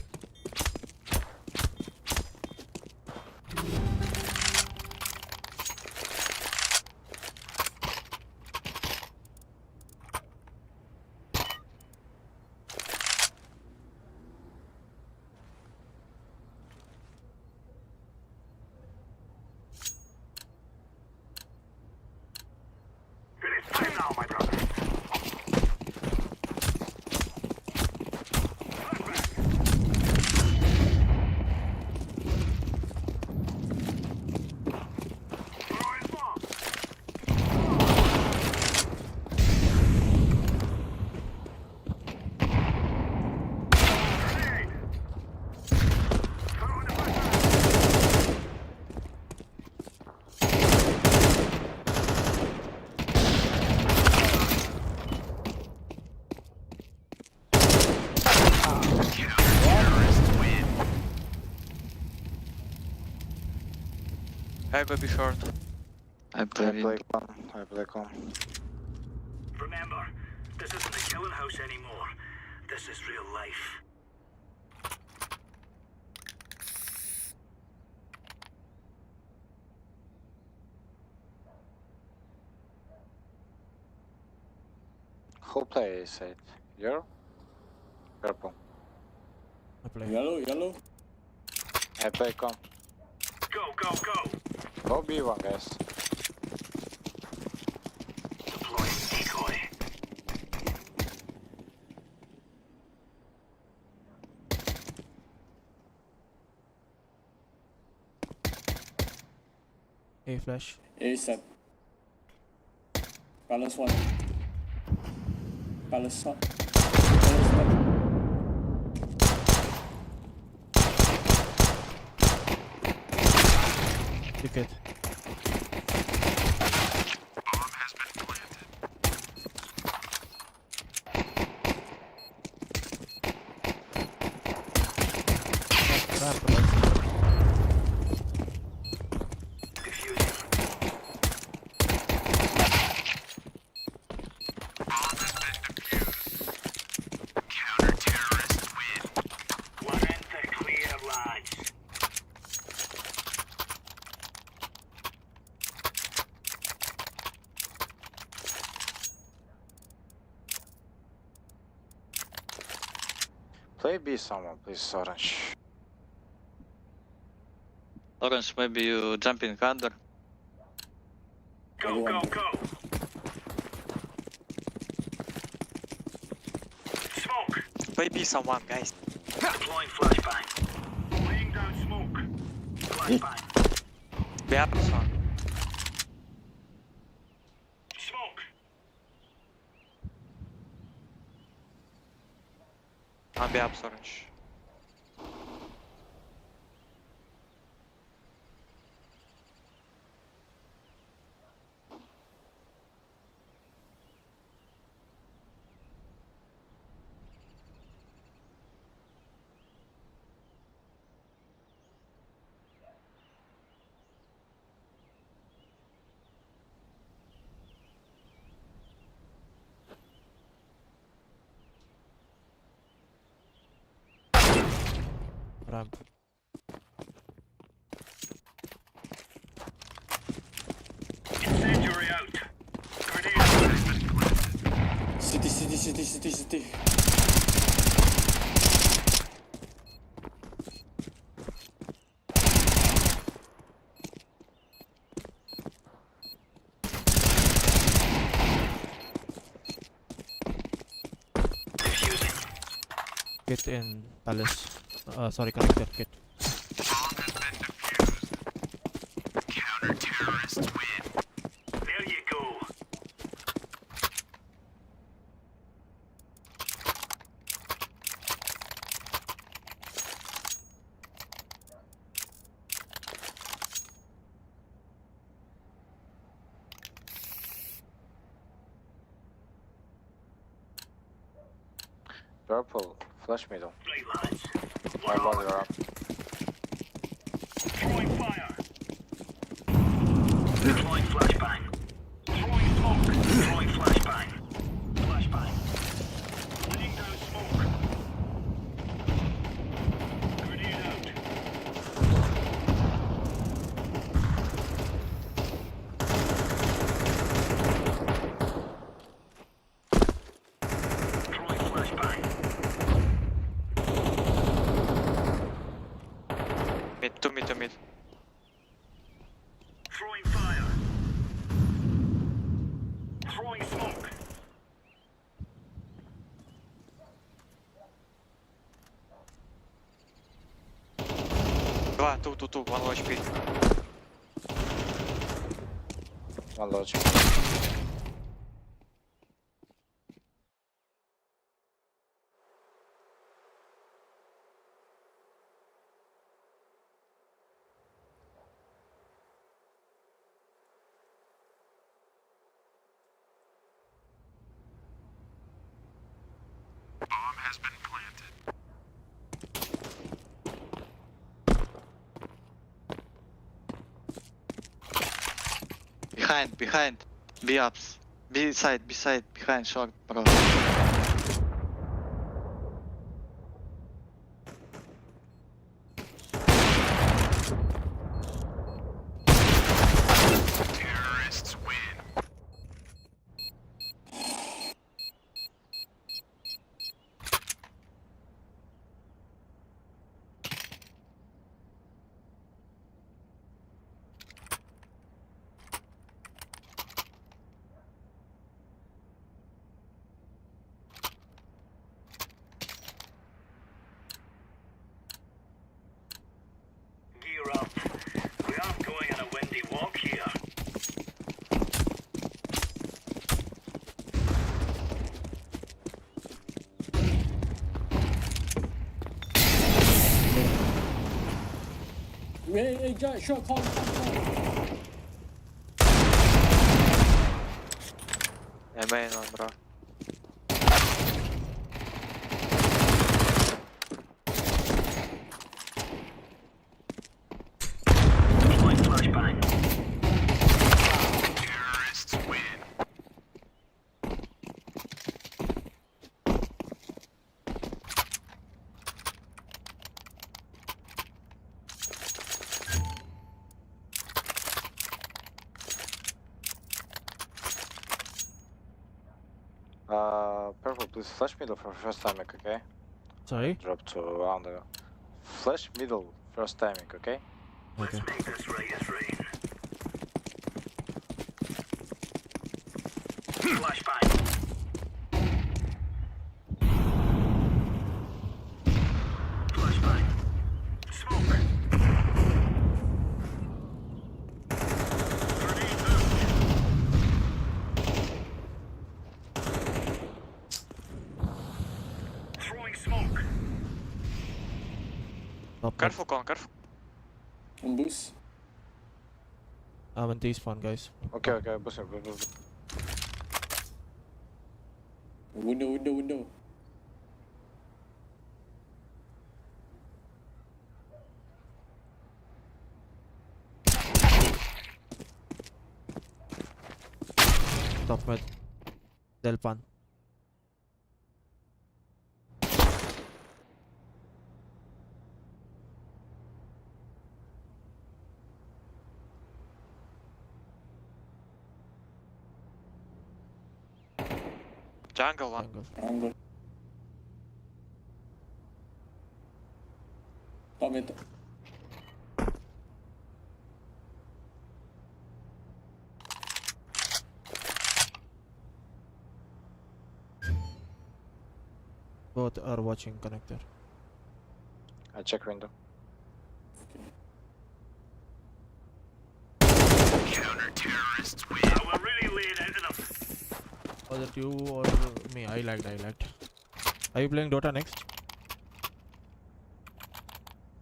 It is time now, my brother. I go be short. I play con. Remember, this isn't a killing house anymore. This is real life. Who plays it? You? Purple. I play. Yellow. I play con. Go. Go B1, guys. Deploying decoy. A flash. A set. Palace one. Palace one. Ticket. Bomb has been planted. Bomb has been defused. Counter-terrorists win. One in the clear, lads. Play B someone, please, Orange. Orange, maybe you jump in under. Go. Smoke. Play B someone, guys. Deploying flashbang. Laying down smoke. Flashbang. Be up one. Smoke. One be up, Orange. Ramp. Incendiary out. Grenade. City. Get in Palace. Sorry, connector. Get. Bomb has been defused. Counter-terrorists win. There you go. Purple, flash middle. Right, lads. My body around. Throwing fire. Deploying flashbang. Throwing smoke. Throwing flashbang. Flashbang. Laying down smoke. Grenade out. Throwing flashbang. Mid, to mid. Throwing fire. Throwing smoke. Two, 1 low HP. One lodge. Bomb has been planted. Behind. B ups. B side, behind short, bro. Terrorists win. Gear up. We aren't going on a windy walk here. Hey, guys, shot, call. Main one, bro. Deploying flashbang. Terrorists win. Purple, please flash middle for first timing, okay? Sorry? Drop to around the flash middle first timing, okay? Okay. Let's make this right as rain. Flashbang. Flashbang. Smoke. Grenade out. Throwing smoke. Top mid. Careful, Con, careful. On boost. I'm in T-spawn, guys. Okay, boost. Window. Top mid. Delpan. Jungle one. Angle. Top mid. Both are watching connector. I check window. Counter-terrorists win. Now we're really laying into them. Was it you or me? I lagged. Are you playing Dota next?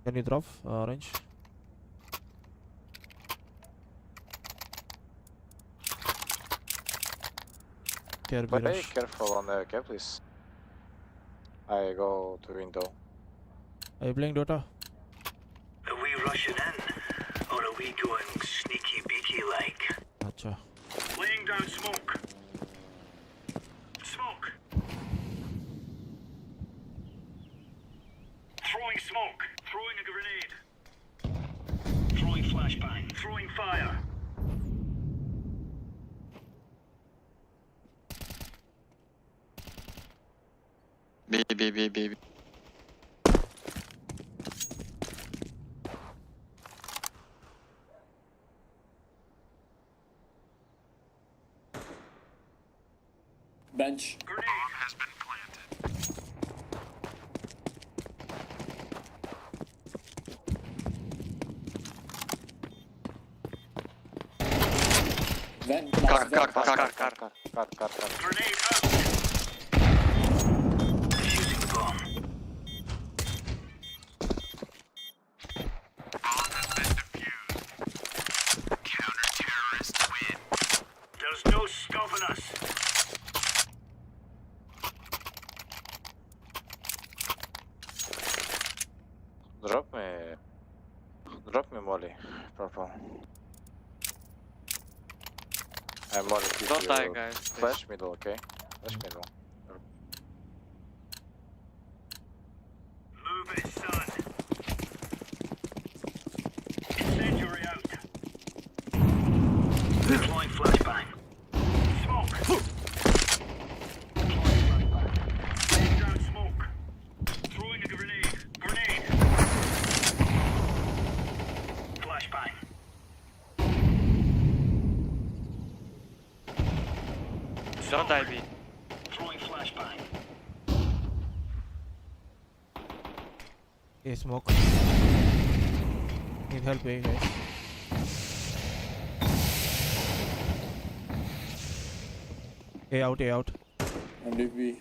Can you drop orange? But be careful on the cap, please. I go to window. Are you playing Dota? Are we rushing in? Or are we going sneaky beaky like? Acha. Laying down smoke. Smoke. Throwing smoke. Throwing a grenade. Throwing flashbang. Throwing fire. B. Bench. Grenade. Has been planted. Vent. Car. Grenade out. Defusing bomb. Bomb has been defused. Counter-terrorists win. There's no stopping us. Drop me molly, purple. I'm molly. Don't die, guys. Flash middle, okay? Flash middle. Move it, son. Incendiary out. Deploying flashbang. Smoke. Deploying flashbang. Laying down smoke. Throwing a grenade. Grenade. Flashbang. Don't die, B. Throwing flashbang. A smoke. Need help, A guys. A out. And if we,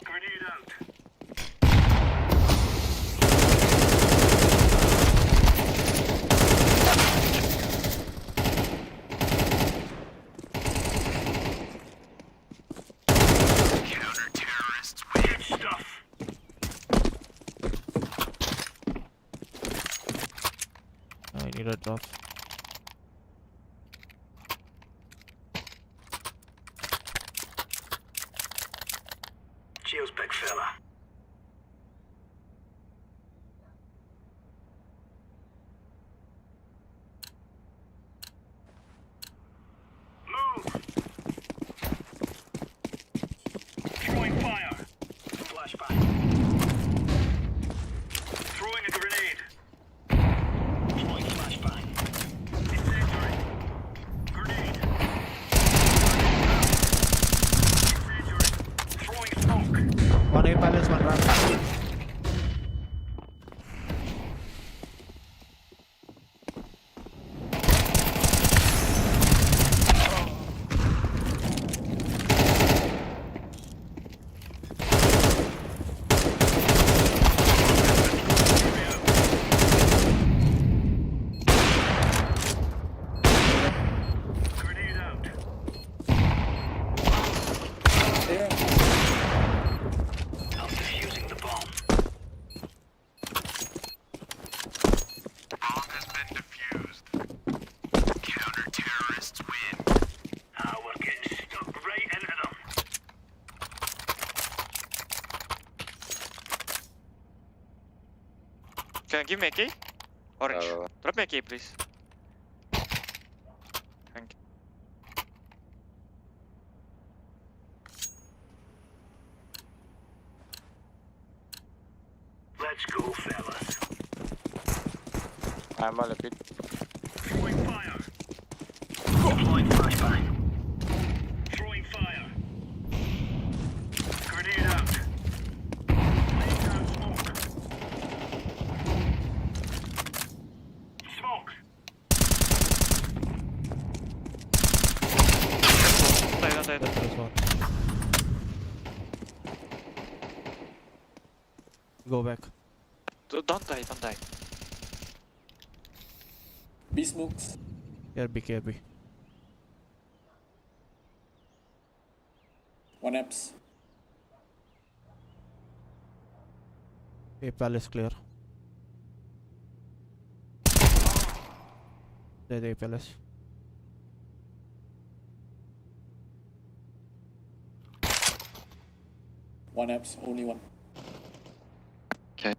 Grenade out. Counter-terrorists win. Good stuff. I need a drop. Cheers, big fella. Move. Throwing fire. Flashbang. Throwing a grenade. Throwing flashbang. Incendiary. Grenade. Incendiary. Throwing smoke. One A palace, one ramp. Grenade out. here. I'm defusing the bomb. Bomb has been defused. Counter-terrorists win. Ah, we're getting stuck right into them. Can you give me a key? Orange. Drop me a key, please. Thank you. Let's go, fellas. I'm molly pit. Throwing fire. Deploying flashbang. Throwing fire. Grenade out. Laying down smoke. Smoke. Don't die. This one. Go back. Don't die. B smokes. KRB. One apps. A palace clear. There's A palace. One apps, only one. Okay.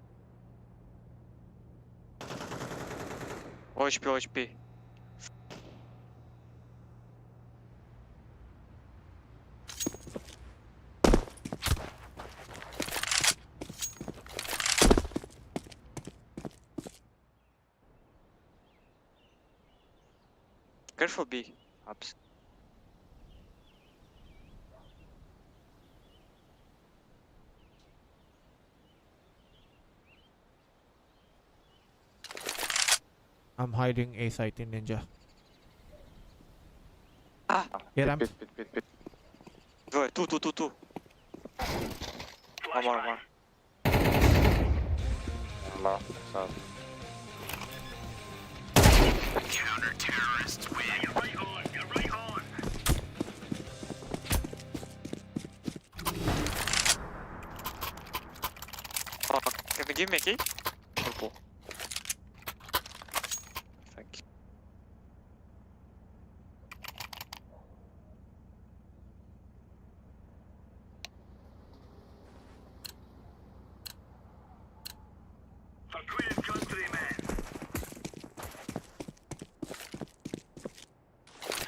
OHP, OHP. Careful B. Ups. I'm hiding A site in Ninja. Ah! Here I'm. Pit. Two. One more. No, south. Counter-terrorists win. You're right on. Oh, can you give me a key? Purple. Thank you. For Queen Country, man.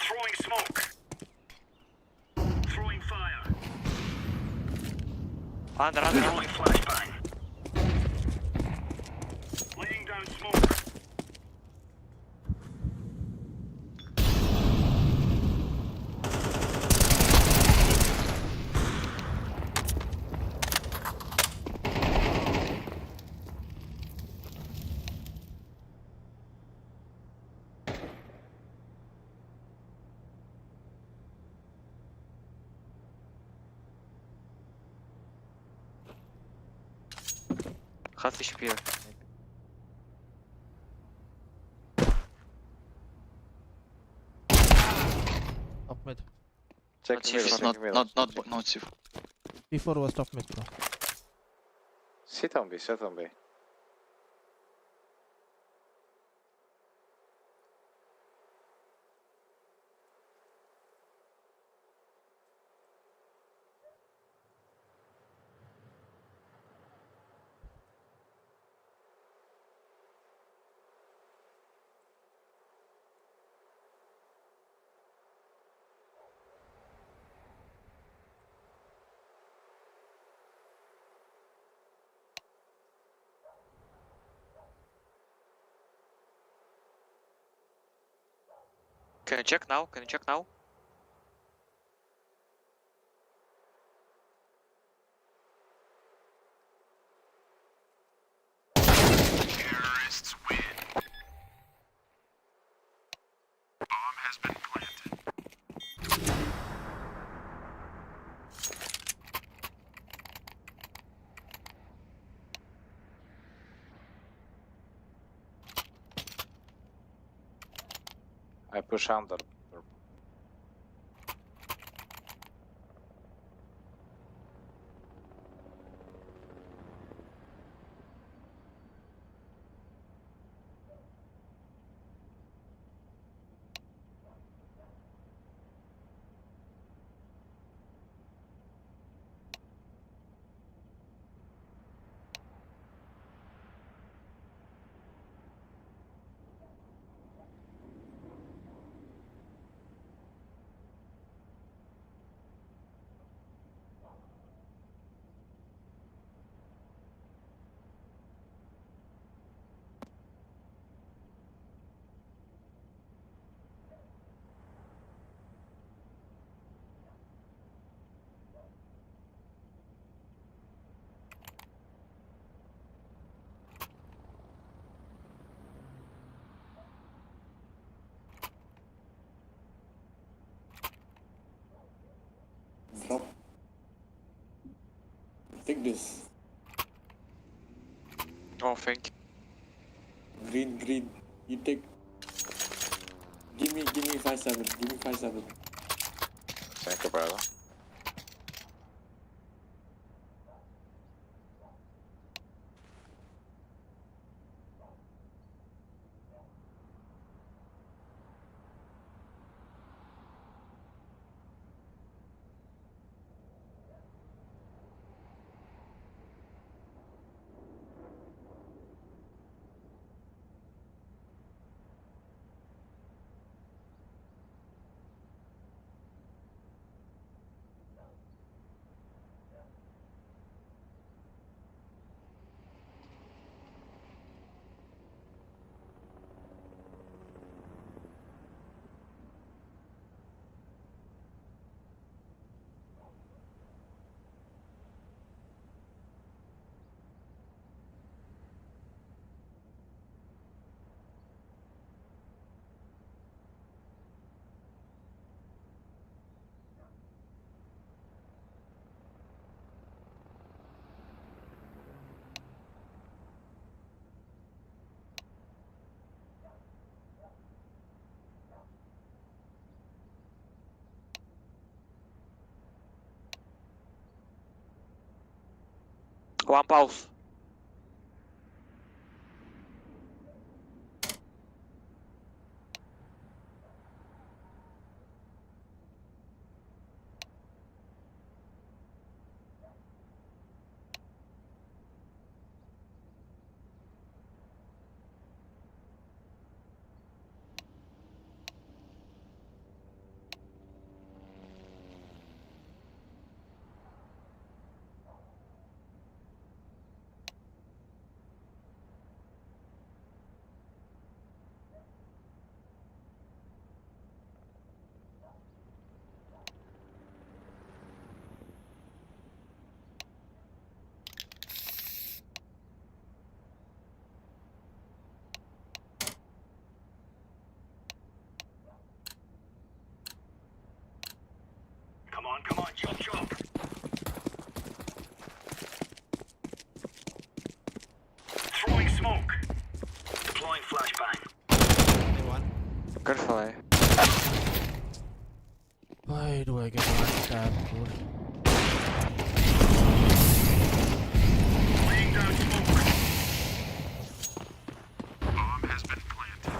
Throwing smoke. Throwing fire. Under. Throwing flashbang. Laying down smoke. Half HP. Top mid. Check Chief middle, is check middle. not Chief. P4 was top mid, bro. Sit on B. Can you check now? Terrorists win. Bomb has been planted. I push under. Drop. Take this. Oh, thank you. Green. You take. Give me 5-7. Give me 5-7. Thank you, brother. One pause. Come on, chop chop. Throwing smoke. Deploying flashbang. Anyone? Careful. Why do I get one tap, dude? Laying down smoke. Bomb has been planted.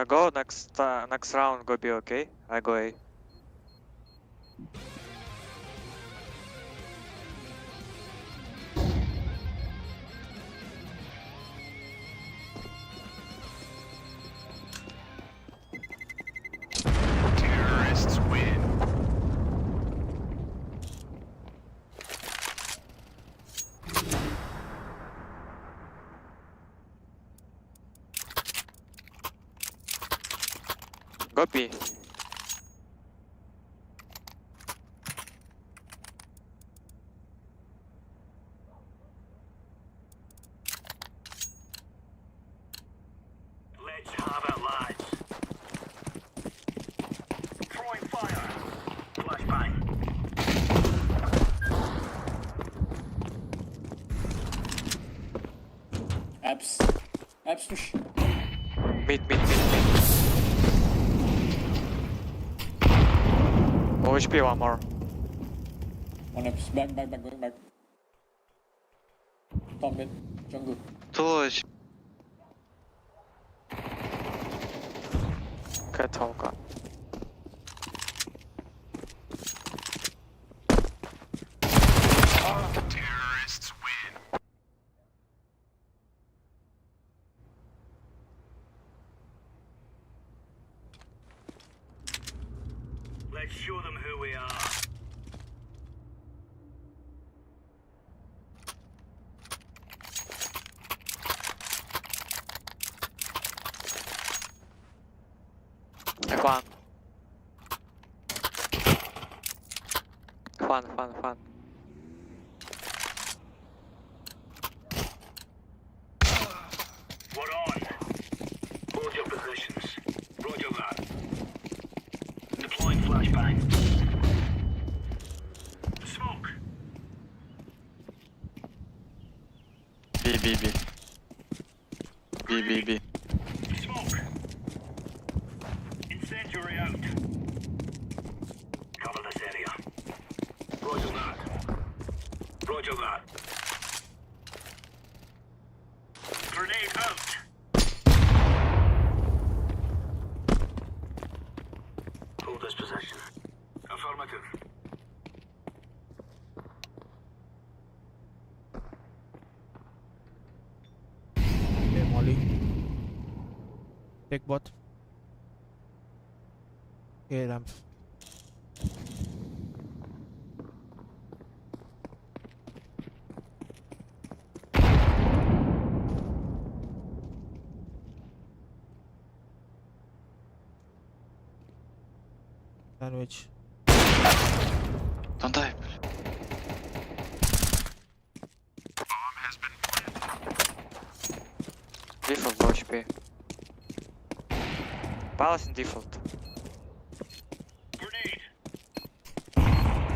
Go next round. Go B, okay? I go A. Terrorists win. Go B. Let's have it, lads. Throwing fire. Flashbang. Apps push. Mid. OHP, one more. One apps. Back, going back. Top mid. Jungle. Touch. Cat Hawk. Terrorists win. Let's show them who we are. Fun. We're on. Hold your positions. Roger that. Deploying flashbang. Smoke. B. Smoke. Incendiary out. Cover this area. Roger that. Roger that. Grenade out. Hold this position. Affirmative. Okay, Molly. Take bot. Okay, ramp. Sandwich. Don't die. Bomb has been planted. Default, go HP. Palace in default.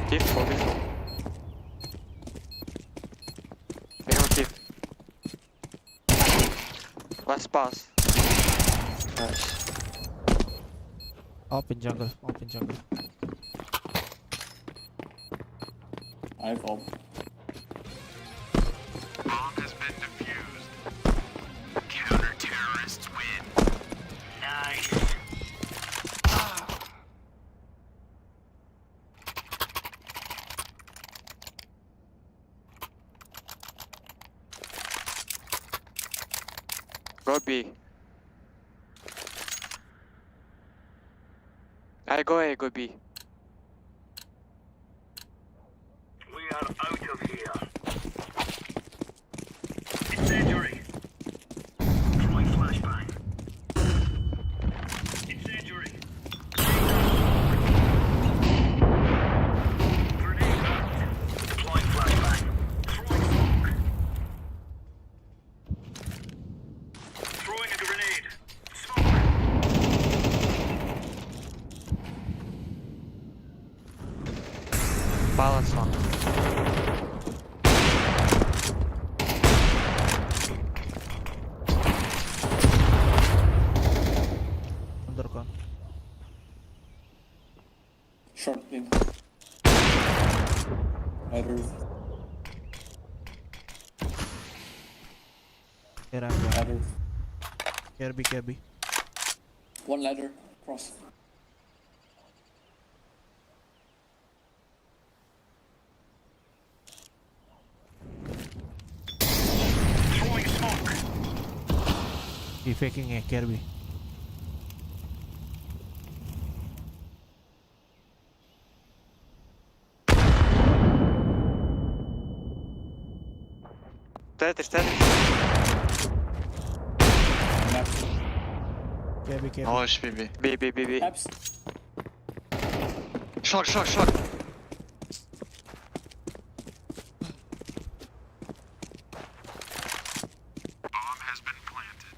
Default, default. We have a keep. Last pass. Nice. Up in jungle, up in jungle. I fall. Bomb has been defused. Counter-terrorists win. Nice. Go B. I go A, go B. We are out of here. Incendiary. Throwing flashbang. Incendiary. Grenade out. Deploying flashbang. Throwing smoke. Throwing a grenade. Smoke. Balance one. Undercon. Short in. Ladder. Here I'm going. Ladder. KB, KB. One ladder. Cross. Throwing smoke. He faking a Kirby. Tetris, Tetris. KB, KB. Nice, BB. B, B, B, B. Taps. Short, short, short. Bomb has been planted.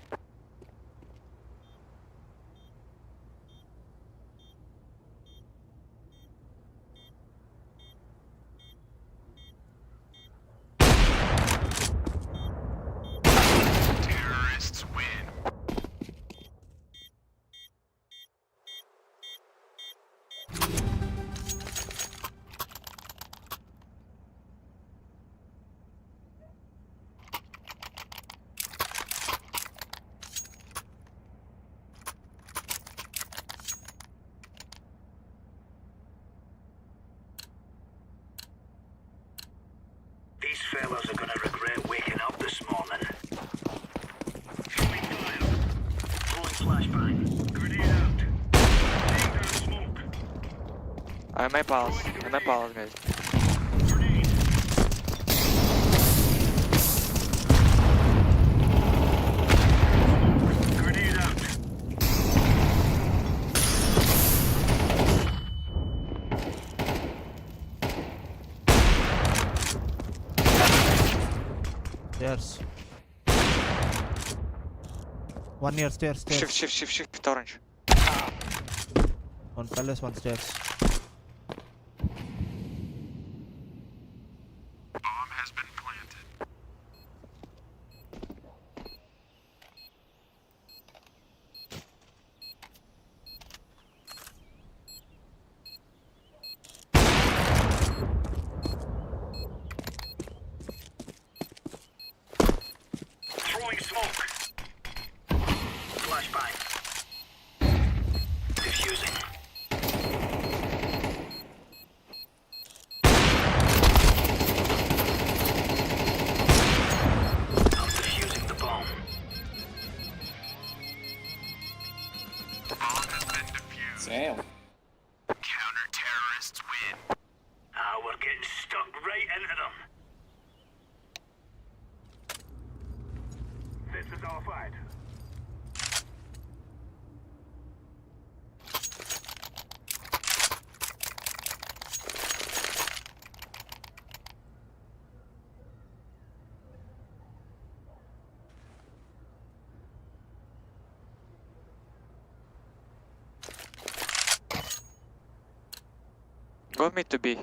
Terrorists win. These fellas are gonna regret waking up this morning. Throwing fire. Throwing flashbang. Grenade out. Laying down smoke. I'm my palace. I'm my palace, guys. Grenade. Grenade out. Stairs. 1 near stairs, stairs. Shift, shift, shift, shift, orange. One palace, one stairs. Bomb has been planted. Throwing smoke. Flashbang. Diffusing. I'm defusing the bomb. Bomb has been defused. Damn. Counter-terrorists win. Ah, we're getting stuck right into them. This is our fight. Go mid to B. To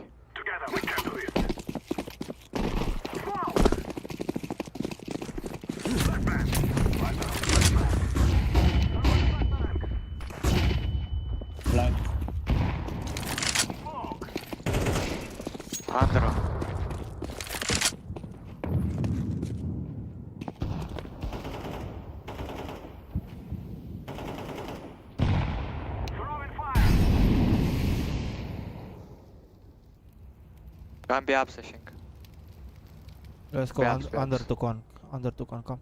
Can be ups, I think. Let's go Perhaps, under perhaps. to con. Under to con. Come.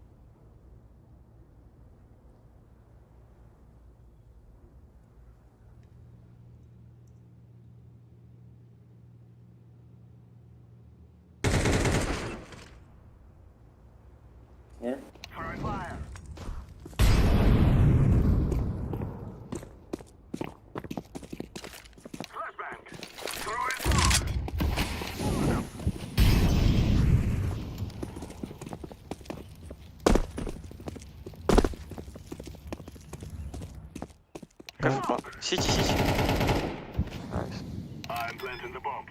Where? Throwing fire. Flashbang. Throwing smoke. Careful, bomb. CT. Nice. I'm planting the bomb.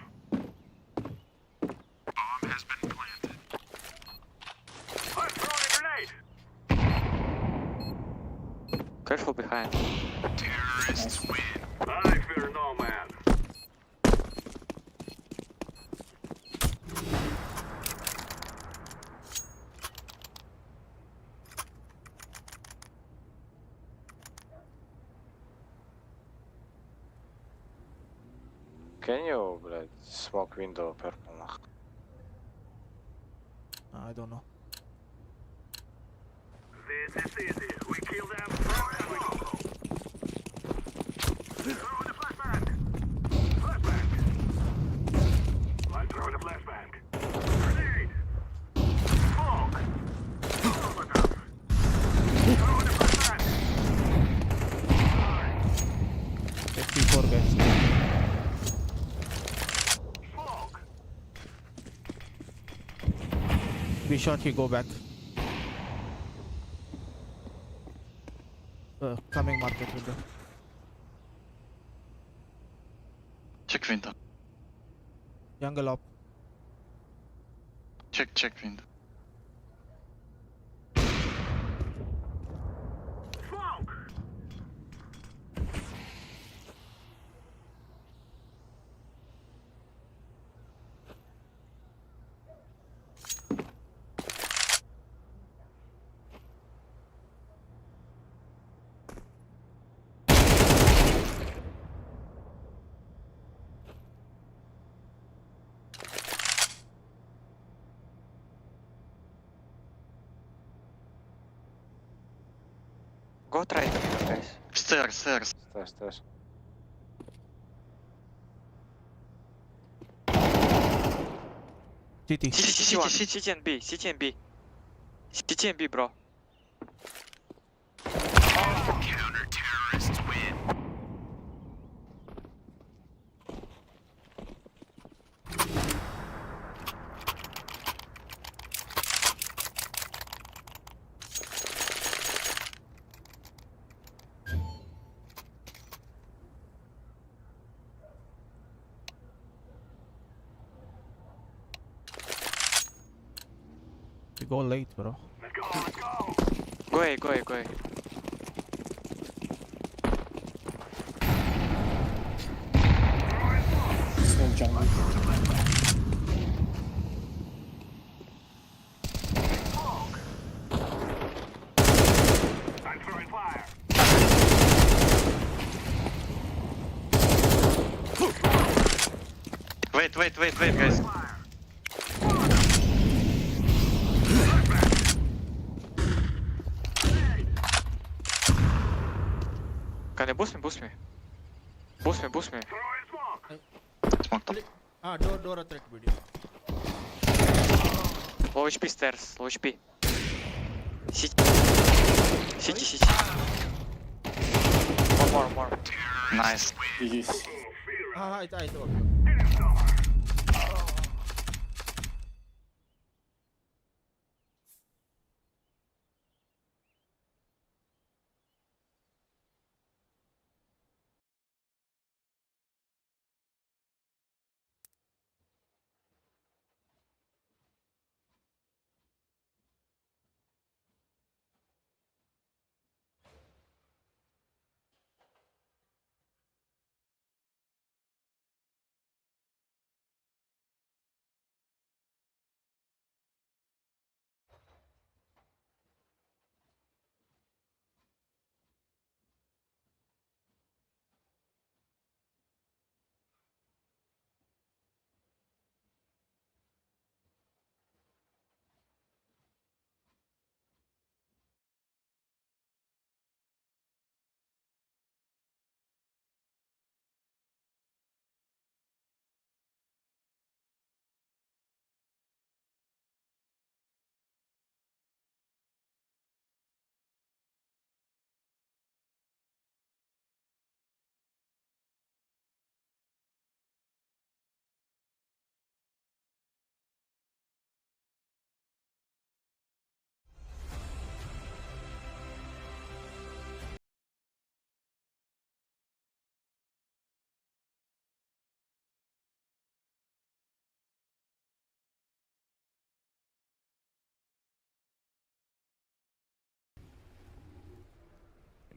Bomb has been planted. I'm throwing a grenade. Careful behind. Terrorists win. I fear no man. Can you, блядь, smoke window purple нах? I don't know. This is easy. We kill them. And we go. Throwing a flashbang. Flashbang. I'm throwing a flashbang. Grenade. Smoke. Molotov. Throwing a flashbang. Let's see 4 guys. Smoke. Be shot, he go back. Coming market window. Check window. Jungle up. Check window. Smoke. Go try the middle, guys. Stairs. Stairs. CT. CT and B. CT and B, bro. Counter-terrorists win. We go late, bro. Let's go. Let's go. Go A. Smoke jungle. I'm throwing fire. Wait, guys. Can you boost me? Boost me. Throwing smoke. Smoke top. Door threat video. Low HP stairs. Low HP. CT. One more. Nice. GG's. I thought.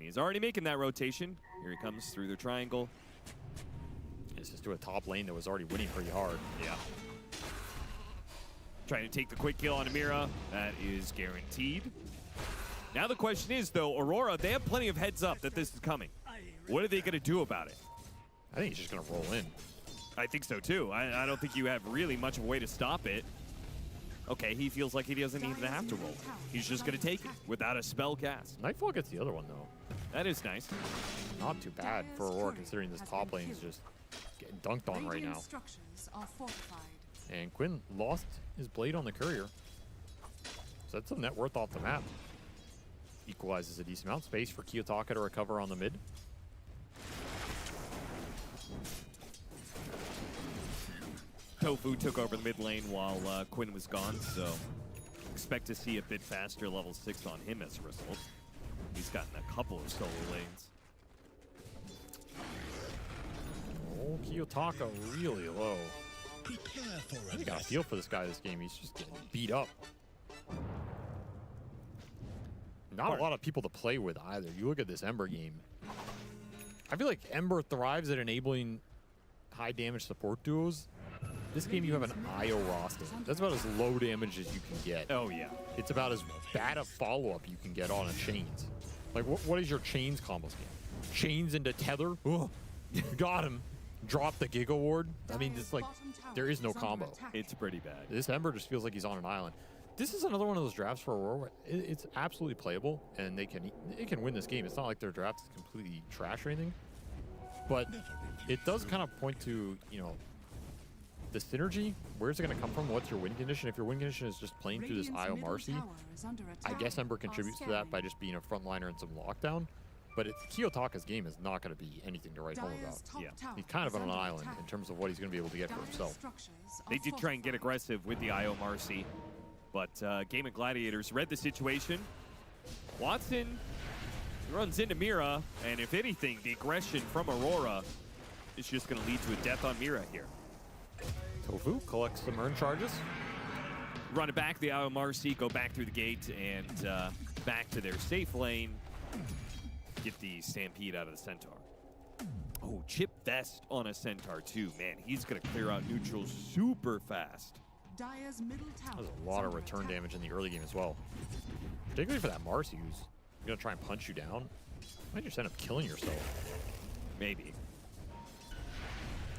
He's already making that rotation. Here he comes through the triangle. This is to a top lane that was already winning pretty hard. Yeah. Trying to take the quick kill on Amira. That is guaranteed. Now the question is, though, Aurora, they have plenty of heads up that this is coming. What are they going to do about it? I think he's just going to roll in. I think so, too. I don't think you have really much of a way to stop it. Okay, he feels like he doesn't even have to roll. He's just going to take it without a spell cast. Nightfall gets the other one, though. That is nice. Not too bad for Aurora, considering this top lane is just getting dunked on right now. And Quinn lost his blade on the courier. So that's some net worth off the map. Equalizes a decent amount. Space for Kiyotaka to recover on the mid. Tofu took over the mid lane while Quinn was gone, so expect to see a bit faster level 6 on him as a result. He's gotten a couple of solo lanes. Oh, Kiyotaka really low. I got a feel for this guy this game. He's just getting beat up. Not a lot of people to play with either. You look at this Ember game. I feel like Ember thrives at enabling high damage support duos. This game you have an IO roster. That's about as low damage as you can get. Oh yeah. It's about as bad a follow-up you can get on a chains. Like what is your chains combos game? Chains into tether? Ugh. Got him. Drop the Giga Ward. I mean, it's like there is no combo. It's pretty bad. This Ember just feels like he's on an island. This is another one of those drafts for Aurora. It's absolutely playable, and they can win this game. It's not like their draft is completely trash or anything, but it does kind of point to, you know, the synergy. Where's it going to come from? What's your win condition? If your win condition is just playing through this IO Marcy, I guess Ember contributes to that by just being a frontliner and some lockdown. But Kiyotaka's game is not going to be anything to write home about. Yeah. He's kind of on an island in terms of what he's going to be able to get for himself. They did try and get aggressive with the IO Marcy, but Game of Gladiators read the situation. Watson runs into Mira, and if anything, the aggression from Aurora is just going to lead to a death on Mira here. Tofu collects some earn charges. Run it back, the IO Marcy, go back through the gate and back to their safe lane. Get the Stampede out of the Centaur. Oh, Chip Vest on a Centaur too. Man, he's going to clear out neutral super fast. There's a lot of return damage in the early game as well. Particularly for that Marcy who's going to try and punch you down. Might just end up killing yourself. Maybe.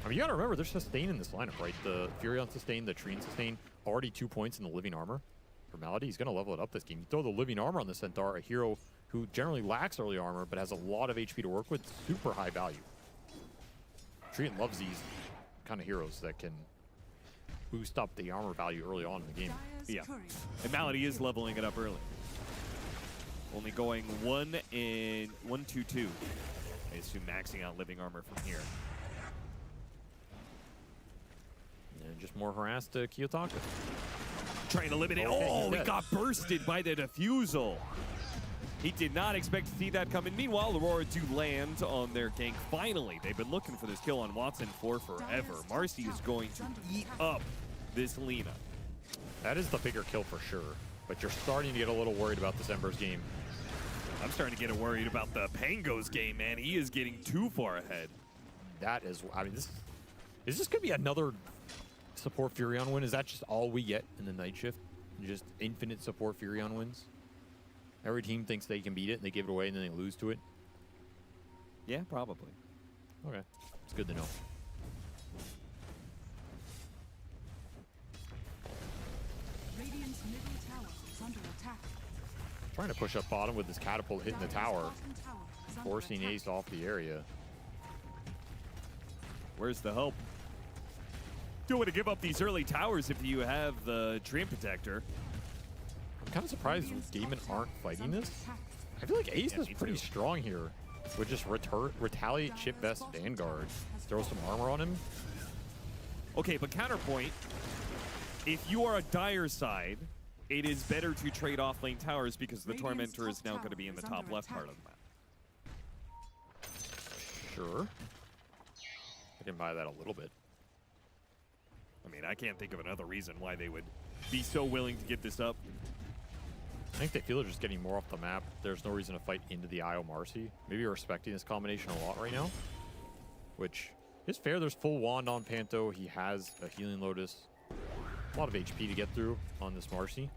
I mean, you got to remember, there's sustain in this lineup, right? The Furion sustain, the Trine sustain, already 2 points in the living armor. For Malady, he's going to level it up this game. You throw the living armor on the Centaur, a hero who generally lacks early armor but has a lot of HP to work with, super high value. Trine loves these kind of heroes that can boost up the armor value early on in the game. Yeah, and Malady is leveling it up early. Only going 1 and 1, 2, 2. I assume maxing out living armor from here. And just more harassed Kiyotaka. Trying to limit it. Oh, he got bursted by the defusal. He did not expect to see that coming. Meanwhile, Aurora do land on their gank. Finally, they've been looking for this kill on Watson for forever. Marcy is going to eat up this Lina. That is the bigger kill for sure, but you're starting to get a little worried about this Ember's game. I'm starting to get worried about the Pango's game, man. He is getting too far ahead. That is, I mean, is this going to be another support Furion win? Is that just all we get in the night shift? Just infinite support Furion wins? Every team thinks they can beat it, and they give it away, and then they lose to it? Yeah, probably. Okay. It's good to know. Radiant's middle tower is under attack. Trying to push up bottom with this catapult hitting the tower, forcing Ace off the area. Where's the help? Don't want to give up these early towers if you have the Dream Protector. I'm kind of surprised Demon aren't fighting this. I feel like Ace is pretty strong here. Would just retaliate, Chip Vest, Vanguard, throw some armor on him. Okay, but counterpoint, if you are a dire side, it is better to trade off lane towers because the Tormentor is now going to be in the top left part of the map. Sure. I can buy that a little bit. I mean, I can't think of another reason why they would be so willing to get this up. I think they feel they're just getting more off the map. There's no reason to fight into the IO Marcy. Maybe you're respecting this combination a lot right now, which is fair. There's full wand on Panto. He has a healing Lotus. A lot of HP to get through on this Marcy.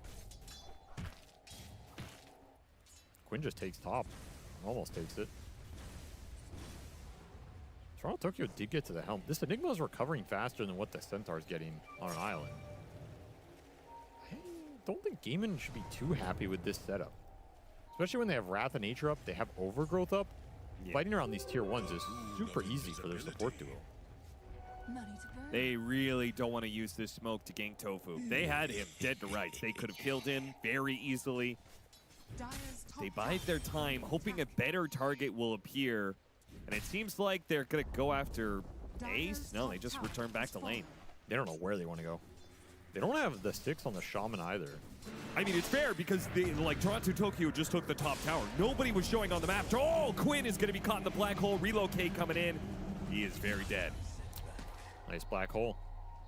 Quinn just takes top. Almost takes it. Toronto Tokyo did get to the helm. This Enigma is recovering faster than what the Centaur's getting on an island. I don't think Gaiman should be too happy with this setup. Especially when they have Wrath of Nature up, they have Overgrowth up. Yeah. Fighting around these tier 1s is super easy for their support duo. They really don't want to use this smoke to gank Tofu. They had him dead to rights. They could have killed him very easily. They bide their time, hoping a better target will appear. And it seems like they're going to go after Ace. No, they just return back to lane. They don't know where they want to go. They don't have the 6 on the Shaman either. I mean, it's fair because like Toronto Tokyo just took the top tower. Nobody was showing on the map. Oh, Quinn is going to be caught in the black hole. Relocate coming in. He is very dead. Nice black hole.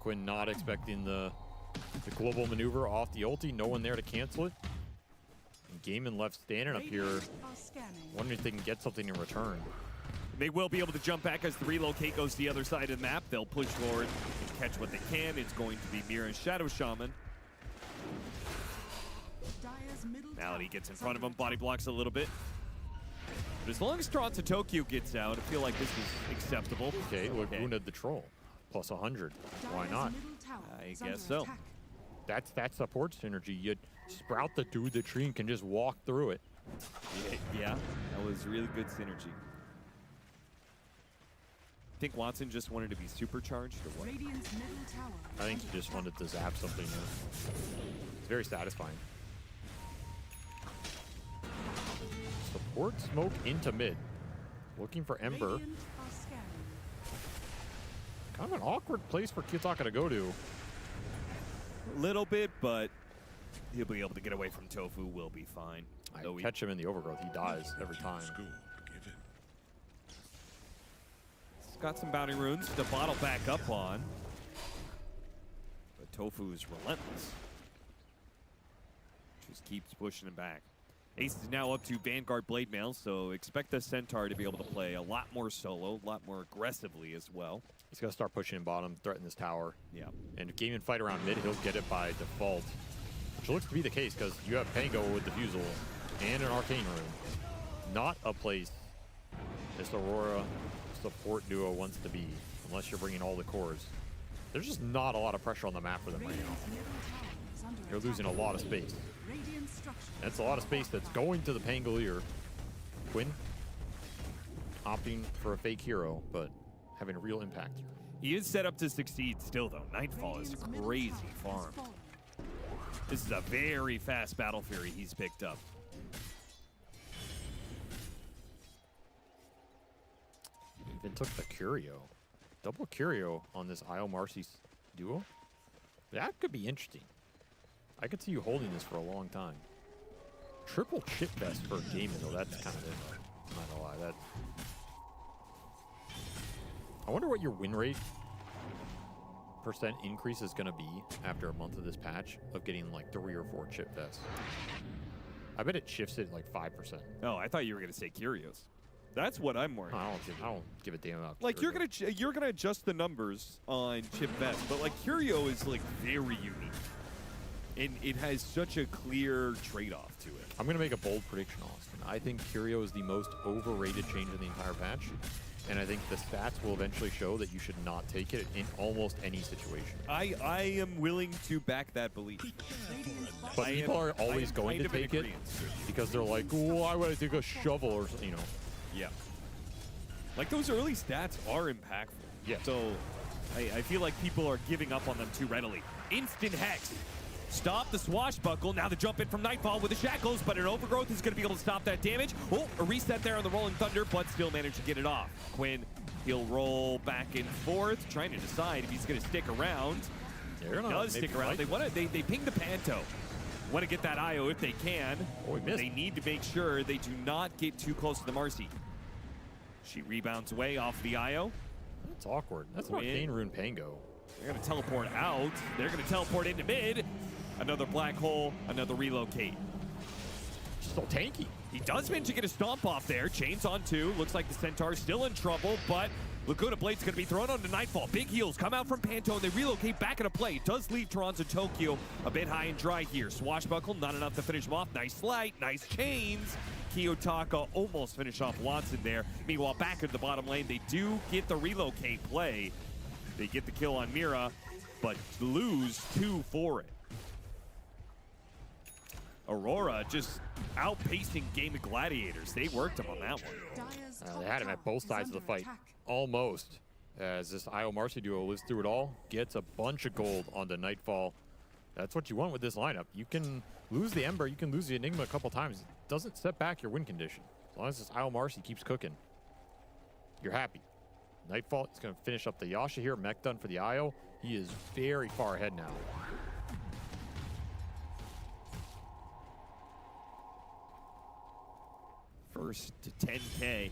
Quinn not expecting the global maneuver off the ulti. No one there to cancel it. And Gaiman left standing up here. Wondering if they can get something in return. They will be able to jump back as the relocate goes to the other side of the map. They'll push forward and catch what they can. It's going to be Mira and Shadow Shaman. Malady gets in front of him, body blocks a little bit. But as long as Toronto Tokyo gets out, I feel like this is acceptable. Okay, Laguna the Troll. Plus 100. Why not? I guess so. That's support synergy. You sprout the dude the tree and can just walk through it. Yeah, that was really good synergy. Think Watson just wanted to be supercharged or what? I think he just wanted to zap something. It's very satisfying. Support smoke into mid. Looking for Ember. Kind of an awkward place for Kiyotaka to go to. A little bit, but he'll be able to get away from Tofu. Will be fine. I catch him in the overgrowth. He dies every time. Got some bounty runes to bottle back up on. But Tofu is relentless. Just keeps pushing him back. Ace is now up to Vanguard Blade Mail, so expect the Centaur to be able to play a lot more solo, a lot more aggressively as well. He's going to start pushing in bottom, threaten this tower. Yeah. And if Gaiman fight around mid, he'll get it by default. Which looks to be the case, because you have Pango with Diffusal and an Arcane Rune. Not a place this Aurora support duo wants to be, unless you're bringing all the cores. There's just not a lot of pressure on the map for them right now. They're losing a lot of space. That's a lot of space that's going to the Pangolier. Quinn opting for a fake hero, but having a real impact here. He is set up to succeed still, though. Nightfall is crazy farm. This is a very fast Battle Fury he's picked up. Even took the Curio. Double Curio on this Io Marcy duo. That could be interesting. I could see you holding this for a long time. Triple chip vest for Gaiman, though. That's kind of it. I'm not gonna lie. That. I wonder what your win rate % increase is gonna be after a month of this patch of getting like 3 or 4 chip vests. I bet it shifts it like 5%. Oh, I thought you were gonna say Curios. That's what I'm worried. I don't give a damn about. Like Curio. you're gonna adjust the numbers on chip vest, but like Curio is like very unique, and it has such a clear trade-off to it. I'm gonna make a bold prediction, Austin. I think Curio is the most overrated change in the entire patch, and I think the stats will eventually show that you should not take it in almost any situation. I am willing to back that belief. But people are always going to take it because they're like, oh, why would I take a shovel or something, you know? Yeah. Like those early stats are impactful. Yeah. So I feel like people are giving up on them too readily. Instant Hex. Stop the swashbuckle. Now the jump in from Nightfall with the shackles, but an Overgrowth is going to be able to stop that damage. Oh, a reset there on the Rolling Thunder, but still managed to get it off. Quinn, he'll roll back and forth, trying to decide if he's going to stick around. He does stick around. They ping the Panto. Want to get that IO if they can. Oh, he missed. They need to make sure they do not get too close to the Marcy. She rebounds away off the IO. That's awkward. That's an Arcane Rune Pango. They're going to teleport out. They're going to teleport into mid. Another black hole, another relocate. so tanky. He does manage to get a stomp off there. Chains on 2. Looks like the Centaur's still in trouble, but Laguna Blade's going to be thrown onto Nightfall. Big heals come out from Panto, and they relocate back into play. Does leave Toronto Tokyo a bit high and dry here. Swashbuckle, not enough to finish him off. Nice slight, nice chains. Kiyotaka almost finished off Watson there. Meanwhile, back into the bottom lane, they do get the relocate play. They get the kill on Mira, but lose 2 for it. Aurora just outpacing Game of Gladiators. They worked him on that one. They had him at both sides of the fight, almost. As this IO Marcy duo lives through it all, gets a bunch of gold on the Nightfall. That's what you want with this lineup. You can lose the Ember, you can lose the Enigma a couple times. It doesn't set back your win condition. As long as this IO Marcy keeps cooking, you're happy. Nightfall is going to finish up the Yasha here. Mech done for the IO. He is very far ahead now. First to 10K.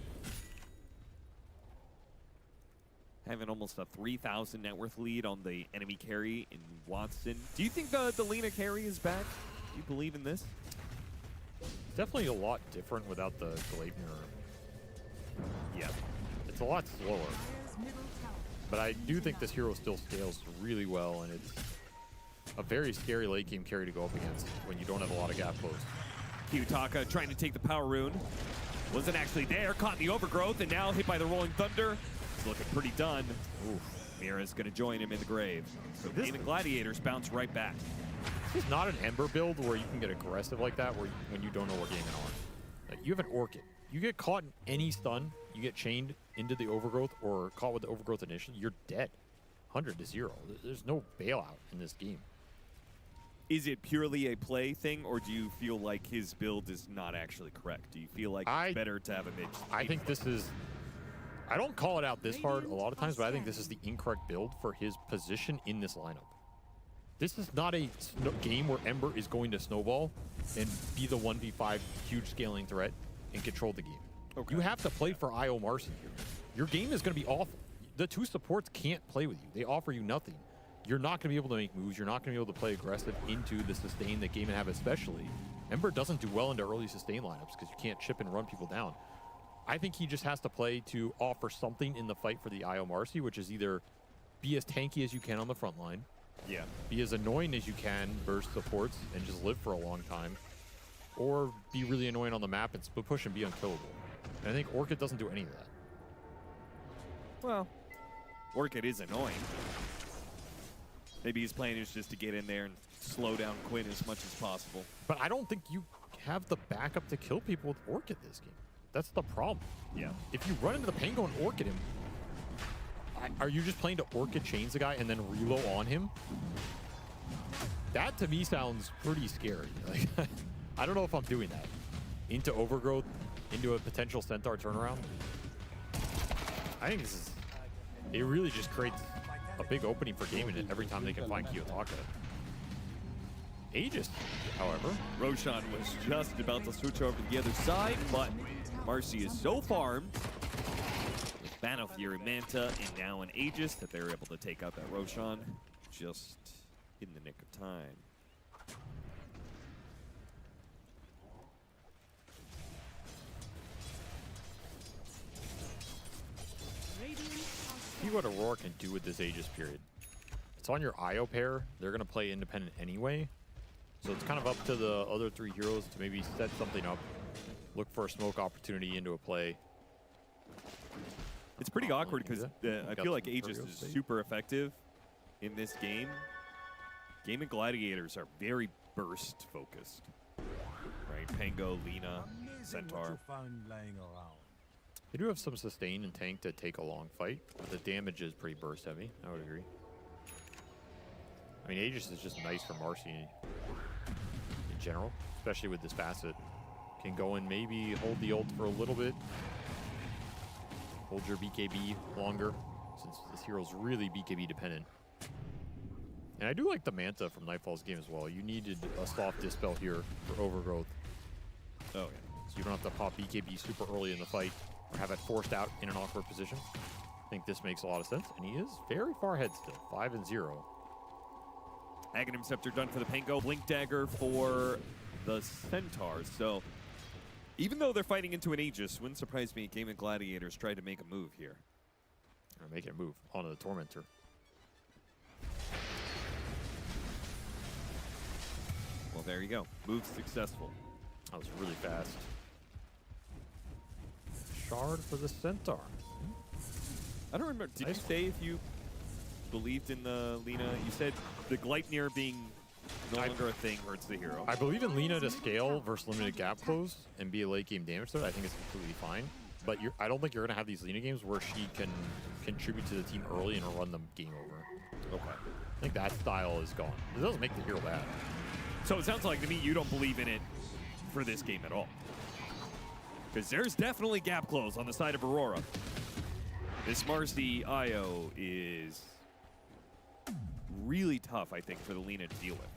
Having almost a 3,000 net worth lead on the enemy carry in Watson. Do you think the Lena carry is back? Do you believe in this? It's definitely a lot different without the Gleipnir. Yeah. It's a lot slower. But I do think this hero still scales really well, and it's a very scary late game carry to go up against when you don't have a lot of gap close. Kiyotaka trying to take the power rune. Wasn't actually there, caught in the overgrowth, and now hit by the Rolling Thunder. It's looking pretty done. Oof. Mira's going to join him in the grave. So the Gladiators bounce right back. This is not an Ember build where you can get aggressive like that when you don't know what game you're on. Like, you have an Orchid. You get caught in any stun, you get chained into the overgrowth or caught with the overgrowth initially, you're dead. 100-0. There's no bailout in this game. Is it purely a play thing, or do you feel like his build is not actually correct? Do you feel like it's better to have a mid? I think this is... I don't call it out this hard a lot of times, but I think this is the incorrect build for his position in this lineup. This is not a game where Ember is going to snowball and be the 1v5 huge scaling threat and control the game. Okay. You have to play for IO Marcy here. Your game is going to be awful. The 2 supports can't play with you. They offer you nothing. You're not going to be able to make moves. You're not going to be able to play aggressive into the sustain that Game and have especially. Ember doesn't do well into early sustain lineups because you can't chip and run people down. I think he just has to play to offer something in the fight for the IO Marcy, which is either be as tanky as you can on the front line, be as annoying as you can versus supports and just live for a long time, or be really annoying on the map and split push and be unkillable. And I think Orchid doesn't do any of that. Well, Orchid is annoying. Maybe his plan is just to get in there and slow down Quinn as much as possible. But I don't think you have the backup to kill people with Orchid this game. That's the problem. Yeah. If you run into the Pango and Orchid him, are you just playing to Orchid chains the guy and then reload on him? That to me sounds pretty scary. Like, I don't know if I'm doing that. Into overgrowth, into a potential Centaur turnaround. I think this is... It really just creates a big opening for gaming it every time they can find Kiyotaka. Aegis, however. Roshan was just about to switch over to the other side, but Marcy is so farmed with Battle Fury Manta and now an Aegis that they're able to take out that Roshan just in the nick of time. See what Aurora can do with this Aegis period. It's on your IO pair. They're going to play independent anyway. So it's kind of up to the other 3 heroes to maybe set something up. Look for a smoke opportunity into a play. It's pretty awkward because I feel like Aegis is super effective in this game. Game and Gladiators are very burst focused. Right? Pango, Lena, Centaur. They do have some sustain and tank to take a long fight, but the damage is pretty burst heavy. I would agree. I mean, Aegis is just nice for Marcy in general, especially with this facet. Can go and maybe hold the ult for a little bit. Hold your BKB longer, since this hero's really BKB dependent. And I do like the Manta from Nightfall's game as well. You needed a soft dispel here for overgrowth. Oh, yeah. So you don't have to pop BKB super early in the fight or have it forced out in an awkward position. I think this makes a lot of sense, and he is very far ahead still, 5-0. Aghanim Scepter done for the Pango. Blink Dagger for the Centaurs. So Even though they're fighting into an Aegis, wouldn't surprise me. Game of Gladiators tried to make a move here. Or make a move onto the Tormentor. Well, there you go. Move successful. That was really fast. Shard for the Centaur. I don't remember. Did you say if you believed in the Lina? You said the Gleipnir being no longer a thing hurts the hero. I believe in Lina to scale versus limited gap close and be a late game damage threat. I think it's completely fine. But I don't think you're going to have these Lina games where she can contribute to the team early and run them game over. Okay. I think that style is gone. It doesn't make the hero bad. So it sounds like to me you don't believe in it for this game at all. Because there's definitely gap close on the side of Aurora. This Marcy IO is really tough, I think, for the Lina to deal with.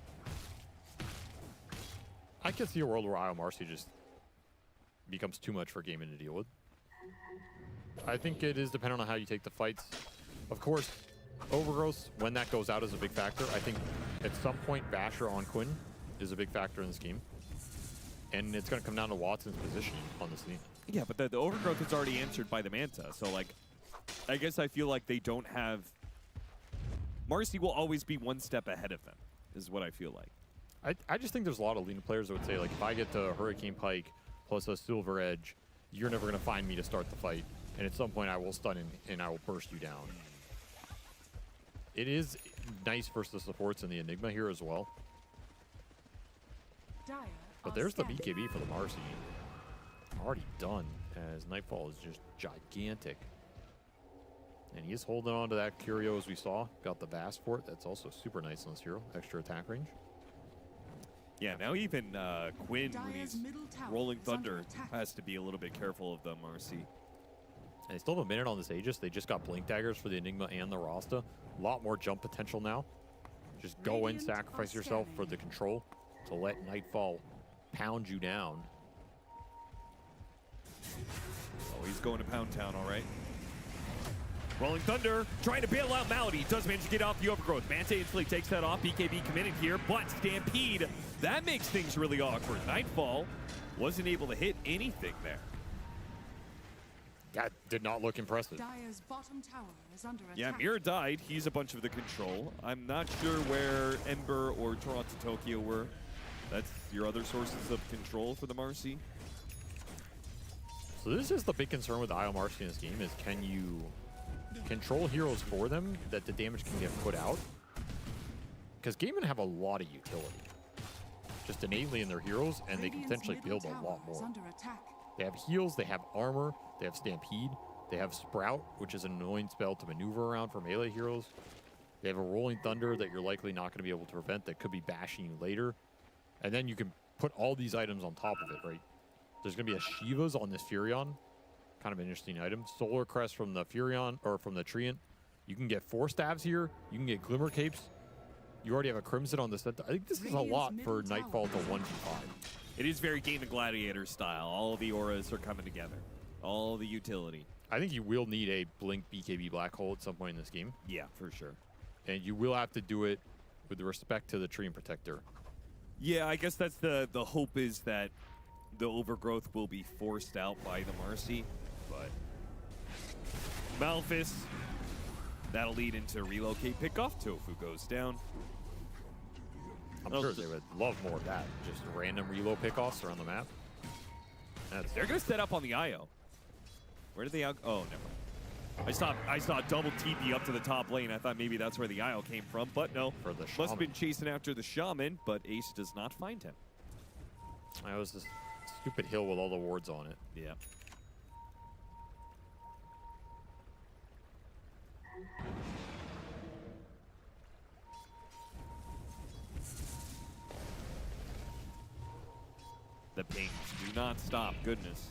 I can see a world where IO Marcy just becomes too much for Gaming to deal with. I think it is dependent on how you take the fights. Of course, Overgrowth, when that goes out, is a big factor. I think at some point, Basher on Quinn is a big factor in this game. And it's going to come down to Watson's positioning on this team. Yeah, but the Overgrowth is already answered by the Manta. So, like, I guess I feel like they don't have... Marcy will always be one step ahead of them, is what I feel like. I just think there's a lot of Lina players that would say, like, if I get the Hurricane Pike plus a Silver Edge, you're never going to find me to start the fight. And at some point, I will stun and I will burst you down. It is nice versus the supports in the Enigma here as well. But there's the BKB for the Marcy. Already done, as Nightfall is just gigantic. And he is holding on to that Curio as we saw. Got the Vast Fort. That's also super nice on this hero. Extra attack range. Yeah, now even Quinn, when he's rolling Thunder, has to be a little bit careful of the Marcy. And they still have a minute on this Aegis. They just got Blink Daggers for the Enigma and the Rasta. A lot more jump potential now. Just go in, sacrifice yourself for the control to let Nightfall pound you down. Oh, he's going to Pound Town, all right. Rolling Thunder, trying to bail out Malady. Does manage to get off the Overgrowth. Manta instantly takes that off. BKB committed here, but Stampede, that makes things really awkward. Nightfall wasn't able to hit anything there. That did not look impressive. Dire's bottom tower is under Yeah, attack. Mira died. He's a bunch of the control. I'm not sure where Ember or Toronto Tokyo were. That's your other sources of control for the Marcy. So this is the big concern with IO Marcy in this game is can you control heroes for them that the damage can get put out? Because Gaiman have a lot of utility. Just innately in their heroes, and they can potentially build a lot more. They have heals, they have armor, they have Stampede, they have Sprout, which is an annoying spell to maneuver around for melee heroes. They have a Rolling Thunder that you're likely not going to be able to prevent that could be bashing you later. And then you can put all these items on top of it, right? There's going to be a Shiva's on this Furion. Kind of an interesting item. Solar Crest from the Furion, or from the Treant. You can get 4 stabs here. You can get Glimmer Capes. You already have a Crimson on the set. I think this is a lot for Nightfall to 1v5. It is very Game of Gladiator style. All the auras are coming together. All the utility. I think you will need a Blink BKB Black Hole at some point in this game. Yeah, for sure. And you will have to do it with respect to the Treant Protector. Yeah, I guess that's the hope is that the Overgrowth will be forced out by the Marcy, but Malphus, that'll lead into relocate pickoff. Tofu goes down. I'm sure they would love more of that. Just random reload pickoffs around the map. They're going to set up on the IO. Where did they out? Oh, never. I saw double TP up to the top lane. I thought maybe that's where the IO came from, but no. For the Must have been chasing after the Shaman, but Ace does not find him. That was this stupid hill with all the wards on it. Yeah. The pings do not stop. Goodness.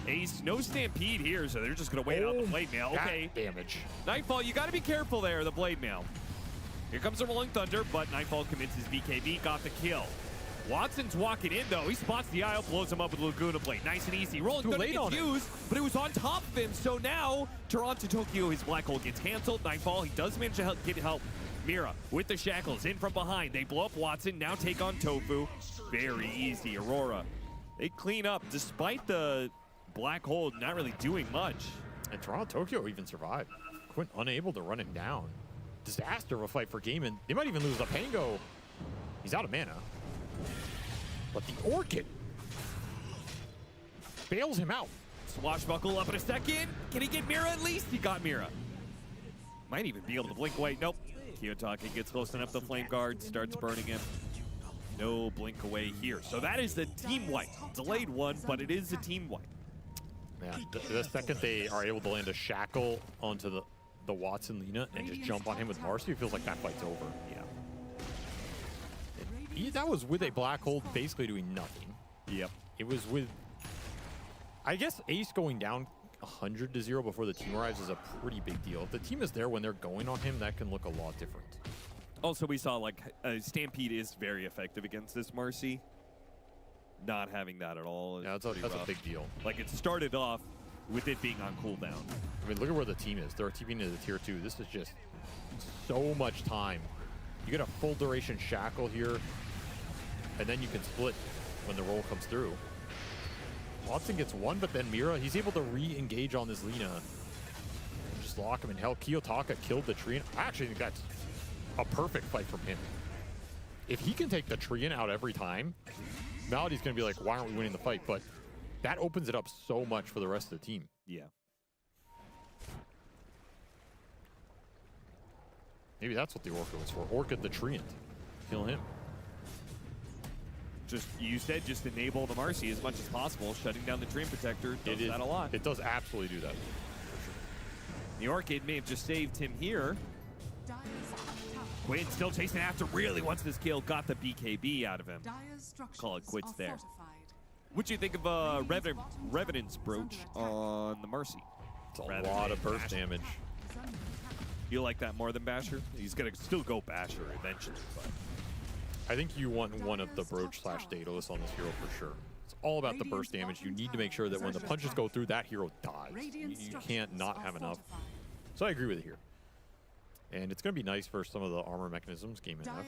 Ace, no Stampede here, so they're just going to wait out the Blade Mail. Okay. Damage. Nightfall, you got to be careful there, the Blade Mail. Here comes the Rolling Thunder, but Nightfall commits his BKB, got the kill. Watson's walking in, though. He spots the IO, blows him up with Laguna Blade. Nice and easy. Rolling Thunder gets used, but it was on top of him, so now Toronto Tokyo, his Black Hole gets canceled. Nightfall, he does manage to get help. Mira with the shackles in from behind. They blow up Watson, now take on Tofu. Very easy. Aurora They clean up despite the black hole not really doing much. And Toronto Tokyo even survived. Quinn unable to run him down. Disaster of a fight for Gaiman. They might even lose the Pango. He's out of mana. But the Orchid bails him out. Swashbuckle up in a second. Can he get Mira at least? He got Mira. Might even be able to blink away. Nope. Kiyotake gets close enough to Flame Guard, starts burning him. No blink away here. So that is the team wipe. Delayed one, but it is a team wipe. Yeah, the second they are able to land a shackle onto the Watson Lina and just jump on him with Marcy, it feels like that fight's over. Yeah. That was with a black hole basically doing nothing. Yep. It was with, I guess, Ace going down 100-0 before the team arrives is a pretty big deal. If the team is there when they're going on him, that can look a lot different. Also, we saw like Stampede is very effective against this Marcy. Not having that at all. Yeah, that's a big deal. Like it started off with it being on cooldown. I mean, look at where the team is. They're TPing into the tier 2. This is just so much time. You get a full duration shackle here, and then you can split when the roll comes through. Watson gets one, but then Mira, he's able to re-engage on this Lina. And just lock him in hell. Kiyotaka killed the Treant. I actually think that's a perfect fight from him. If he can take the Treant out every time, Melody's going to be like, why aren't we winning the fight? But that opens it up so much for the rest of the team. Yeah. Maybe that's what the Orchid was for. Orchid the Treant. Kill him. Just, you said just enable the Marcy as much as possible. Shutting down the Treant Protector does that a lot. It does absolutely do that. The Orchid may have just saved him here. Quinn still chasing after, really wants this kill. Got the BKB out of him. Call it quits there. What'd you think of Revenant's Brooch on the Mercy? It's a lot of burst damage. You like that more than Basher? He's going to still go Basher eventually, but... I think you want one of the Brooch / Daedalus on this hero for sure. It's all about the burst damage. You need to make sure that when the punches go through, that hero dies. You can't not have enough. So I agree with it here. And it's going to be nice for some of the armor mechanisms game enough.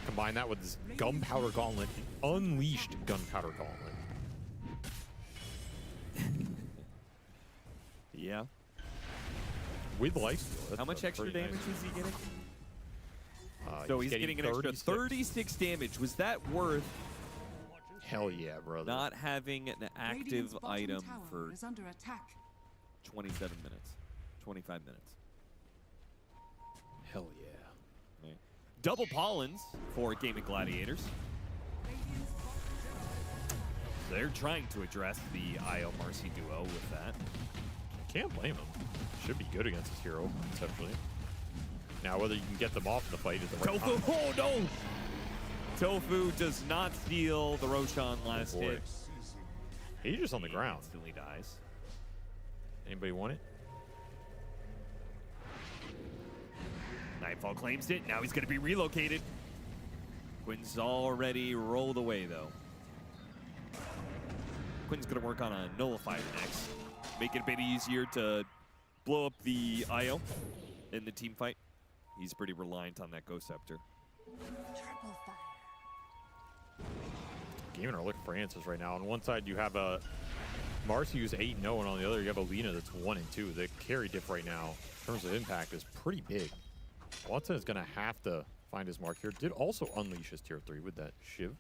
Combine that with this Gunpowder Gauntlet, unleashed Gunpowder Gauntlet. Yeah. With lifesteal. How much extra damage is he getting? So he's getting an extra 36 damage. Was that worth? Hell yeah, brother. Not having an active item for 27 minutes, 25 minutes. Hell yeah. Right. Double Pollens for Gaming Gladiators. They're trying to address the IO Marcy duo with that. Can't blame him. Should be good against this hero, conceptually. Now, whether you can get them off in the fight is the right Tofu, time. oh no! Tofu does not steal the Roshan last hit. He's just on the ground. Instantly dies. Anybody want it? Nightfall claims it. Now he's going to be relocated. Quinn's already rolled away, though. Quinn's going to work on a Nullifier next. Make it a bit easier to blow up the IO in the team fight. He's pretty reliant on that Ghost Scepter. Gaming are looking for answers right now. On one side, you have a Marcy who's 8-0, and on the other, you have a Lina that's 1-2. The carry diff right now, in terms of impact, is pretty big. Watson is going to have to find his mark here. Did also unleash his tier 3 with that Shiv.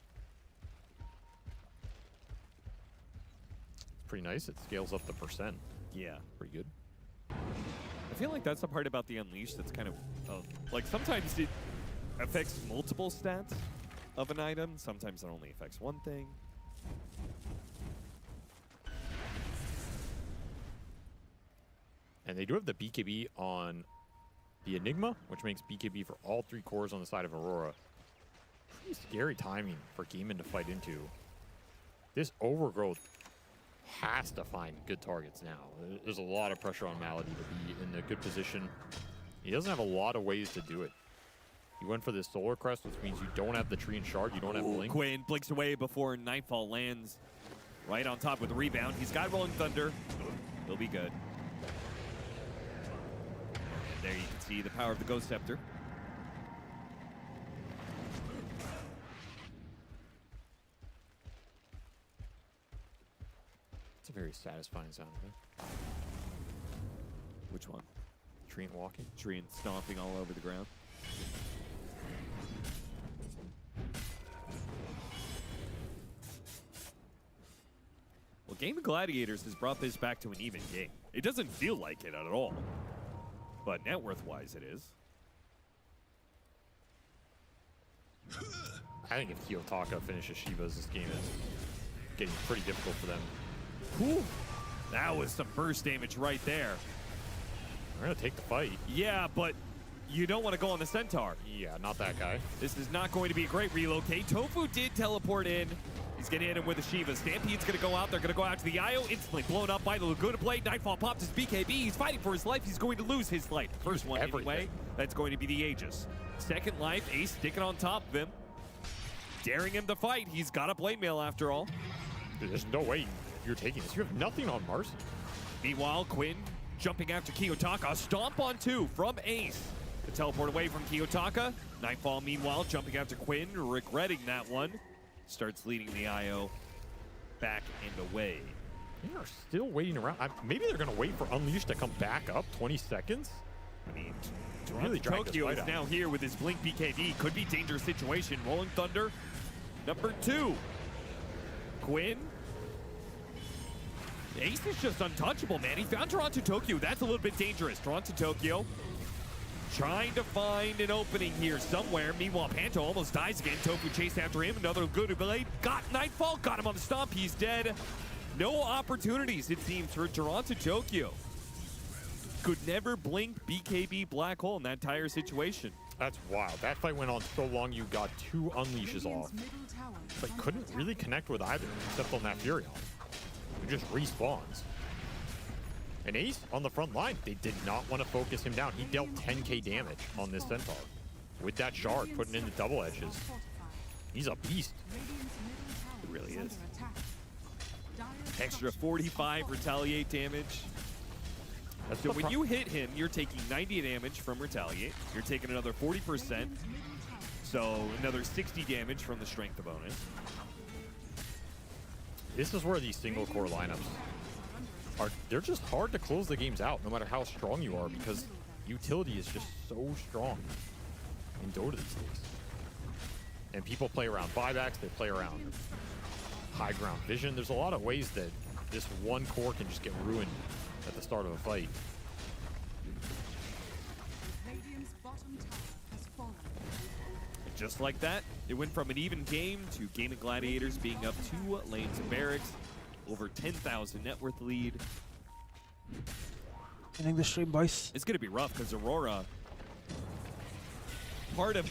It's pretty nice. It scales up the percent. Yeah. Pretty good. I feel like that's the part about the Unleash that's kind of, like sometimes it affects multiple stats of an item. Sometimes it only affects one thing. And they do have the BKB on the Enigma, which makes BKB for all 3 cores on the side of Aurora. Pretty scary timing for Gaiman to fight into. This Overgrowth has to find good targets now. There's a lot of pressure on Malady to be in a good position. He doesn't have a lot of ways to do it. He went for this Solar Crest, which means you don't have the Tree and Shard, you don't have Blink. Quinn blinks away before Nightfall lands right on top with the rebound. He's got Rolling Thunder. He'll be good. And there you can see the power of the Ghost Scepter. Very satisfying sound effect. Which one? Treant walking. Treant stomping all over the ground. Well, Game of Gladiators has brought this back to an even game. It doesn't feel like it at all. But net worth-wise, it is. I think if Kiyotaka finishes Shivas, this game is getting pretty difficult for them. Whew. That was some burst damage right there. We're going to take the fight. Yeah, but you don't want to go on the Centaur. Yeah, not that guy. This is not going to be a great relocate. Tofu did teleport in. He's going to hit him with a Shiva. Stampede's going to go out. They're going to go out to the IO. Instantly blown up by the Laguna Blade. Nightfall pops his BKB. He's fighting for his life. He's going to lose his life. First one anyway. That's going to be the Aegis. Second life, Ace sticking on top of him. Daring him to fight. He's got a blade mail after all. Dude, there's no way you're taking this. You have nothing on Marcy. Meanwhile, Quinn jumping after Kiyotaka. Stomp on 2 from Ace. The teleport away from Kiyotaka. Nightfall, meanwhile, jumping after Quinn, regretting that one. Starts leading the IO back and away. They are still waiting around. Maybe they're going to wait for Unleash to come back up 20 seconds. I mean, really Tokyo is now here with his Blink BKB. Could be dangerous situation. Rolling Thunder, number 2. Quinn. Ace is just untouchable, man. He found Toronto Tokyo. That's a little bit dangerous. Toronto Tokyo trying to find an opening here somewhere. Meanwhile, Panto almost dies again. Tofu chased after him. Another good blade. Got Nightfall. Got him on the stomp. He's dead. No opportunities, it seems, for Toronto Tokyo. Could never blink BKB Black Hole in that entire situation. That's wild. That fight went on so long, you got 2 Unleashes off, but couldn't really connect with either, except on that Furion. It just respawns. And Ace on the front line, they did not want to focus him down. He dealt 10k damage on this Centaur. With that shard, putting in the double edges. He's a beast. It really is. Extra 45 retaliate damage. So when you hit him, you're taking 90 damage from retaliate. You're taking another 40%. So another 60 damage from the strength bonus. This is where these single core lineups are, they're just hard to close the games out, no matter how strong you are, because utility is just so strong in Dota these days. And people play around buybacks, they play around high ground vision. There's a lot of ways that this one core can just get ruined at the start of a fight. And just like that, it went from an even game to Game of Gladiators being up 2 lanes of barracks, over 10,000 net worth lead. Ending the stream, boys. It's going to be rough because Aurora, part of